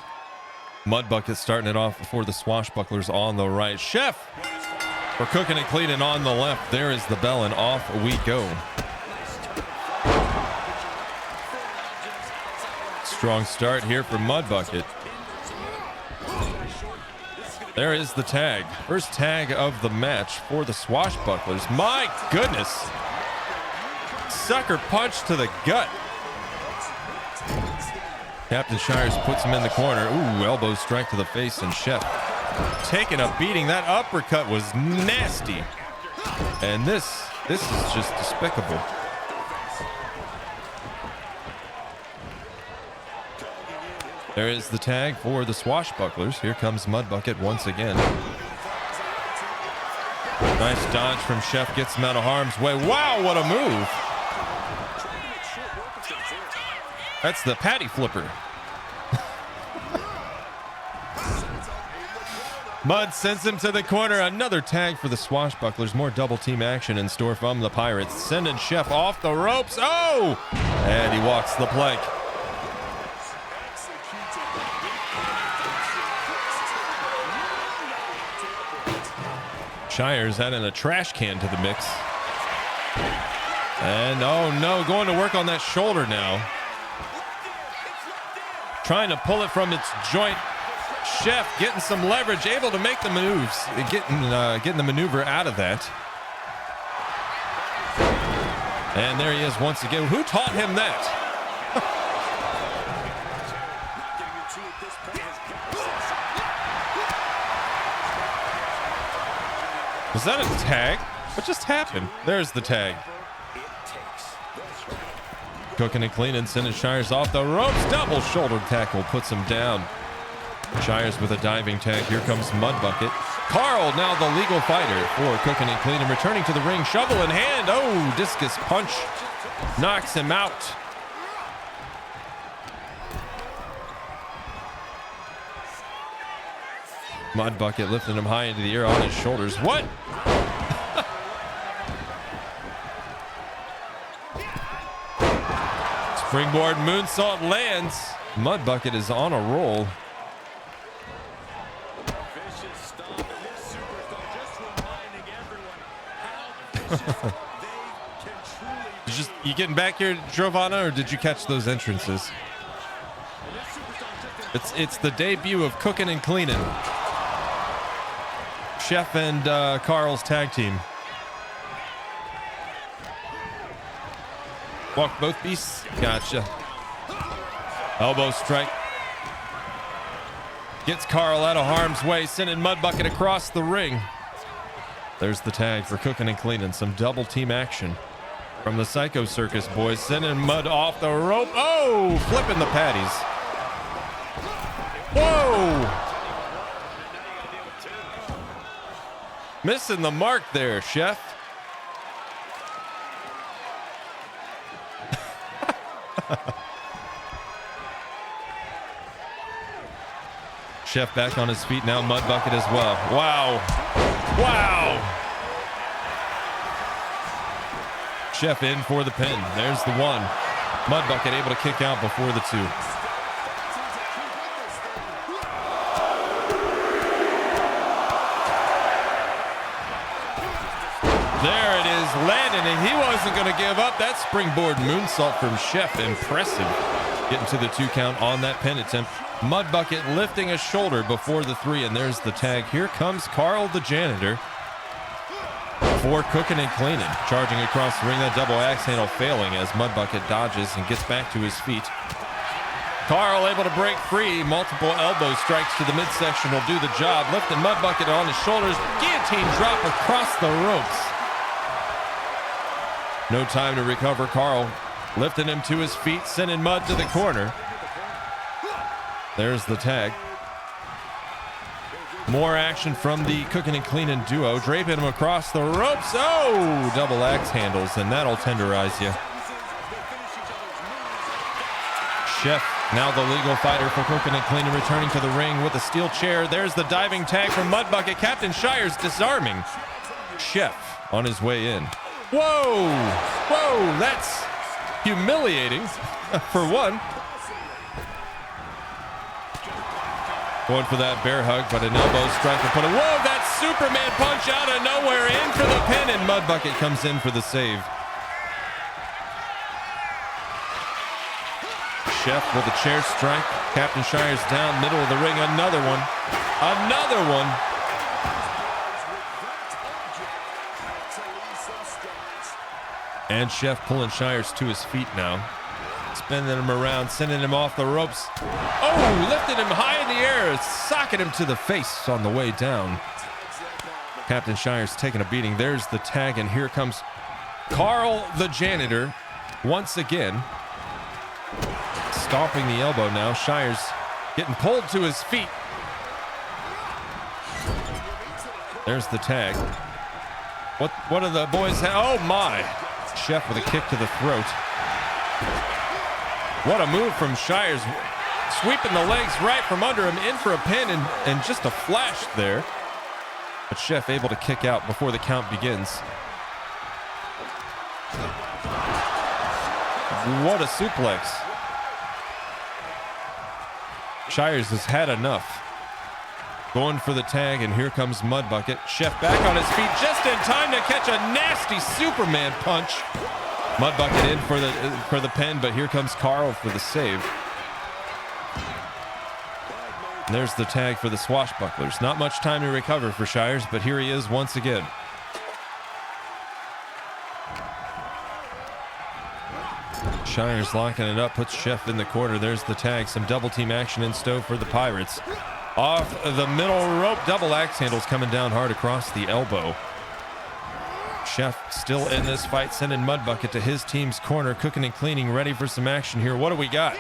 Mudbucket starting it off before the Swashbucklers on the right. Chef for cooking and cleaning on the left. There is the bell, and off we go. Strong start here for Mudbucket. There is the tag. First tag of the match for the Swashbucklers. My goodness. Sucker punch to the gut. Captain Shires puts him in the corner. Ooh, elbow strike to the face, and Chef taking a beating. That uppercut was nasty. And this is just despicable. There is the tag for the Swashbucklers. Here comes Mudbucket once again. Nice dodge from Chef, gets him out of harm's way. Wow, what a move. That's the patty flipper. Mud sends him to the corner. Another tag for the Swashbucklers. More double team action in store from the Pirates. Sending Chef off the ropes. Oh! And he walks the plank. Shires adding a trash can to the mix. And oh no, going to work on that shoulder now. Trying to pull it from its joint. Chef getting some leverage, able to make the moves, getting the maneuver out of that. And there he is once again. Who taught him that? Was that a tag? What just happened? There's the tag. Cooking and cleaning, sending Shires off the ropes. Double shoulder tackle puts him down. Shires with a diving tag. Here comes Mudbucket. Carl, now the legal fighter for cooking and cleaning, returning to the ring, shovel in hand. Oh, discus punch knocks him out. Mudbucket lifting him high into the air on his shoulders. What? Springboard moonsault lands. Mudbucket is on a roll. You getting back here, Giovanna, or did you catch those entrances? It's the debut of cooking and cleaning. Chef and Carl's tag team. Walk both beasts. Gotcha. Elbow strike. Gets Carl out of harm's way, sending Mudbucket across the ring. There's the tag for cooking and cleaning. Some double team action from the Psycho Circus boys, sending Mud off the rope. Oh, flipping the patties. Whoa. Missing the mark there, Chef. Chef back on his feet now. Mudbucket as well. Wow. Wow. Chef in for the pin. There's the one. Mudbucket able to kick out before the two. There it is, landing, and he wasn't going to give up. That springboard moonsault from Chef, impressive. Getting to the 2 count on that pin attempt. Mudbucket lifting a shoulder before the 3, and there's the tag. Here comes Carl the janitor for cooking and cleaning. Charging across the ring, that double axe handle failing as Mudbucket dodges and gets back to his feet. Carl able to break free. Multiple elbow strikes to the midsection will do the job. Lifting Mudbucket on his shoulders. Guillotine drop across the ropes. No time to recover. Carl lifting him to his feet, sending Mud to the corner. There's the tag. More action from the cooking and cleaning duo. Draping him across the ropes. Oh, double axe handles, and that'll tenderize you. Chef, now the legal fighter for cooking and cleaning, returning to the ring with a steel chair. There's the diving tag from Mudbucket. Captain Shires disarming Chef on his way in. Whoa! Whoa! That's humiliating. for one. Going for that bear hug, but an elbow strike to put it. Whoa, that Superman punch out of nowhere, in for the pin, and Mudbucket comes in for the save. Chef with a chair strike. Captain Shire's down, middle of the ring. Another one. Another one. And Chef pulling Shires to his feet now. Spinning him around, sending him off the ropes. Oh, lifted him high in the air, socking him to the face on the way down. Captain Shire's taking a beating. There's the tag, and here comes Carl the janitor once again. Stomping the elbow now. Shire's getting pulled to his feet. There's the tag. What do the boys have? Oh my! Chef with a kick to the throat. What a move from Shires. Sweeping the legs right from under him, in for a pin, and just a flash there. But Chef able to kick out before the count begins. What a suplex. Shires has had enough. Going for the tag, and here comes Mudbucket. Chef back on his feet just in time to catch a nasty Superman punch. Mudbucket in for the pin, but here comes Carl for the save. And there's the tag for the Swashbucklers. Not much time to recover for Shires, but here he is once again. Shires locking it up, puts Chef in the corner. There's the tag. Some double team action in stove for the Pirates. Off the middle rope, double axe handles coming down hard across the elbow. Chef still in this fight, sending Mudbucket to his team's corner, cooking and cleaning, ready for some action here. What do we got?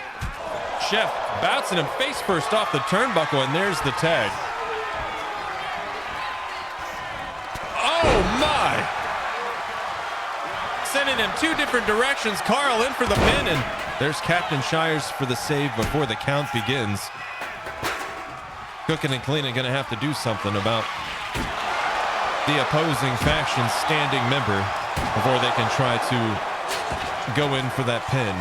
Chef bouncing him face first off the turnbuckle, and there's the tag. Oh my! Sending him two different directions. Carl in for the pin, and there's Captain Shires for the save before the count begins. Cooking and cleaning going to have to do something about the opposing faction's standing member before they can try to go in for that pin.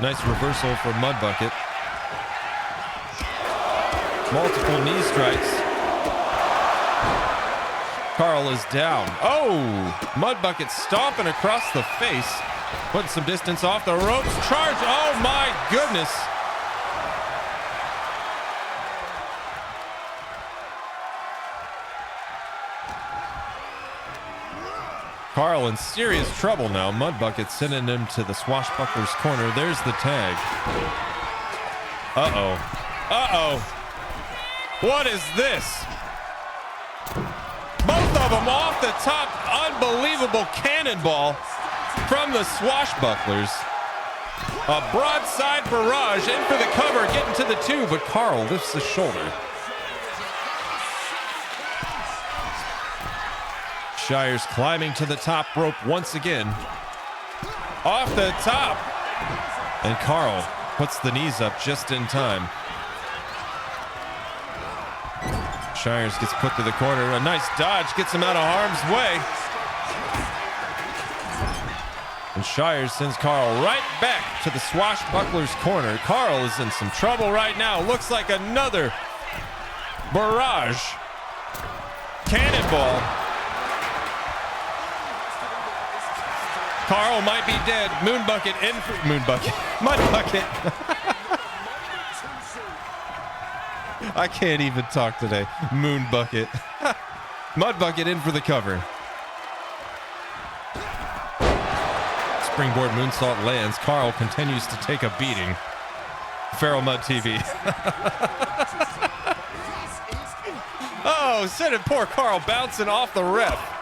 Nice reversal from Mudbucket. Multiple knee strikes. Carl is down. Oh, Mudbucket stomping across the face. Putting some distance off the ropes. Charge. Oh my goodness. Carl in serious trouble now. Mudbucket sending him to the Swashbuckler's corner. There's the tag. Uh-oh. Uh-oh. What is this? Both of them off the top. Unbelievable cannonball from the Swashbucklers. A broadside barrage in for the cover, getting to the two, but Carl lifts his shoulder. Shires climbing to the top rope once again. Off the top. And Carl puts the knees up just in time. Shires gets put to the corner. A nice dodge gets him out of harm's way. And Shires sends Carl right back to the Swashbuckler's corner. Carl is in some trouble right now. Looks like another barrage. Cannonball. Carl might be dead. Mudbucket. Mudbucket. I can't even talk today. Mudbucket. Mudbucket in for the cover. Springboard moonsault lands. Carl continues to take a beating. Feral Mud TV. Oh, sending poor Carl bouncing off the ref.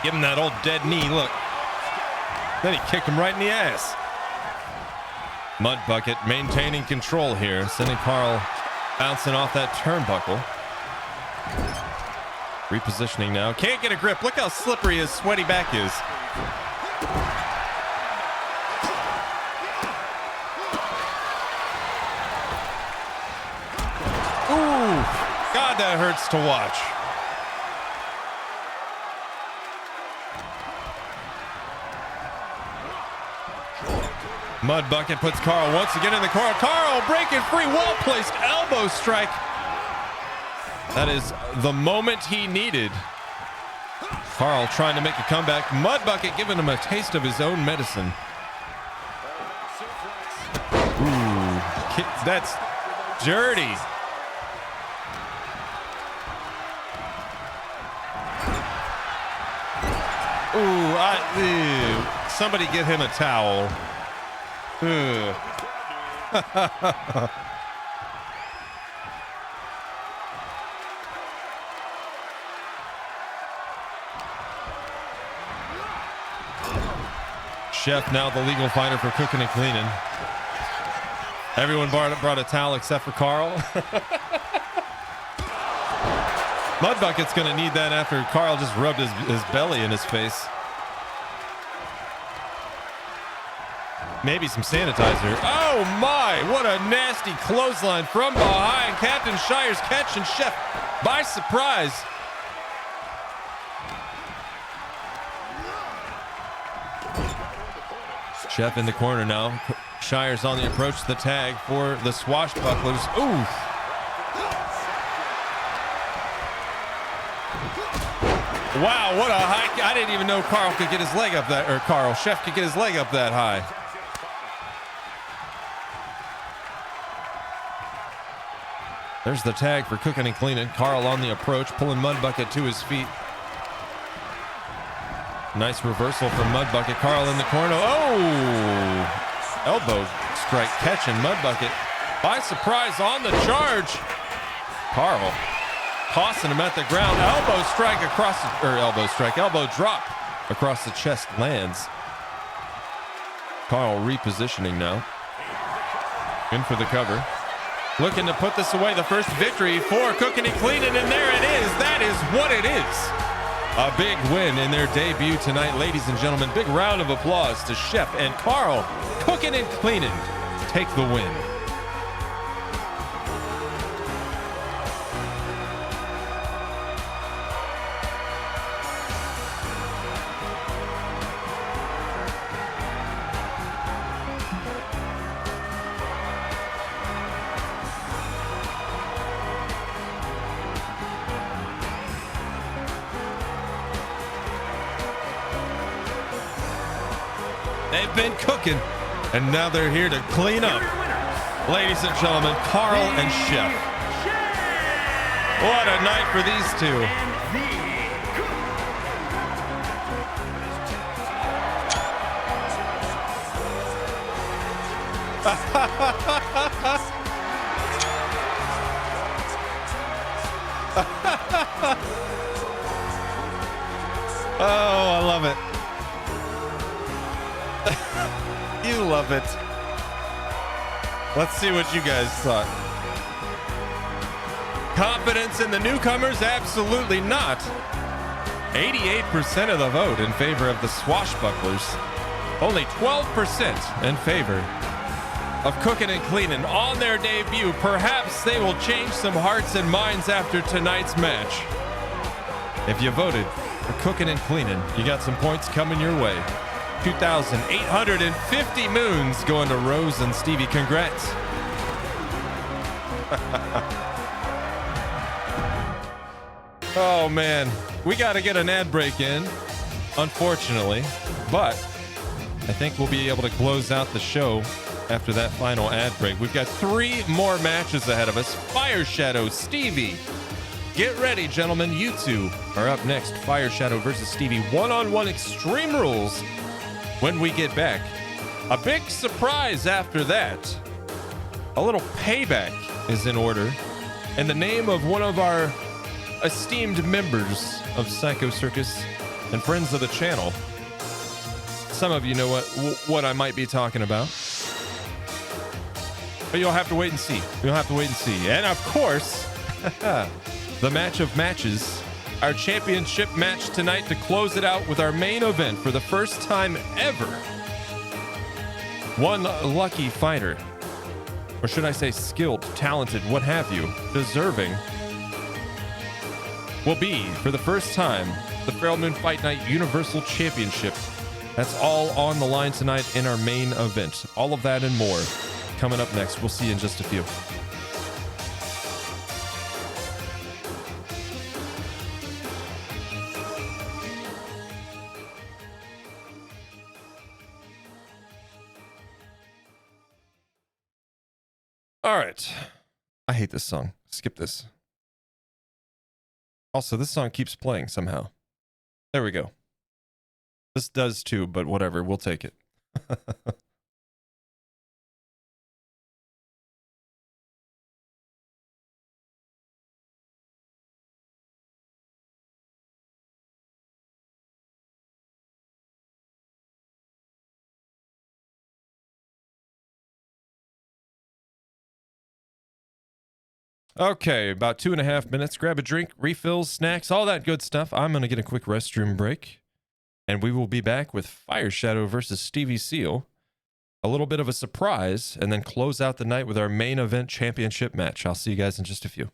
Give him that old dead knee, look. Then he kicked him right in the ass. Mudbucket maintaining control here, sending Carl bouncing off that turnbuckle. Repositioning now. Can't get a grip. Look how slippery his sweaty back is. Ooh, God, that hurts to watch. Mud Bucket puts Carl once again in the corner. Carl breaking free. Well-placed elbow strike. That is the moment he needed. Carl trying to make a comeback. Mud Bucket giving him a taste of his own medicine. Ooh, that's dirty. Ooh, somebody get him a towel. Chef now the legal fighter for cooking and cleaning. Everyone brought a towel except for Carl. Mud Bucket's going to need that after Carl just rubbed his belly in his face. Maybe some sanitizer. Oh my, what a nasty clothesline from behind. Captain Shire's catching Chef by surprise. Chef in the corner now. Shire's on the approach to the tag for the swashbucklers. Ooh. Wow, what a high. I didn't even know Carl could get his leg up that, or Chef could get his leg up that high. There's the tag for cooking and cleaning. Carl on the approach, pulling Mud Bucket to his feet. Nice reversal from Mud Bucket. Carl in the corner. Oh! Elbow strike catching Mud Bucket by surprise on the charge. Carl tossing him at the ground. Elbow strike across the, elbow drop across the chest lands. Carl repositioning now. In for the cover. Looking to put this away. The first victory for cooking and cleaning, and there it is. That is what it is. A big win in their debut tonight, ladies and gentlemen. Big round of applause to Chef and Carl. Cooking and cleaning take the win. They've been cooking, and now they're here to clean up. Ladies and gentlemen, Carl and Chef. What a night for these two. Oh, I love it. You love it. Let's see what you guys thought. Confidence in the newcomers? Absolutely not. 88% of the vote in favor of the swashbucklers. Only 12% in favor of cooking and cleaning on their debut. Perhaps they will change some hearts and minds after tonight's match. If you voted for cooking and cleaning, you got some points coming your way. 2,850 moons going to Rose and Stevie. Congrats. Oh, man. We got to get an ad break in, unfortunately. But I think we'll be able to close out the show after that final ad break. We've got 3 more matches ahead of us. Fire Shadow, Stevie. Get ready, gentlemen. You two are up next. Fire Shadow versus Stevie. One-on-one Extreme Rules. When we get back, a big surprise after that. A little payback is in order in the name of one of our esteemed members of Psycho Circus and friends of the channel. Some of you know what I might be talking about. But you'll have to wait and see. You'll have to wait and see. And of course, the match of matches our championship match tonight to close it out with our main event for the first time ever. One lucky fighter, or should I say skilled, talented, what have you, deserving, will be, for the first time, the Feral Moon Fight Night Universal Championship. That's all on the line tonight in our main event. All of that and more coming up next. We'll see you in just a few. All right. I hate this song. Skip this. Also, this song keeps playing somehow. There we go. This does too, but whatever. We'll take it. Okay, about 2.5 minutes. Grab a drink, refills, snacks, all that good stuff. I'm going to get a quick restroom break, and we will be back with Fire Shadow versus Stevie Seal. A little bit of a surprise, and then close out the night with our main event championship match. I'll see you guys in just a few.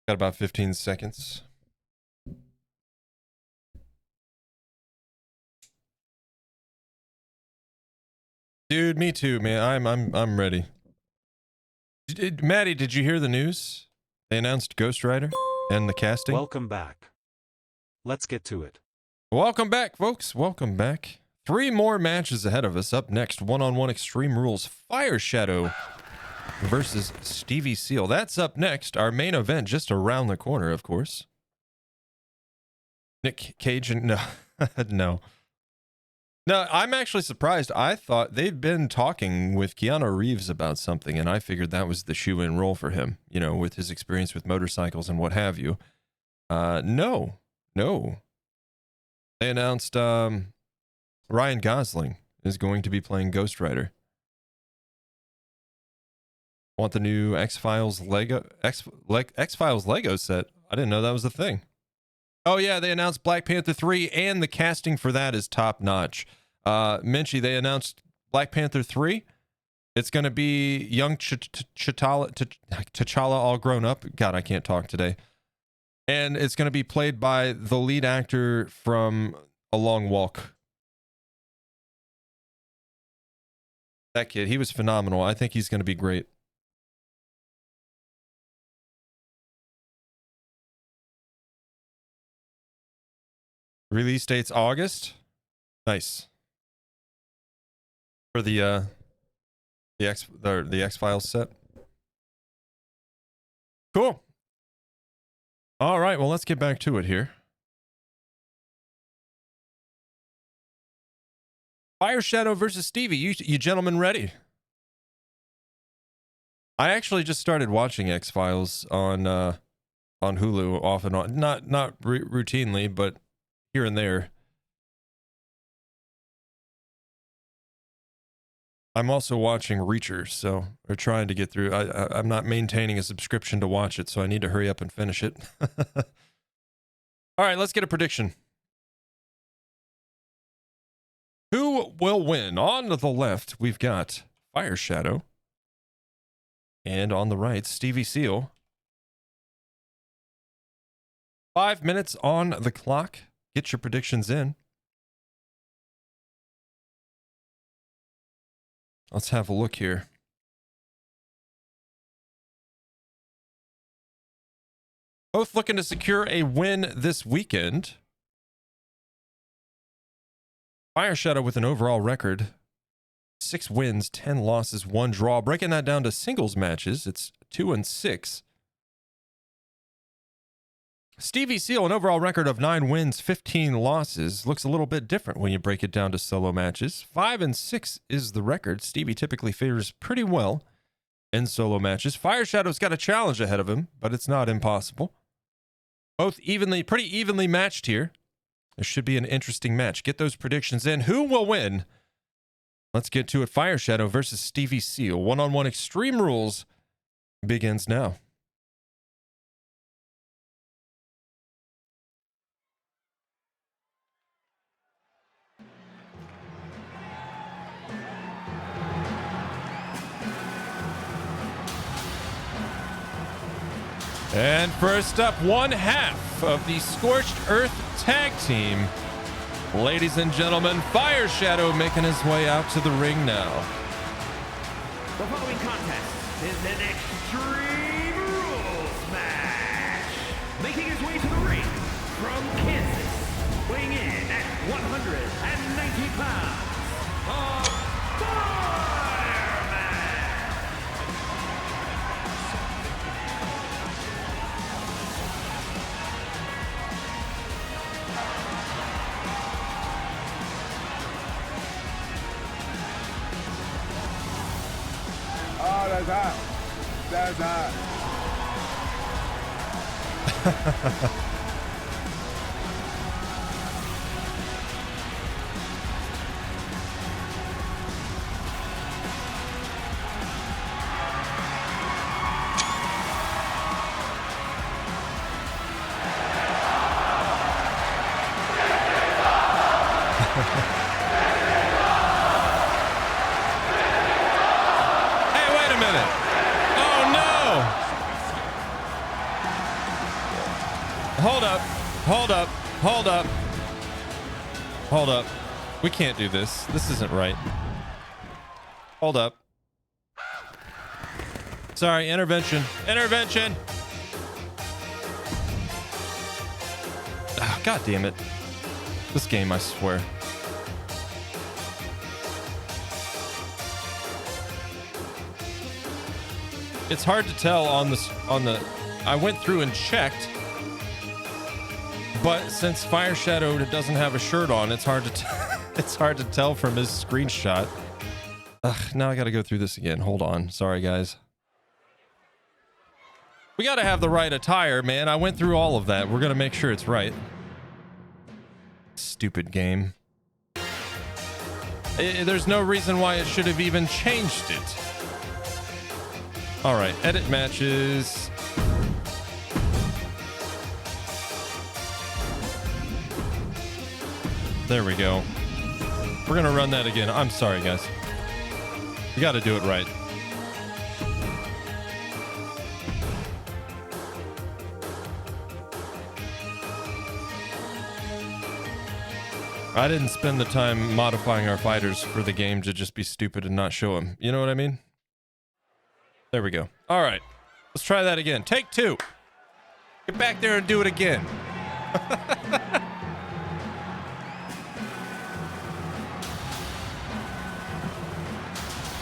Got about 15 seconds. Dude, me too, man. I'm ready. Maddie, did you hear the news? They announced Ghost Rider and the casting. Welcome back. Let's get to it. Welcome back, folks. Welcome back. 3 more matches ahead of us. Up next, one-on-one Extreme Rules Fire Shadow versus Stevie Seal. That's up next. Our main event just around the corner, of course. Nick Cage and no. No, I'm actually surprised. I thought they'd been talking with Keanu Reeves about something, and I figured that was the shoe-in role for him, you know, with his experience with motorcycles and what have you. No. They announced Ryan Gosling is going to be playing Ghost Rider. Want the new X-Files Lego set? I didn't know that was a thing. Oh yeah, they announced Black Panther 3, and the casting for that is top notch. Minchie, they announced Black Panther 3. It's going to be young T'Challa all grown up. God, I can't talk today. And it's going to be played by the lead actor from A Long Walk. That kid, he was phenomenal. I think he's going to be great. Release date's August. Nice. For the X-Files set. Cool. All right, well, let's get back to it here. Fire Shadow versus Stevie. You gentlemen ready? I actually just started watching X-Files on Hulu off and on. Not routinely, but here and there. I'm also watching Reacher, so we're trying to get through. I'm not maintaining a subscription to watch it, so I need to hurry up and finish it. All right, let's get a prediction. Who will win? On the left, we've got Fire Shadow. And on the right, Stevie Seal. 5 minutes on the clock. Get your predictions in. Let's have a look here. Both looking to secure a win this weekend. Fire Shadow with an overall record. 6 wins, 10 losses, 1 draw. Breaking that down to singles matches, it's 2-6. Stevie Seal, an overall record of 9 wins, 15 losses. Looks a little bit different when you break it down to solo matches. 5-6 is the record. Stevie typically fares pretty well in solo matches. Fire Shadow's got a challenge ahead of him, but it's not impossible. Both pretty evenly matched here. This should be an interesting match. Get those predictions in. Who will win? Let's get to it. Fire Shadow versus Stevie Seal. One-on-one Extreme Rules begins now. And first up, one half of the Scorched Earth Tag Team. Ladies and gentlemen, Fire Shadow making his way out to the ring now. The following contest is an Extreme Rules match. Making his way to the ring from Kansas, weighing in at 190 pounds, That's hot. That's hot. Hold up. We can't do this. This isn't right. Hold up. Sorry, intervention. Intervention! Oh, God damn it. This game, I swear. It's hard to tell on the I went through and checked. But since Fire Shadow doesn't have a shirt on, it's hard to tell from his screenshot. Ugh, now I got to go through this again. Hold on. Sorry, guys. We got to have the right attire, man. I went through all of that. We're going to make sure it's right. Stupid game. There's no reason why it should have even changed it. All right. Edit matches. There we go. We're going to run that again. I'm sorry, guys. You got to do it right. I didn't spend the time modifying our fighters for the game to just be stupid and not show them. You know what I mean? There we go. All right. Let's try that again. Take 2. Get back there and do it again.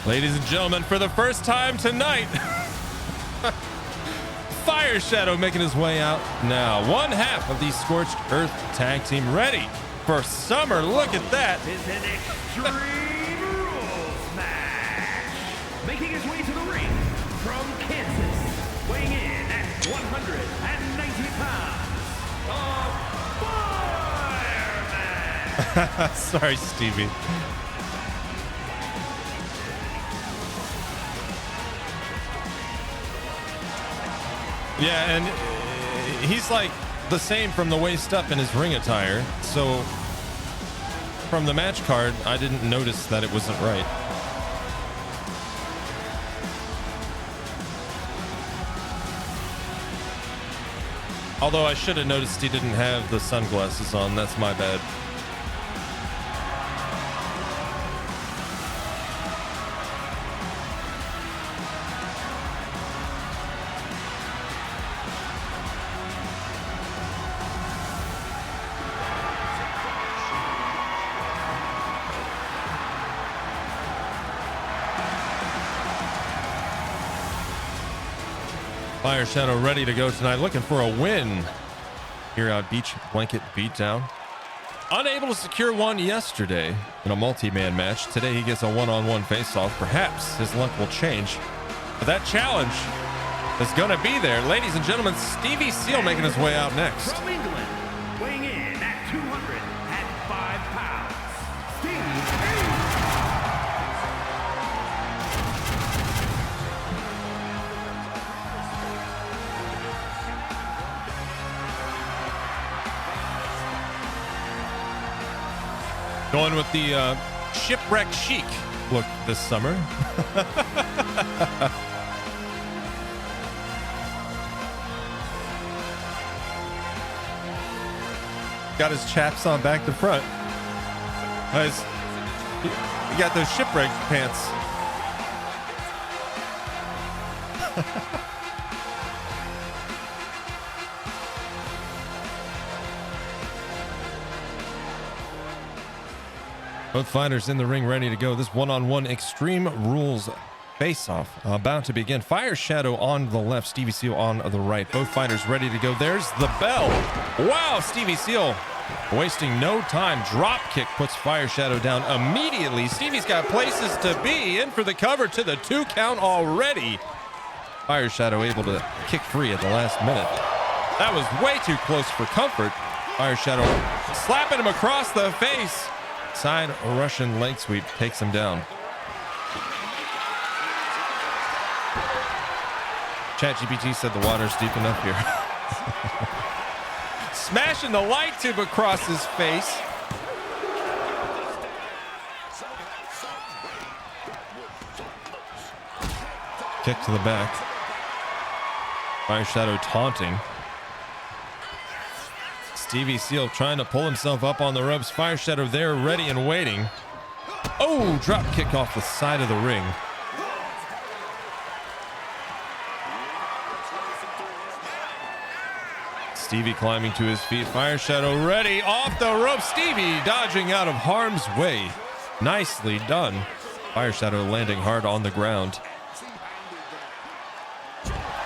Ladies and gentlemen, for the first time tonight, Fire Shadow making his way out now. One half of the Scorched Earth tag team ready for summer. Look at that. Is an Extreme Rules match. Making his way to the ring from Kansas, weighing in at 190 pounds, the Fireman. Sorry, Stevie. Yeah, and he's like the same from the waist up in his ring attire. So from the match card, I didn't notice that it wasn't right. Although I should have noticed he didn't have the sunglasses on. That's my bad. Fire Shadow ready to go tonight, looking for a win here at Beach Blanket Beatdown. Unable to secure one yesterday in a multi-man match. Today he gets a one-on-one face-off. Perhaps his luck will change. But that challenge is going to be there. Ladies and gentlemen, Stevie Seal making his way out next. From England, weighing in at 205 pounds, Stevie. Going with the shipwreck chic look this summer. Got his chaps on back to front. He got those shipwreck pants. Both fighters in the ring ready to go. This one-on-one Extreme Rules face-off about to begin. Fire Shadow on the left, Stevie Seal on the right. Both fighters ready to go. There's the bell. Wow, Stevie Seal wasting no time. Drop kick puts Fire Shadow down immediately. Stevie's got places to be. In for the cover to the 2 count already. Fire Shadow able to kick free at the last minute. That was way too close for comfort. Fire Shadow slapping him across the face. Side Russian leg sweep takes him down. ChatGPT said the water's deep enough here. Smashing the light tube across his face. Kick to the back. Fire Shadow taunting. Stevie Seal trying to pull himself up on the ropes. Fire Shadow there, ready and waiting. Oh, drop kick off the side of the ring. Stevie climbing to his feet. Fire Shadow ready, off the rope. Stevie dodging out of harm's way. Nicely done. Fire Shadow landing hard on the ground.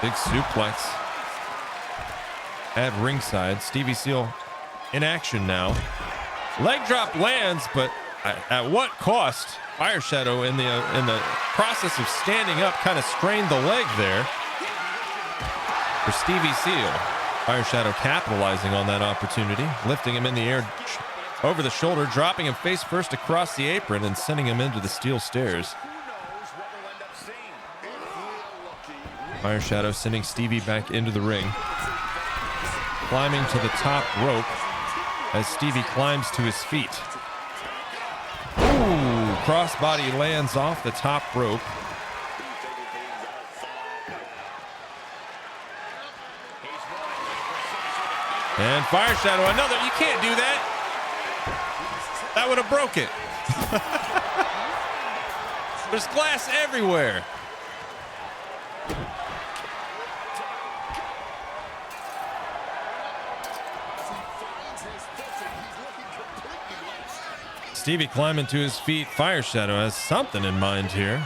Big suplex at ringside. Stevie Seal in action now. Leg drop lands, but at what cost? Fire Shadow in the process of standing up kind of strained the leg there for Stevie Seal. Fire Shadow capitalizing on that opportunity, lifting him in the air over the shoulder, dropping him face first across the apron and sending him into the steel stairs. Fire Shadow sending Stevie back into the ring. Climbing to the top rope as Stevie climbs to his feet. Ooh, crossbody lands off the top rope. And Fire Shadow, another. You can't do that. That would have broke it. There's glass everywhere. Stevie climbing to his feet. Fire Shadow has something in mind here.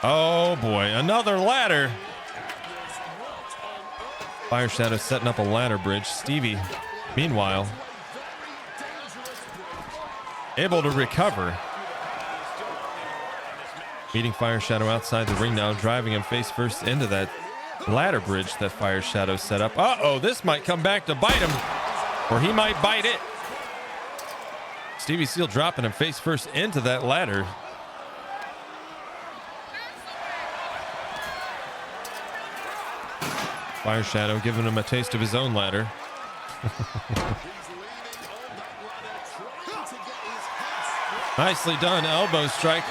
Oh boy, another ladder. Fire Shadow setting up a ladder bridge. Stevie, meanwhile, able to recover. Meeting Fire Shadow outside the ring now, driving him face first into that ladder bridge that Fire Shadow set up. Uh-oh, this might come back to bite him, or he might bite it. Stevie Seal dropping him face first into that ladder. Fire Shadow giving him a taste of his own ladder. Nicely done, elbow strike.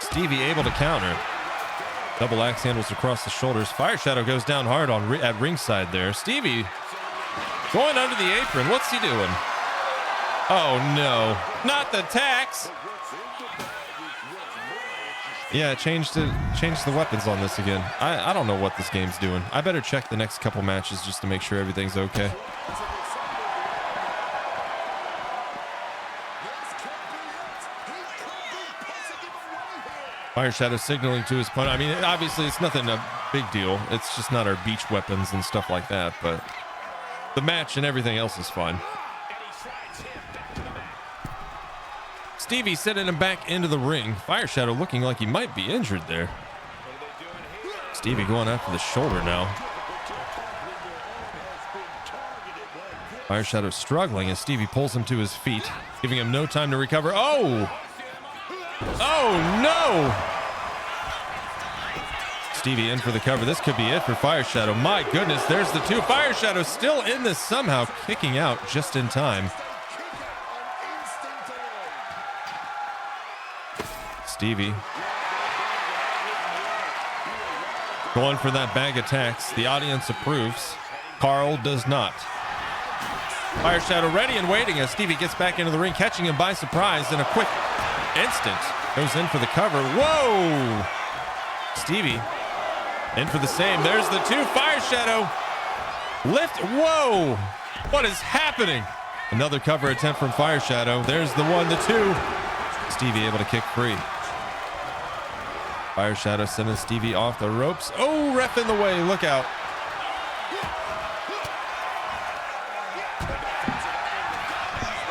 Stevie able to counter. Double axe handles across the shoulders. Fire Shadow goes down hard at ringside there. Stevie going under the apron. What's he doing? Oh no, not the tax. Yeah, changed the weapons on this again. I don't know what this game's doing. I better check the next couple matches just to make sure everything's okay. Fire Shadow signaling to his opponent. I mean, obviously it's nothing a big deal. It's just not our beach weapons and stuff like that, but the match and everything else is fine. Stevie sending him back into the ring. Fire Shadow looking like he might be injured there. Stevie going after the shoulder now. Fire Shadow struggling as Stevie pulls him to his feet, giving him no time to recover. Oh! Oh no! Stevie in for the cover. This could be it for Fire Shadow. My goodness, there's the two. Fire Shadow still in this somehow, kicking out just in time. Stevie going for that bag of tacks. The audience approves. Carl does not. Fire Shadow ready and waiting as Stevie gets back into the ring, catching him by surprise in a quick instant. Goes in for the cover. Whoa! Stevie in for the same. There's the two. Fire Shadow lift. Whoa! What is happening? Another cover attempt from Fire Shadow. There's the one, the two. Stevie able to kick free. Fire Shadow sending Stevie off the ropes. Oh, ref in the way. Look out.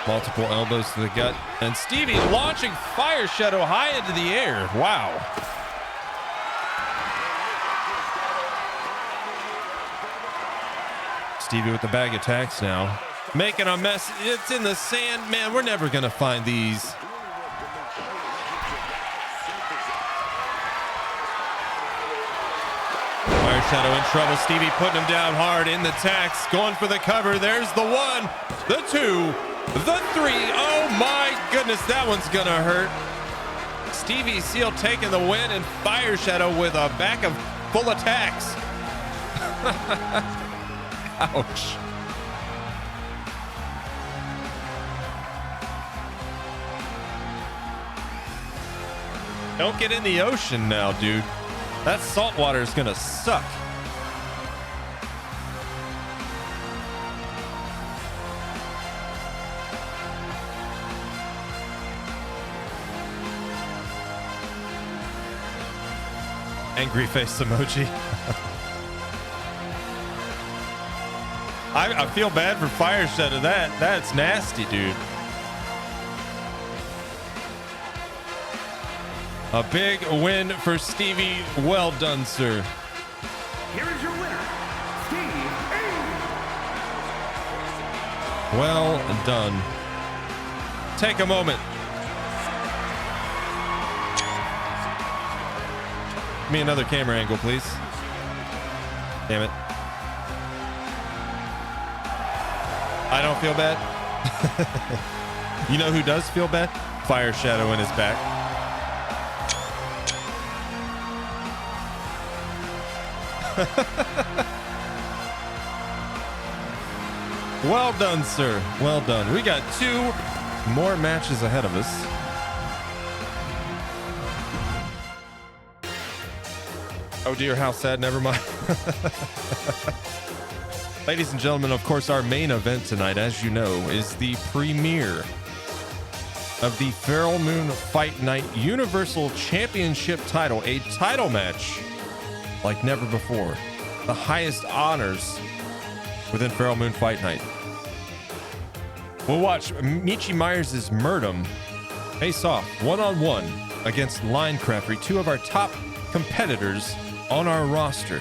Multiple elbows to the gut. And Stevie launching Fire Shadow high into the air. Wow. Stevie with the bag of tacks now. Making a mess. It's in the sand. Man, we're never going to find these. Fire Shadow in trouble. Stevie putting him down hard in the tacks. Going for the cover. There's the one, the two, the three. Oh my goodness, that one's gonna hurt. Stevie Seal taking the win, and Fire Shadow with a back of full attacks. Ouch. Don't get in the ocean now, dude. That salt water is gonna suck. Angry face emoji. I feel bad for Fire Shadow. That's nasty, dude. A big win for Stevie. Well done, sir. Here is your winner, Stevie. Well done. Take a moment. Give me another camera angle, please. Damn it. I don't feel bad. You know who does feel bad? Fire Shadow in his back. Well done, sir. Well done. We got 2 more matches ahead of us. Oh dear, how sad. Never mind. Ladies and gentlemen, of course, our main event tonight, as you know, is the premiere of the Feral Moon Fight Night Universal Championship title, a title match like never before. The highest honors within Feral Moon Fight Night. We'll watch Michi Myers' Murdum face off one-on-one against Line Craftery, two of our top competitors on our roster.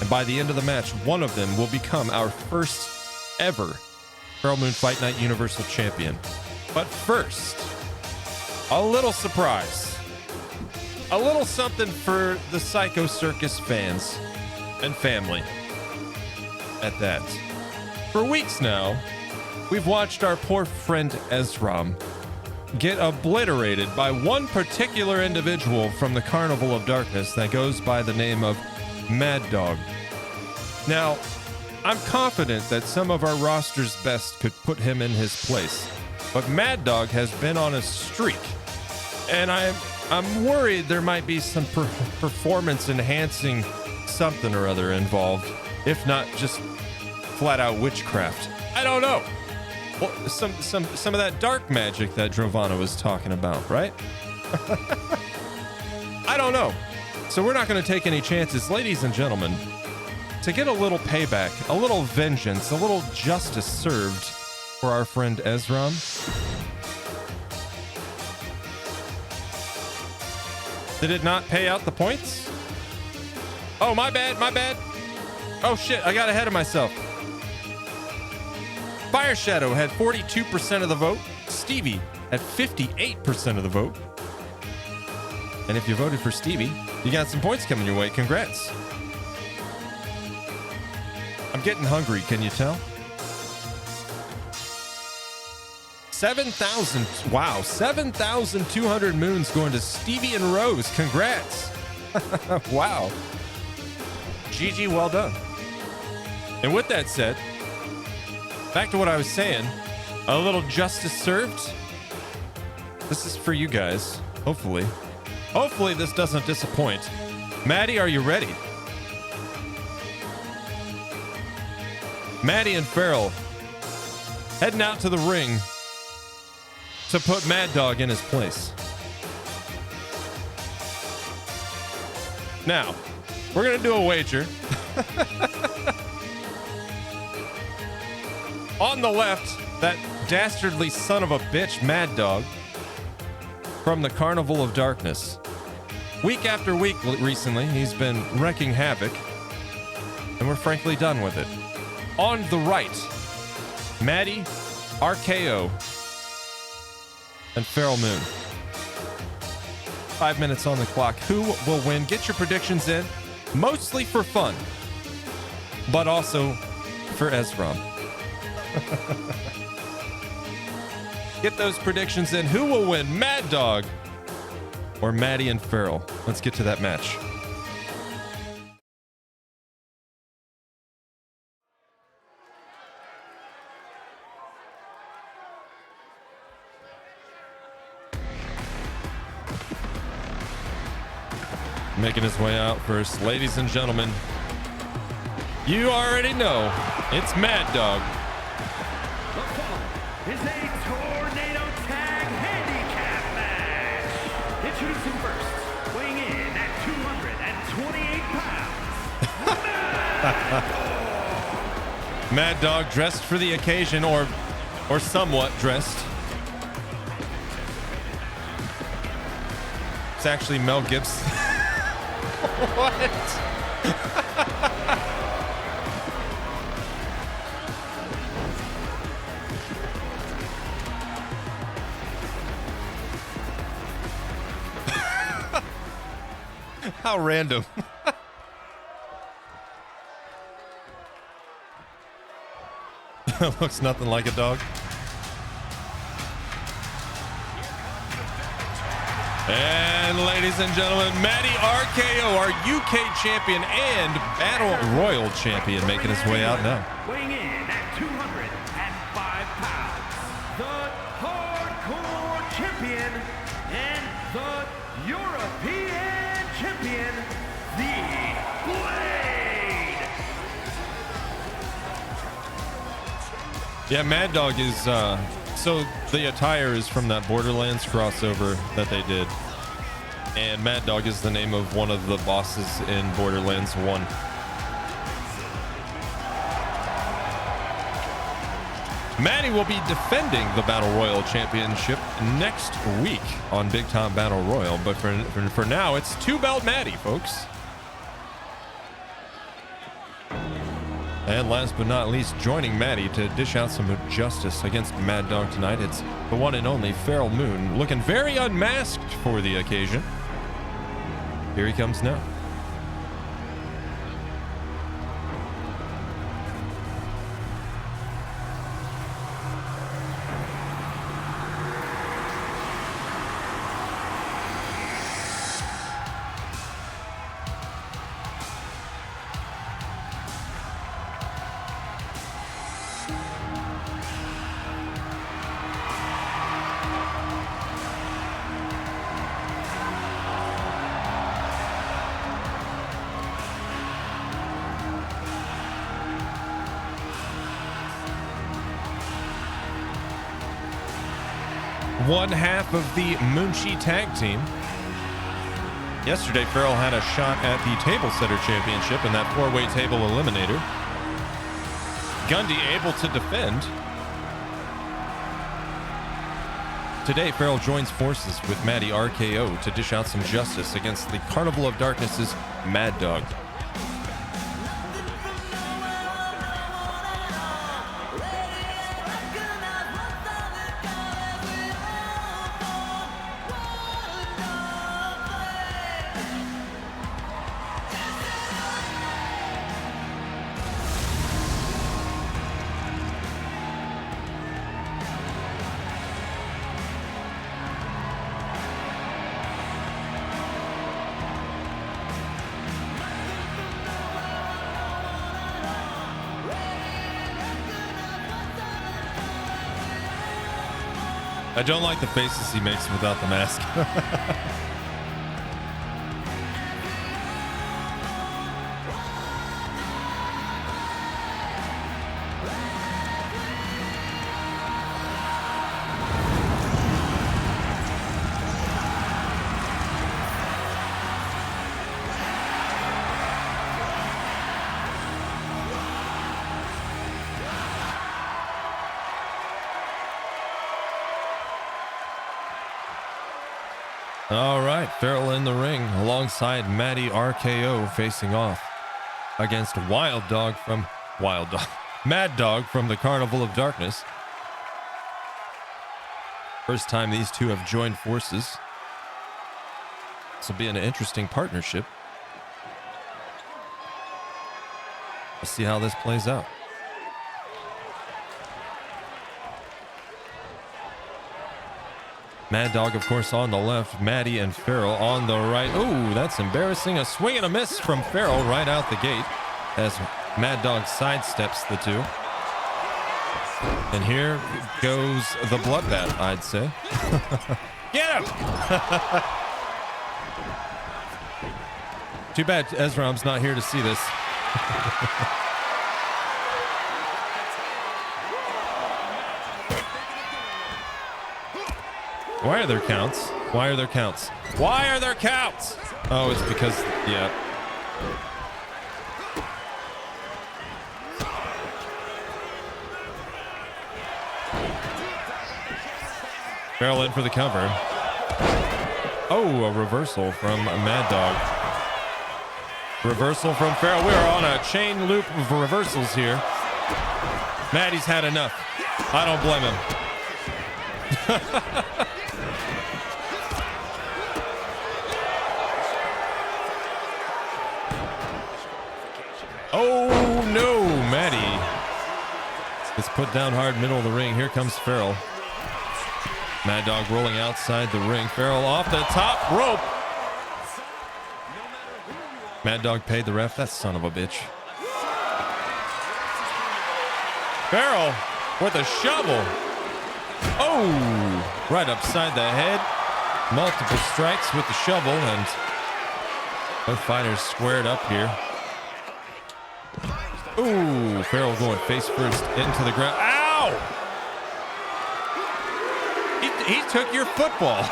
And by the end of the match, one of them will become our first ever Feral Moon Fight Night Universal Champion. But first, a little surprise. A little something for the Psycho Circus fans and family at that. For weeks now, we've watched our poor friend Ezram get obliterated by one particular individual from the Carnival of Darkness that goes by the name of Mad Dog. Now, I'm confident that some of our roster's best could put him in his place, but Mad Dog has been on a streak, and I'm worried there might be some performance enhancing something or other involved, if not just flat out witchcraft. I don't know. Well, some of that dark magic that Drovana was talking about, right? I don't know. So we're not going to take any chances, ladies and gentlemen. To get a little payback, a little vengeance, a little justice served for our friend Ezram. Did it not pay out the points? Oh, my bad. Oh shit, I got ahead of myself. Fire Shadow had 42% of the vote. Stevie had 58% of the vote. And if you voted for Stevie, you got some points coming your way. Congrats. I'm getting hungry, can you tell? 7,000, wow, 7,200 moons going to Stevie and Rose. Congrats. Wow. GG, well done. And with that said, back to what I was saying, a little justice served. This is for you guys, hopefully. Hopefully this doesn't disappoint. Maddie, are you ready? Maddie and Farrell heading out to the ring to put Mad Dog in his place. Now, we're going to do a wager. On the left, that dastardly son of a bitch, Mad Dog, from the Carnival of Darkness. Week after week recently, he's been wreaking havoc, and we're frankly done with it. On the right, Maddie, RKO, and Feral Moon. 5 minutes on the clock. Who will win? Get your predictions in, mostly for fun, but also for Ezram. Get those predictions in. Who will win, Mad Dog or Maddie and Feral? Let's get to that match. Making his way out first, ladies and gentlemen, you already know it's Mad Dog. The following is a tornado tag handicap match. Introducing first, weighing in at 228 pounds. Mad Dog dressed for the occasion, or somewhat dressed. It's actually Mel Gibson. What? How random. Looks nothing like a dog. And ladies and gentlemen, Maddie RKO, our UK champion and Battle Royal champion, making his way out now. Weighing in at 205 pounds, the Hardcore Champion and the European Champion, the Blade. Yeah, Mad Dog is So the attire is from that Borderlands crossover that they did. And Mad Dog is the name of one of the bosses in Borderlands 1. Maddie will be defending the Battle Royal Championship next week on Big Time Battle Royal. But for now, it's 2-belt Maddie, folks. And last but not least, joining Maddie to dish out some justice against Mad Dog tonight, it's the one and only Feral Moon, looking very unmasked for the occasion. Here he comes now. One half of the Moonchi tag team. Yesterday, Feral had a shot at the Table Setter Championship in that 4-way table eliminator. Gundy able to defend. Today, Feral joins forces with Maddie RKO to dish out some justice against the Carnival of Darkness's Mad Dog. I don't like the faces he makes without the mask. All right, Feral in the ring alongside Maddie RKO facing off against Mad Dog from the Carnival of Darkness. First time these two have joined forces. This will be an interesting partnership. Let's see how this plays out. Mad Dog, of course, on the left. Maddie and Feral on the right. Ooh, that's embarrassing. A swing and a miss from Feral right out the gate as Mad Dog sidesteps the two. And here goes the bloodbath, I'd say. Get him! Too bad Ezram's not here to see this. Why are there counts? Why are there counts? Why are there counts? Oh, it's because, yeah. Feral in for the cover. Oh, a reversal from Mad Dog. Reversal from Feral. We are on a chain loop of reversals here. Maddie's had enough. I don't blame him. Oh no, Maddie is put down hard middle of the ring. Here comes Feral. Mad Dog rolling outside the ring. Feral off the top rope. Mad Dog paid the ref. That son of a bitch. Feral with a shovel. Oh, right upside the head. Multiple strikes with the shovel, and both fighters squared up here. Ooh, Feral going face first into the ground. Ow! He took your football.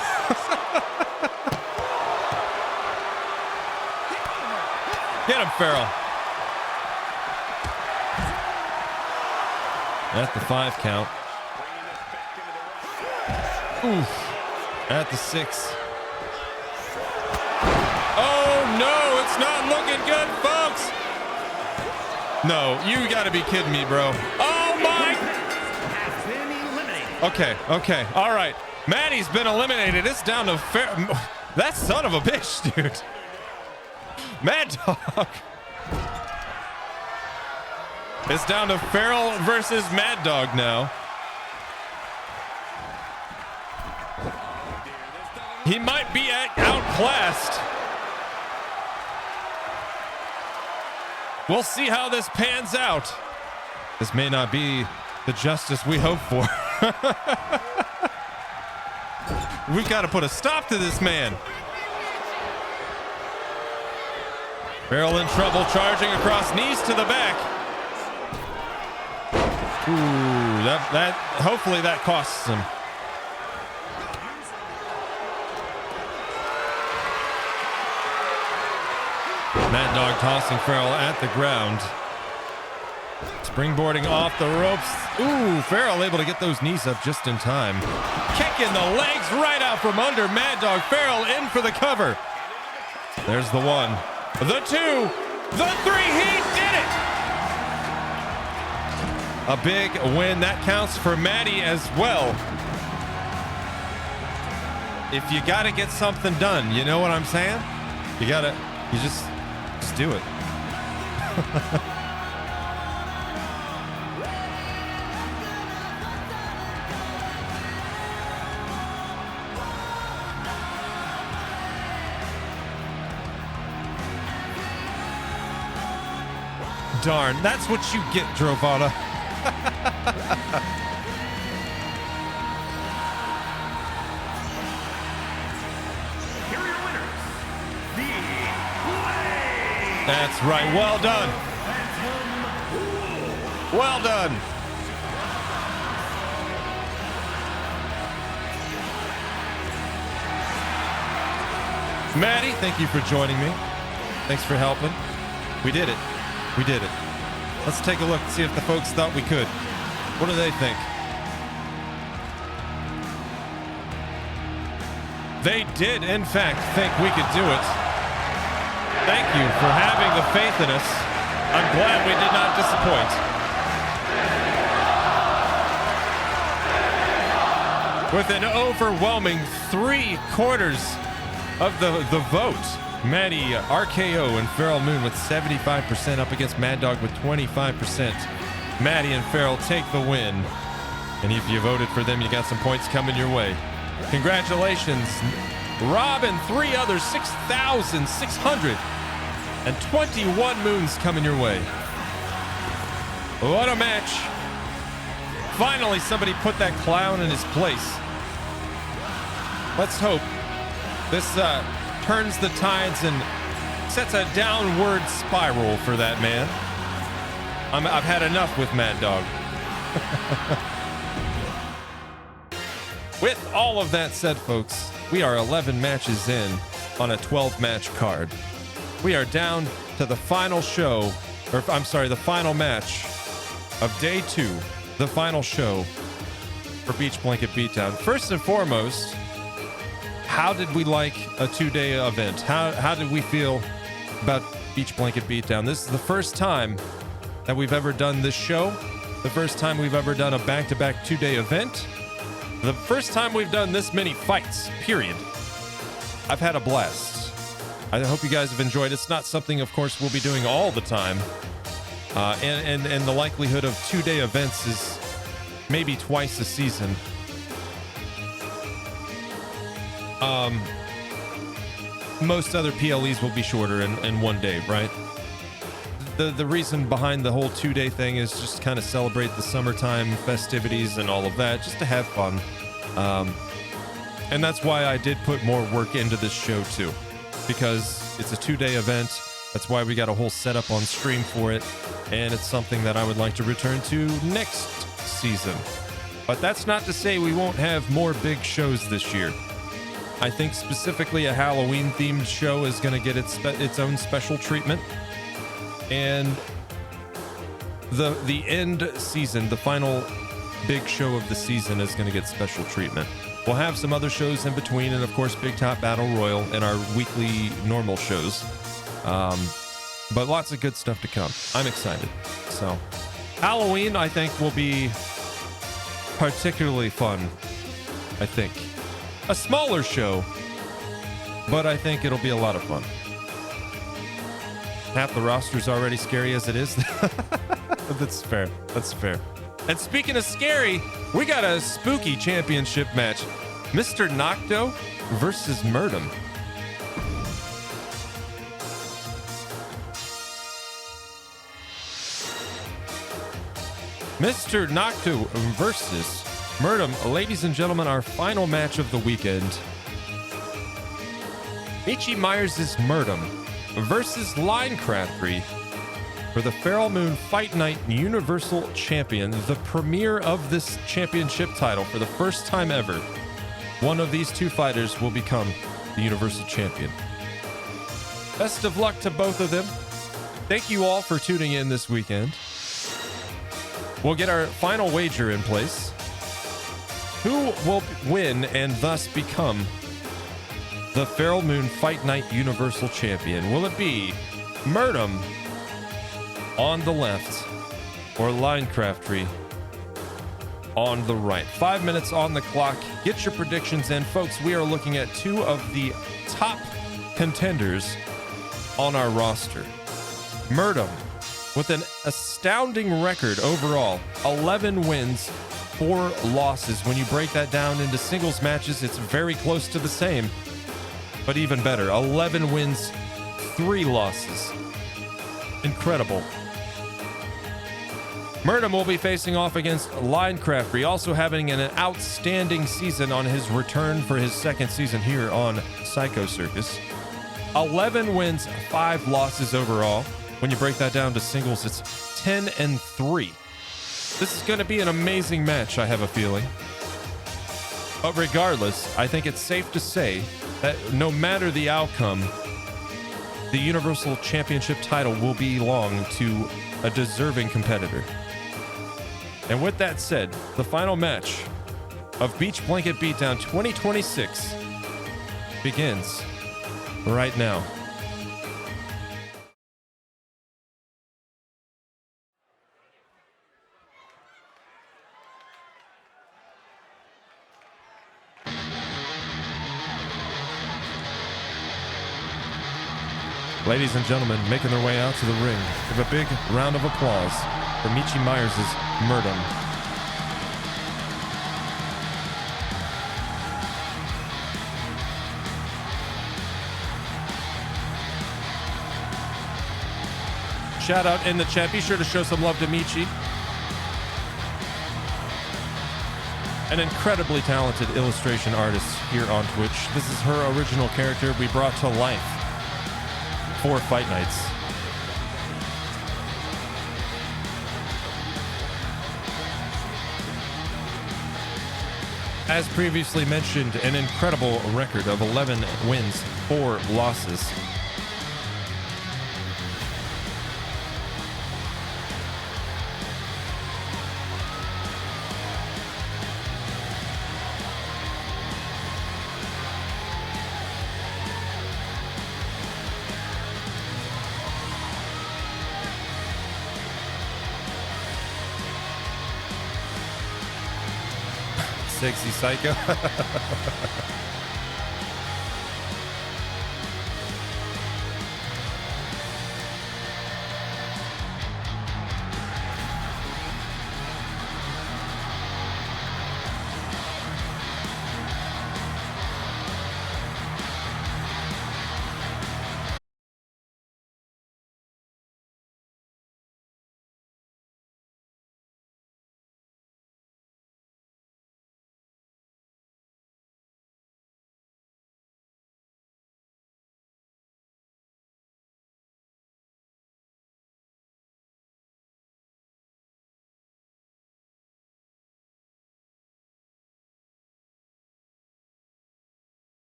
Get him, Farrell. At the 5 count. Oof. At the 6. Oh, no, it's not looking good, folks. No, you got to be kidding me, bro. Oh, my. Okay. All right. Maddie's been eliminated. It's down to that son of a bitch, dude. Mad Dog. It's down to Farrell versus Mad Dog now. He might be outclassed. We'll see how this pans out. This may not be the justice we hope for. We've got to put a stop to this man. Farrell in trouble, charging across, knees to the back. Ooh, that hopefully that costs him. Mad Dog tossing Farrell at the ground. Springboarding off the ropes. Ooh, Farrell able to get those knees up just in time. Kicking the legs right out from under Mad Dog. Farrell in for the cover. There's the 1, the 2, the 3. He did it! A big win. That counts for Maddie as well. If you got to get something done, you know what I'm saying? You just do it. Darn, that's what you get, Drovana. Here are your winners. That's right. Well done. Well done. Maddie, thank you for joining me. Thanks for helping. We did it. We did it. Let's take a look and see if the folks thought we could. What do they think? They did, in fact, think we could do it. Thank you for having the faith in us. I'm glad we did not disappoint. With an overwhelming 3/4 of the vote, Maddie RKO and Farrell Moon with 75% up against Mad Dog with 25%. Maddie and Farrell take the win. And if you voted for them, you got some points coming your way. Congratulations, Rob and 3 others, 6,621 moons coming your way. What a match. Finally, somebody put that clown in his place. Let's hope this turns the tides and sets a downward spiral for that man. I've had enough with Mad Dog. With all of that said, folks, we are 11 matches in on a 12-match card. We are down to the final show, or I'm sorry, the final match of day 2, the final show for Beach Blanket Beatdown. First and foremost, how did we like a 2-day event? How did we feel about Beach Blanket Beatdown? This is the first time that we've ever done this show. The first time we've ever done a back-to-back 2-day event. The first time we've done this many fights, period. I've had a blast. I hope you guys have enjoyed. It's not something, of course, we'll be doing all the time. And the likelihood of 2-day events is maybe twice a season. Most other PLEs will be shorter in 1 day, right? The reason behind the whole 2-day thing is just kind of celebrate the summertime festivities and all of that, just to have fun. And that's why I did put more work into this show too, because it's a 2-day event. That's why we got a whole setup on stream for it, and it's something that I would like to return to next season. But that's not to say we won't have more big shows this year. I think specifically a Halloween-themed show is going to get its own special treatment. And the end season, the final big show of the season is going to get special treatment. We'll have some other shows in between, and of course, Big Top Battle Royal and our weekly normal shows. But lots of good stuff to come. I'm excited. So, Halloween, I think, will be particularly fun. I think. A smaller show, but I think it'll be a lot of fun. Half the roster's already scary as it is. That's fair. That's fair. And speaking of scary, we got a spooky championship match. Mr. Nocto versus Murdum. Mr. Nocto versus Murdum. Ladies and gentlemen, our final match of the weekend. Michi Myers' Murdum versus Linecraftery for the Feral Moon Fight Night Universal Champion, the premiere of this championship title for the first time ever. One of these two fighters will become the Universal Champion. Best of luck to both of them. Thank you all for tuning in this weekend. We'll get our final wager in place. Who will win and thus become the Feral Moon Fight Night Universal Champion? Will it be Murdum on the left or Linecraftery on the right? 5 minutes on the clock. Get your predictions in, folks. We are looking at two of the top contenders on our roster. Murdum with an astounding record overall, 11 wins, 4 losses. When you break that down into singles matches, it's very close to the same, but even better. 11 wins, 3 losses. Incredible. Murdum will be facing off against Linecraftery, also having an outstanding season on his return for his second season here on Psycho Circus. 11 wins, 5 losses overall. When you break that down to singles, it's 10-3. This is going to be an amazing match, I have a feeling. But regardless, I think it's safe to say that no matter the outcome, the Universal Championship title will belong to a deserving competitor. And with that said, the final match of Beach Blanket Beatdown 2026 begins right now. Ladies and gentlemen, making their way out to the ring, give a big round of applause for Michi Myers' Murdum. Shout out in the chat. Be sure to show some love to Michi. An incredibly talented illustration artist here on Twitch. This is her original character we brought to life for Fight Nights. As previously mentioned, an incredible record of 11 wins, 4 losses. Sexy Psycho.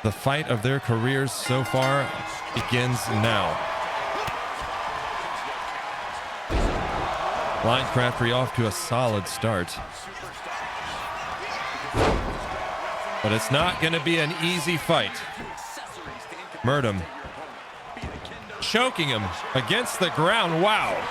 The fight of their careers so far begins now. Line Crafty off to a solid start. But it's not going to be an easy fight. Murdum choking him against the ground. Wow.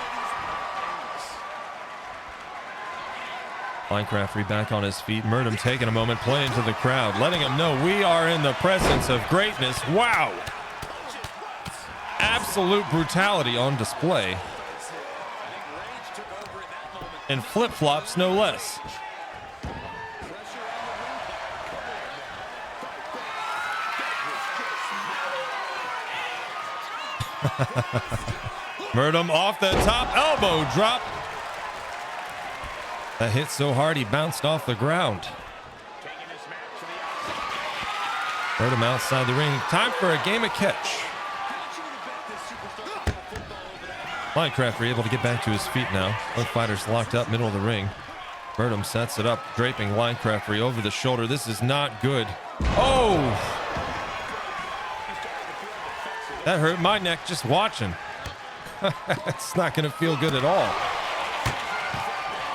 Line Crafty back on his feet. Murdum taking a moment, playing to the crowd, letting him know we are in the presence of greatness. Wow. Absolute brutality on display. And flip-flops, no less. Murdum off the top, elbow drop. That hit so hard he bounced off the ground. Murdum outside the ring. Time for a game of catch. Line Crafty able to get back to his feet now. Both fighters locked up middle of the ring. Murdum sets it up, draping Line Crafty over the shoulder. This is not good. Oh! That hurt my neck just watching. It's not going to feel good at all.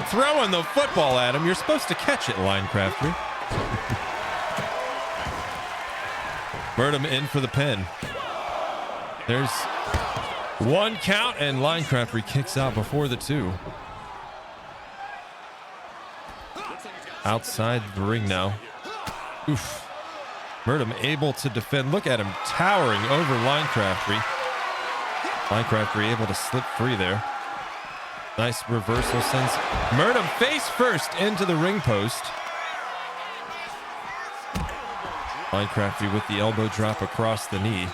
Throwing the football at him. You're supposed to catch it, Line Crafty. Murdum in for the pin. There's one count, and Line Crafty kicks out before the two. Outside the ring now. Oof. Murdum able to defend. Look at him towering over Line Crafty. Line Crafty able to slip free there. Nice reversal sends Murdum face first into the ring post. Line Crafty with the elbow drop across the knee.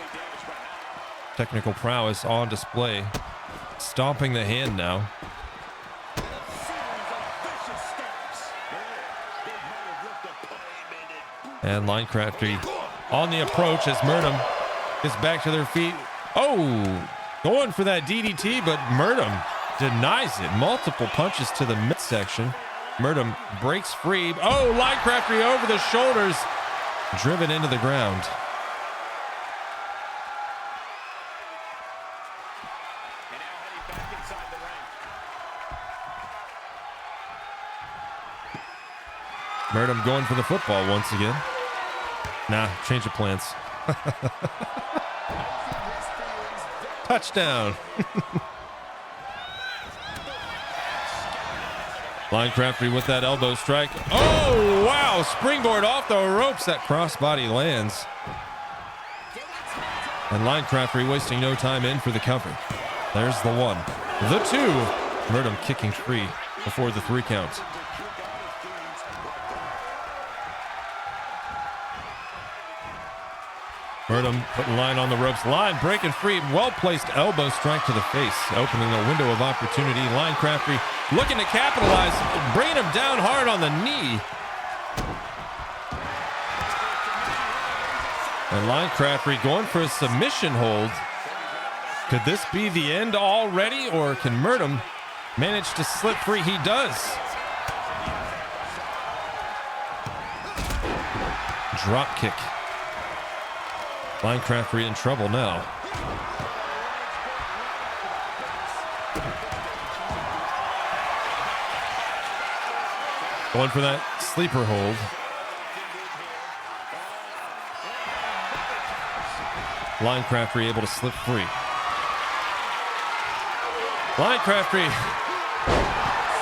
Technical prowess on display. Stomping the hand now. And Line Crafty on the approach as Murdum gets back to their feet. Oh, going for that DDT, but Murdum denies it. Multiple punches to the midsection. Murdum breaks free. Oh, Line Crafty over the shoulders. Driven into the ground. Murdum going for the football once again. Nah, change of plans. Touchdown. Line Crafty with that elbow strike. Oh, wow. Springboard off the ropes. That crossbody lands. And Line Crafty wasting no time in for the cover. There's the one. The two. Murdum kicking free before the 3 count. Murdum putting Line on the ropes. Line breaking free. Well-placed elbow strike to the face, opening a window of opportunity. Line Crafty looking to capitalize, bringing him down hard on the knee. And Line Crafty going for a submission hold. Could this be the end already, or can Murdum manage to slip free? He does. Drop kick. Line Crafty in trouble now. Going for that sleeper hold. Line Crafty able to slip free. Line Crafty.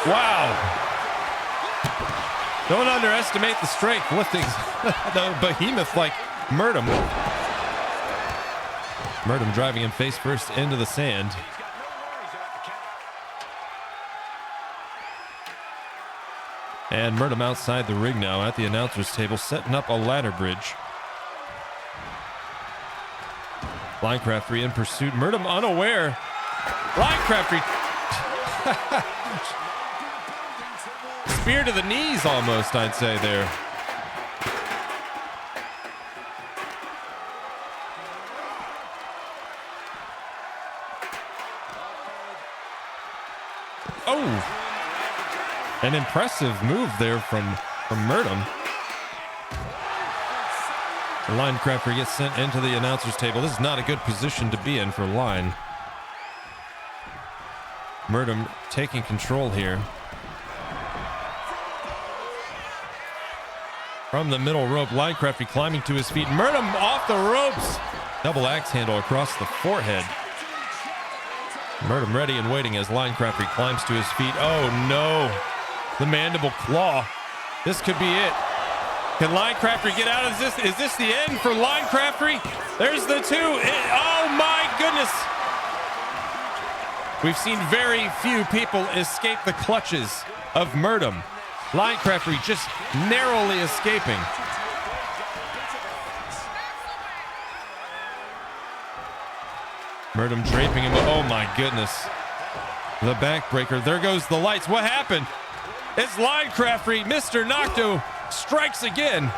Wow. Don't underestimate the strength lifting the behemoth like Murdum. Murdum driving him face first into the sand. And Murdum outside the ring now at the announcer's table, setting up a ladder bridge. Line Crafty in pursuit. Murdum unaware. Line Crafty. Spear to the knees almost, I'd say there. Oh, an impressive move there from Murdum. Linecrafter gets sent into the announcer's table. This is not a good position to be in for Line. Murdum taking control here. From the middle rope, Linecrafter climbing to his feet. Murdum off the ropes. Double axe handle across the forehead. Murdum ready and waiting as Linecrafter climbs to his feet. Oh no, the mandible claw. This could be it. Can Linecrafter get out of this? Is this the end for Linecrafter? There's the two. Oh my goodness. We've seen very few people escape the clutches of Murdum. Linecrafter just narrowly escaping. Murdum draping him. Oh my goodness. The backbreaker. There goes the lights. What happened? It's Linecrafter. Mr. Nocto strikes again.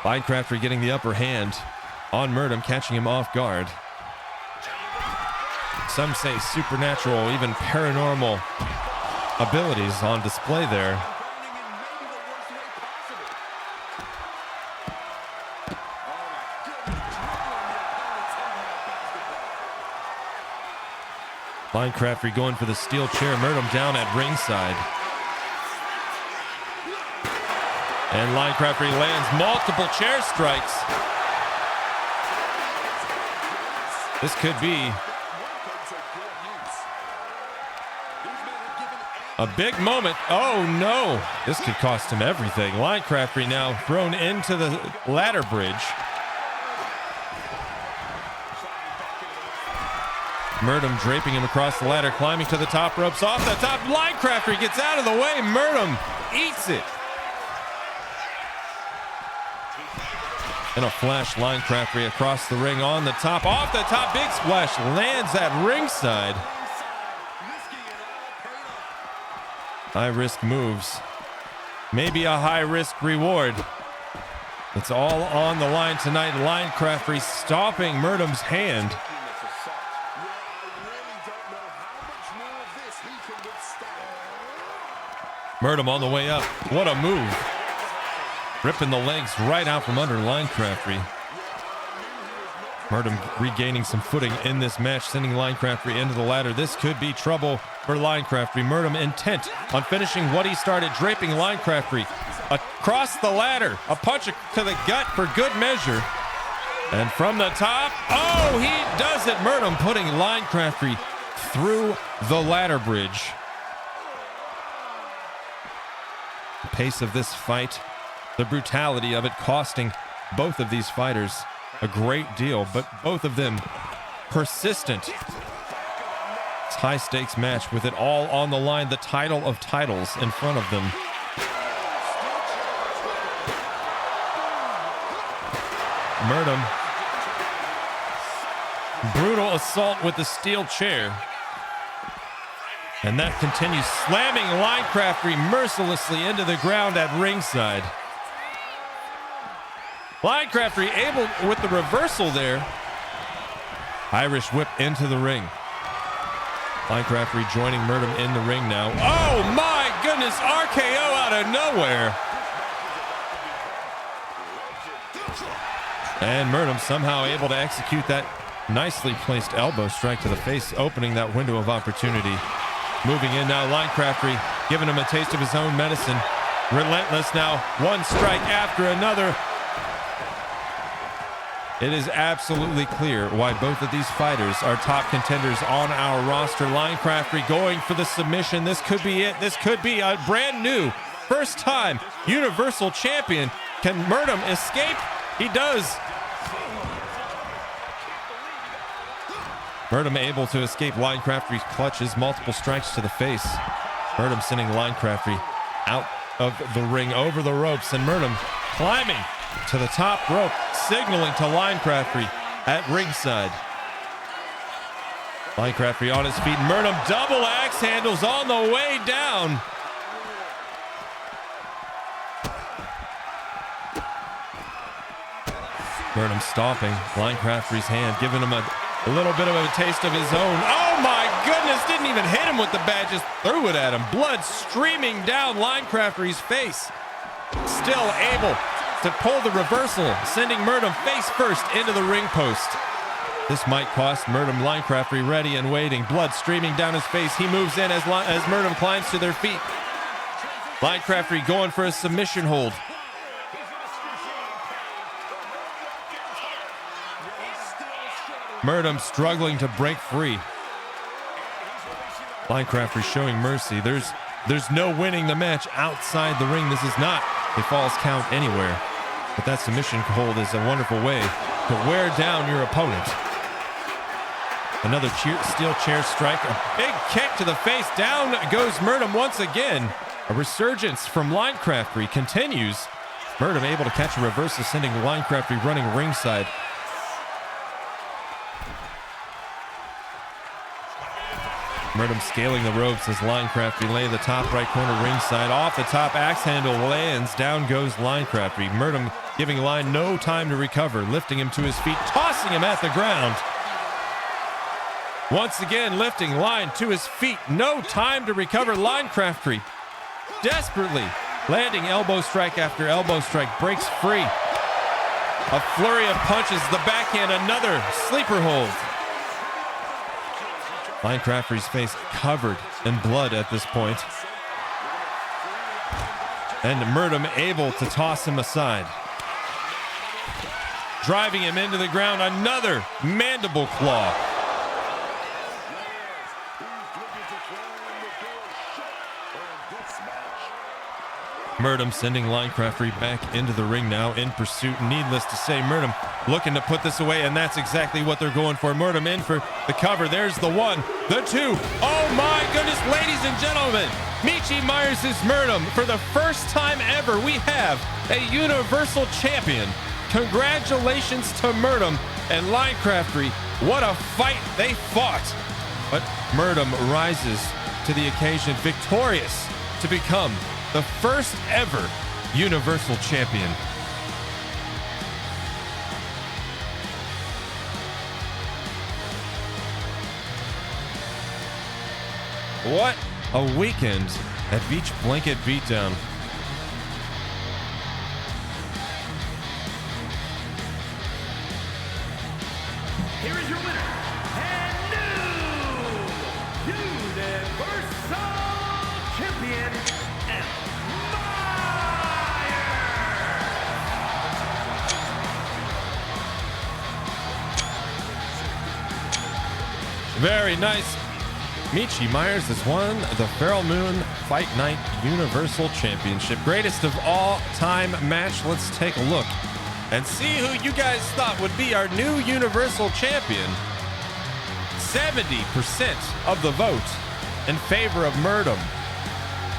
Linecrafter getting the upper hand on Murdum, catching him off guard. Some say supernatural, even paranormal abilities on display there. Linecrafter going for the steel chair. Murdum down at ringside. And Linecrafter lands multiple chair strikes. This could be a big moment. Oh no, this could cost him everything. Linecrafter now thrown into the ladder bridge. Murdum draping him across the ladder, climbing to the top ropes. Off the top, Linecrafter gets out of the way. Murdum eats it. And a flash, Linecrafter across the ring on the top. Off the top, big splash, lands at ringside. High risk moves. Maybe a high risk reward. It's all on the line tonight. Linecrafter stomping Murdum's hand. Murdum on the way up. What a move. Ripping the legs right out from under Linecrafter. Murdum regaining some footing in this match, sending Linecrafter into the ladder. This could be trouble for Linecrafter. Murdum intent on finishing what he started, draping Linecrafter across the ladder. A punch to the gut for good measure. And from the top, oh, he does it. Murdum putting Linecrafter through the ladder bridge. The pace of this fight, the brutality of it, costing both of these fighters a great deal, but both of them persistent. It's a high-stakes match with it all on the line, the title of titles in front of them. Murdum. Brutal assault with the steel chair. And that continues, slamming Linecrafter mercilessly into the ground at ringside. Linecrafter able with the reversal there. Irish whip into the ring. Linecrafter joining Murdum in the ring now. Oh my goodness, RKO out of nowhere. And Murdum somehow able to execute that nicely placed elbow strike to the face, opening that window of opportunity. Moving in now, Linecrafter giving him a taste of his own medicine. Relentless now, one strike after another. It is absolutely clear why both of these fighters are top contenders on our roster. Linecrafter going for the submission. This could be it. This could be a brand new, first time Universal Champion. Can Murdum escape? He does. Murdum able to escape Linecrafter's clutches, multiple strikes to the face. Murdum sending Linecrafter out of the ring, over the ropes, and Murdum climbing to the top rope, signaling to Linecrafter at ringside. Linecrafter on his feet. Murdum double axe handles on the way down. Murdum stomping Linecrafter's hand, giving him a little bit of a taste of his own. Oh my goodness, didn't even hit him with the bat, just threw it at him. Blood streaming down Linecrafter's face. Still able to pull the reversal, sending Murdum face first into the ring post. This might cost Murdum. Line Crafty ready and waiting. Blood streaming down his face. He moves in as Murdum climbs to their feet. Line Crafty going for a submission hold. Murdum struggling to break free. Line Crafty showing mercy. There's no winning the match outside the ring. This is not a false count anywhere. But that submission hold is a wonderful way to wear down your opponent. Another steel chair strike. A big kick to the face. Down goes Murdum once again. A resurgence from Line Crafty continues. Murdum able to catch a reversal, sending Line Crafty running ringside. Murdum scaling the ropes as Line Crafty lay the top right corner ringside. Off the top axe handle lands. Down goes Line Crafty. Murdum giving Line no time to recover, lifting him to his feet, tossing him at the ground. Once again, lifting Line to his feet. No time to recover. Line Crafty desperately landing elbow strike after elbow strike. Breaks free. A flurry of punches. The backhand. Another sleeper hold. Line Crafty's face covered in blood at this point. And Murdum able to toss him aside. Driving him into the ground. Another mandible claw. Murdum sending Line Crafty back into the ring now in pursuit. Needless to say, Murdum looking to put this away, and that's exactly what they're going for. Murdum in for the cover. There's the one, the two. Oh my goodness, ladies and gentlemen. Michi Myers is Murdum. For the first time ever, we have a Universal Champion. Congratulations to Murdum and Line Crafty. What a fight they fought. But Murdum rises to the occasion, victorious to become the first ever Universal Champion. What a weekend at Beach Blanket Beatdown. Here is your winner and new Universal Champion, Very nice. Michi Myers has won the Feral Moon Fight Night Universal Championship. Greatest of all time match. Let's take a look and see who you guys thought would be our new Universal Champion. 70% of the vote in favor of Murdum.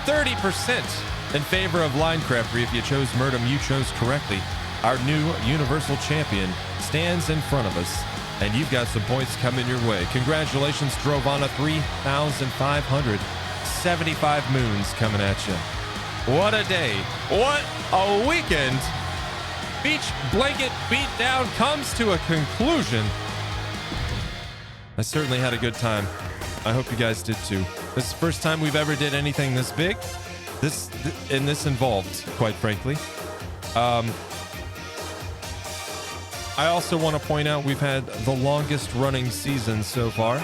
30% in favor of Line Crafty. If you chose Murdum, you chose correctly. Our new Universal Champion stands in front of us, and you've got some points coming your way. Congratulations, Drovana. 3,575 moons coming at you. What a day. What a weekend. Beach Blanket Beatdown comes to a conclusion. I certainly had a good time. I hope you guys did too. This is the first time we've ever did anything this big. This involved, quite frankly. I also want to point out we've had the longest running season so far.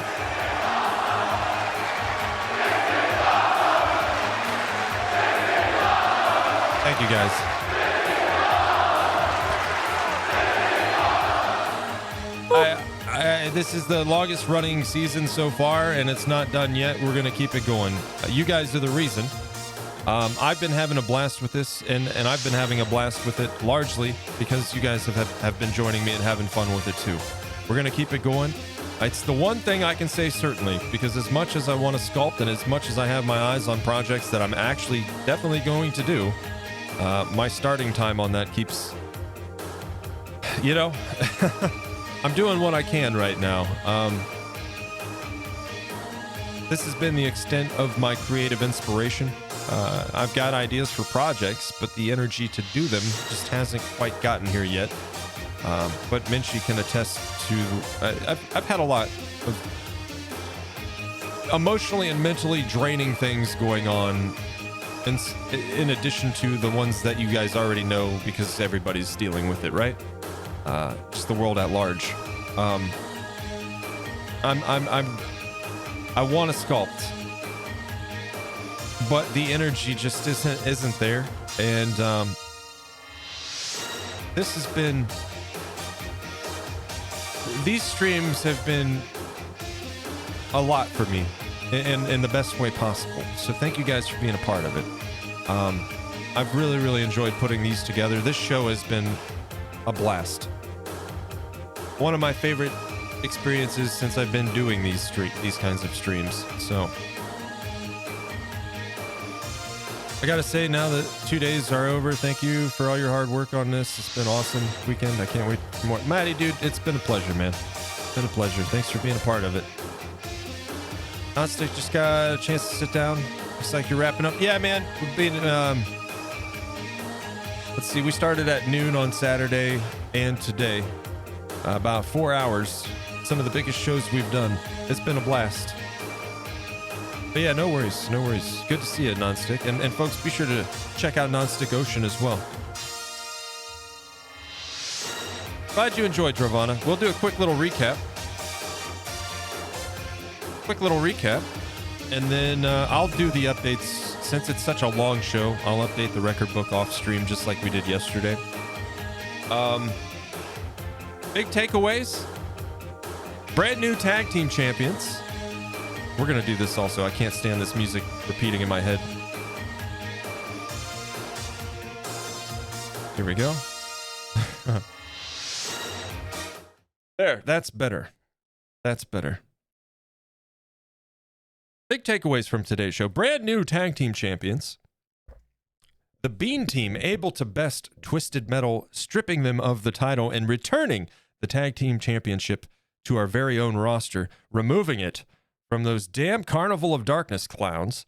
Thank you, guys. This is the longest running season so far, and it's not done yet. We're going to keep it going. You guys are the reason. I've been having a blast with this, and I've been having a blast with it largely because you guys have been joining me and having fun with it too. We're going to keep it going. It's the one thing I can say certainly, because as much as I want to sculpt and as much as I have my eyes on projects that I'm actually definitely going to do, my starting time on that keeps, I'm doing what I can right now. This has been the extent of my creative inspiration. I've got ideas for projects, but the energy to do them just hasn't quite gotten here yet. But Minchie can attest to, I've had a lot of emotionally and mentally draining things going on in addition to the ones that you guys already know because everybody's dealing with it, right? Just the world at large. I want to sculpt, but the energy just isn't there, and these streams have been a lot for me in the best way possible. So thank you guys for being a part of it. I've really enjoyed putting these together. This show has been a blast. One of my favorite experiences since I've been doing these kinds of streams. So I gotta say, now that 2 days are over, thank you for all your hard work on this. It's been an awesome weekend. I can't wait for more. Maddie, dude, it's been a pleasure, man. It's been a pleasure. Thanks for being a part of it. Nonstick just got a chance to sit down. Looks like you're wrapping up. Yeah, man. We've been, let's see, we started at noon on Saturday and today. About 4 hours. Some of the biggest shows we've done. It's been a blast. But yeah, no worries. No worries. Good to see you, Nonstick. And folks, be sure to check out Nonstick Ocean as well. Glad you enjoyed, Dravana. We'll do a quick little recap. And then I'll do the updates. Since it's such a long show, I'll update the record book off stream just like we did yesterday. Big takeaways. Brand new tag team champions. We're going to do this also. I can't stand this music repeating in my head. Here we go. There, that's better. That's better. Big takeaways from today's show. Brand new tag team champions. The Bean Team able to best Twisted Metal, stripping them of the title and returning the tag team championship to our very own roster, removing it from those damn Carnival of Darkness clowns.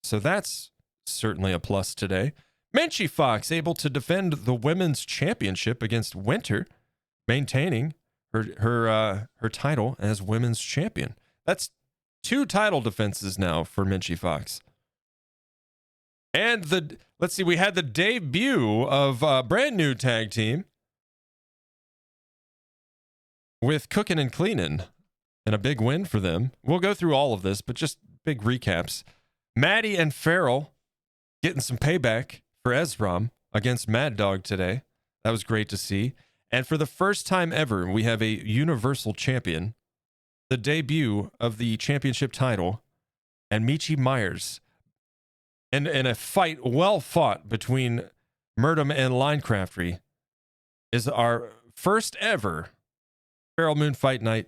So that's certainly a plus today. Menchie Fox able to defend the women's championship against Winter, maintaining her title as women's champion. That's 2 title defenses now for Menchie Fox. And let's see, we had the debut of a brand new tag team with Cookin' and Cleanin', and a big win for them. We'll go through all of this, but just big recaps. Maddie and Farrell getting some payback for Ezram against Mad Dog today. That was great to see. And for the first time ever, we have a Universal Champion, the debut of the championship title, and Michi Myers. And a fight well fought between Murdum and Linecraftery is our first ever Feral Moon Fight Night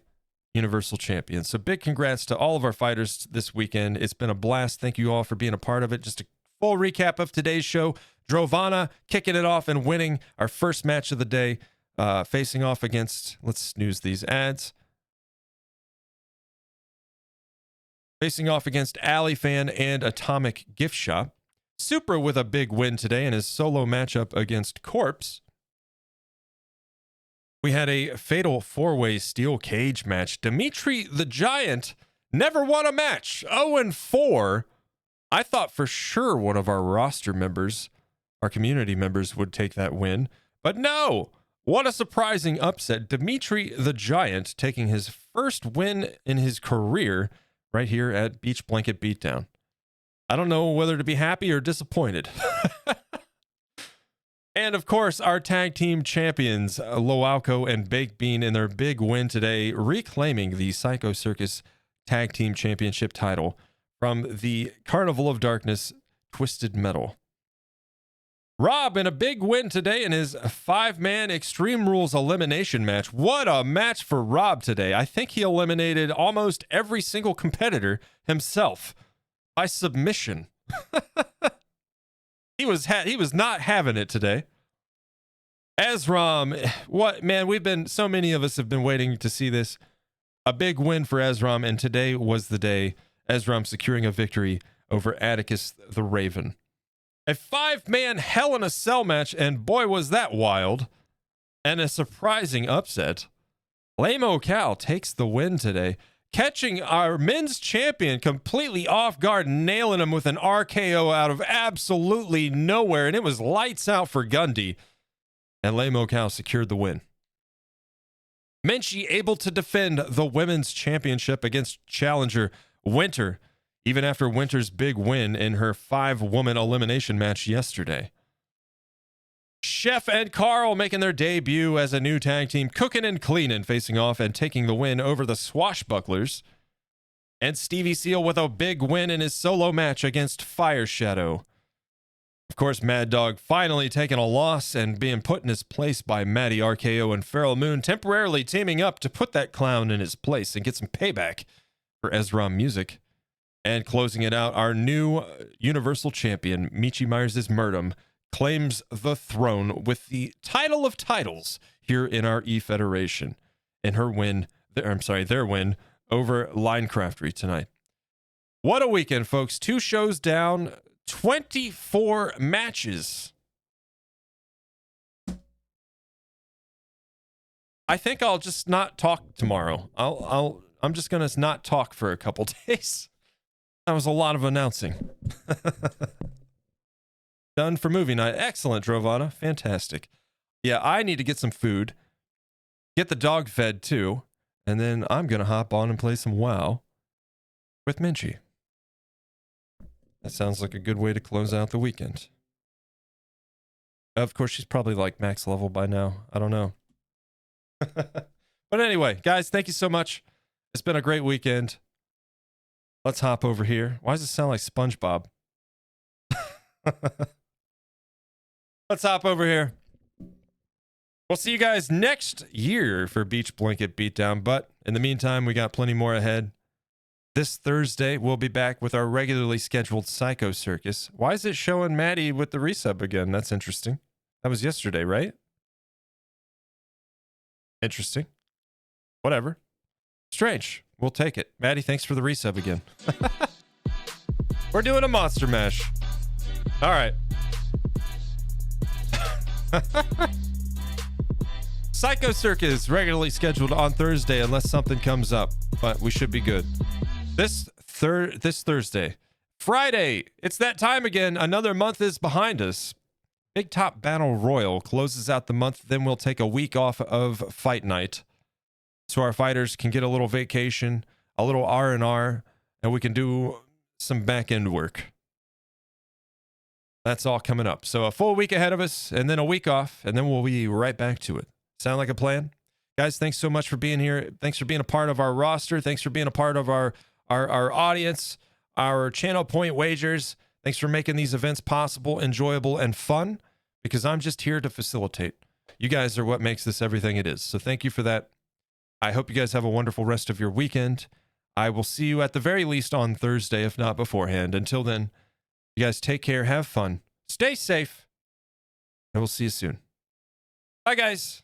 Universal Champion. So big congrats to all of our fighters this weekend. It's been a blast. Thank you all for being a part of it. Just a full recap of today's show. Drovana kicking it off and winning our first match of the day, facing off against, let's snooze these ads. Facing off against Alley Fan and Atomic Gift Shop. Supra with a big win today in his solo matchup against Corpse. We had a fatal 4-way steel cage match. Dimitri the Giant never won a match. 0-4. I thought for sure one of our roster members, our community members, would take that win. But no. What a surprising upset. Dimitri the Giant taking his first win in his career right here at Beach Blanket Beatdown. I don't know whether to be happy or disappointed. And of course, our tag team champions, Loauco and Baked Bean, in their big win today, reclaiming the Psycho Circus Tag Team Championship title from the Carnival of Darkness Twisted Metal. Rob in a big win today in his 5-man Extreme Rules elimination match. What a match for Rob today. I think he eliminated almost every single competitor himself by submission. He was not having it today. Ezram, what, man, so many of us have been waiting to see this. A big win for Ezram, and today was the day Ezram securing a victory over Atticus the Raven. A 5-man Hell in a Cell match, and boy was that wild. And a surprising upset. Lame Cal takes the win today. catching our men's champion completely off guard, nailing him with an RKO out of absolutely nowhere, and it was lights out for Gundy. And Lamo Cow secured the win. Menchie able to defend the women's championship against challenger Winter, even after Winter's big win in her 5-woman elimination match yesterday. Chef and Carl making their debut as a new tag team, cooking and cleaning, facing off and taking the win over the Swashbucklers. And Stevie Seal with a big win in his solo match against Fire Shadow. Of course, Mad Dog finally taking a loss and being put in his place by Matty RKO and Feral Moon, temporarily teaming up to put that clown in his place and get some payback for Ezra Music. And closing it out, our new Universal Champion, Michi Myers' Murdum, claims the throne with the title of titles here in our E-Federation in her win, their win over Linecraftery tonight. What a weekend, folks. 2 shows down, 24 matches. I think I'll just not talk tomorrow. I'm just going to not talk for a couple days. That was a lot of announcing. Done for movie night. Excellent, Drovana. Fantastic. Yeah, I need to get some food. Get the dog fed, too. And then I'm going to hop on and play some WoW with Minchie. That sounds like a good way to close out the weekend. Of course, she's probably like max level by now. I don't know. But anyway, guys, thank you so much. It's been a great weekend. Let's hop over here. Why does it sound like SpongeBob? Let's hop over here. We'll see you guys next year for Beach Blanket Beatdown. But in the meantime, we got plenty more ahead. This Thursday, we'll be back with our regularly scheduled Psycho Circus. Why is it showing Maddie with the resub again? That's interesting. That was yesterday, right? Interesting. Whatever. Strange. We'll take it. Maddie, thanks for the resub again. We're doing a Monster Mash. All right. Psycho Circus regularly scheduled on Thursday unless something comes up, but we should be good. This Thursday. Friday, it's that time again. Another month is behind us. Big Top Battle Royal closes out the month. Then we'll take a week off of Fight Night so our fighters can get a little vacation, a little R&R, and we can do some back-end work. That's all coming up. So a full week ahead of us, and then a week off, and then we'll be right back to it. Sound like a plan? Guys, thanks so much for being here. Thanks for being a part of our roster. Thanks for being a part of our audience, our channel point wagers. Thanks for making these events possible, enjoyable, and fun, because I'm just here to facilitate. You guys are what makes this everything it is. So thank you for that. I hope you guys have a wonderful rest of your weekend. I will see you at the very least on Thursday, if not beforehand. Until then, you guys take care, have fun, stay safe, and we'll see you soon. Bye, guys.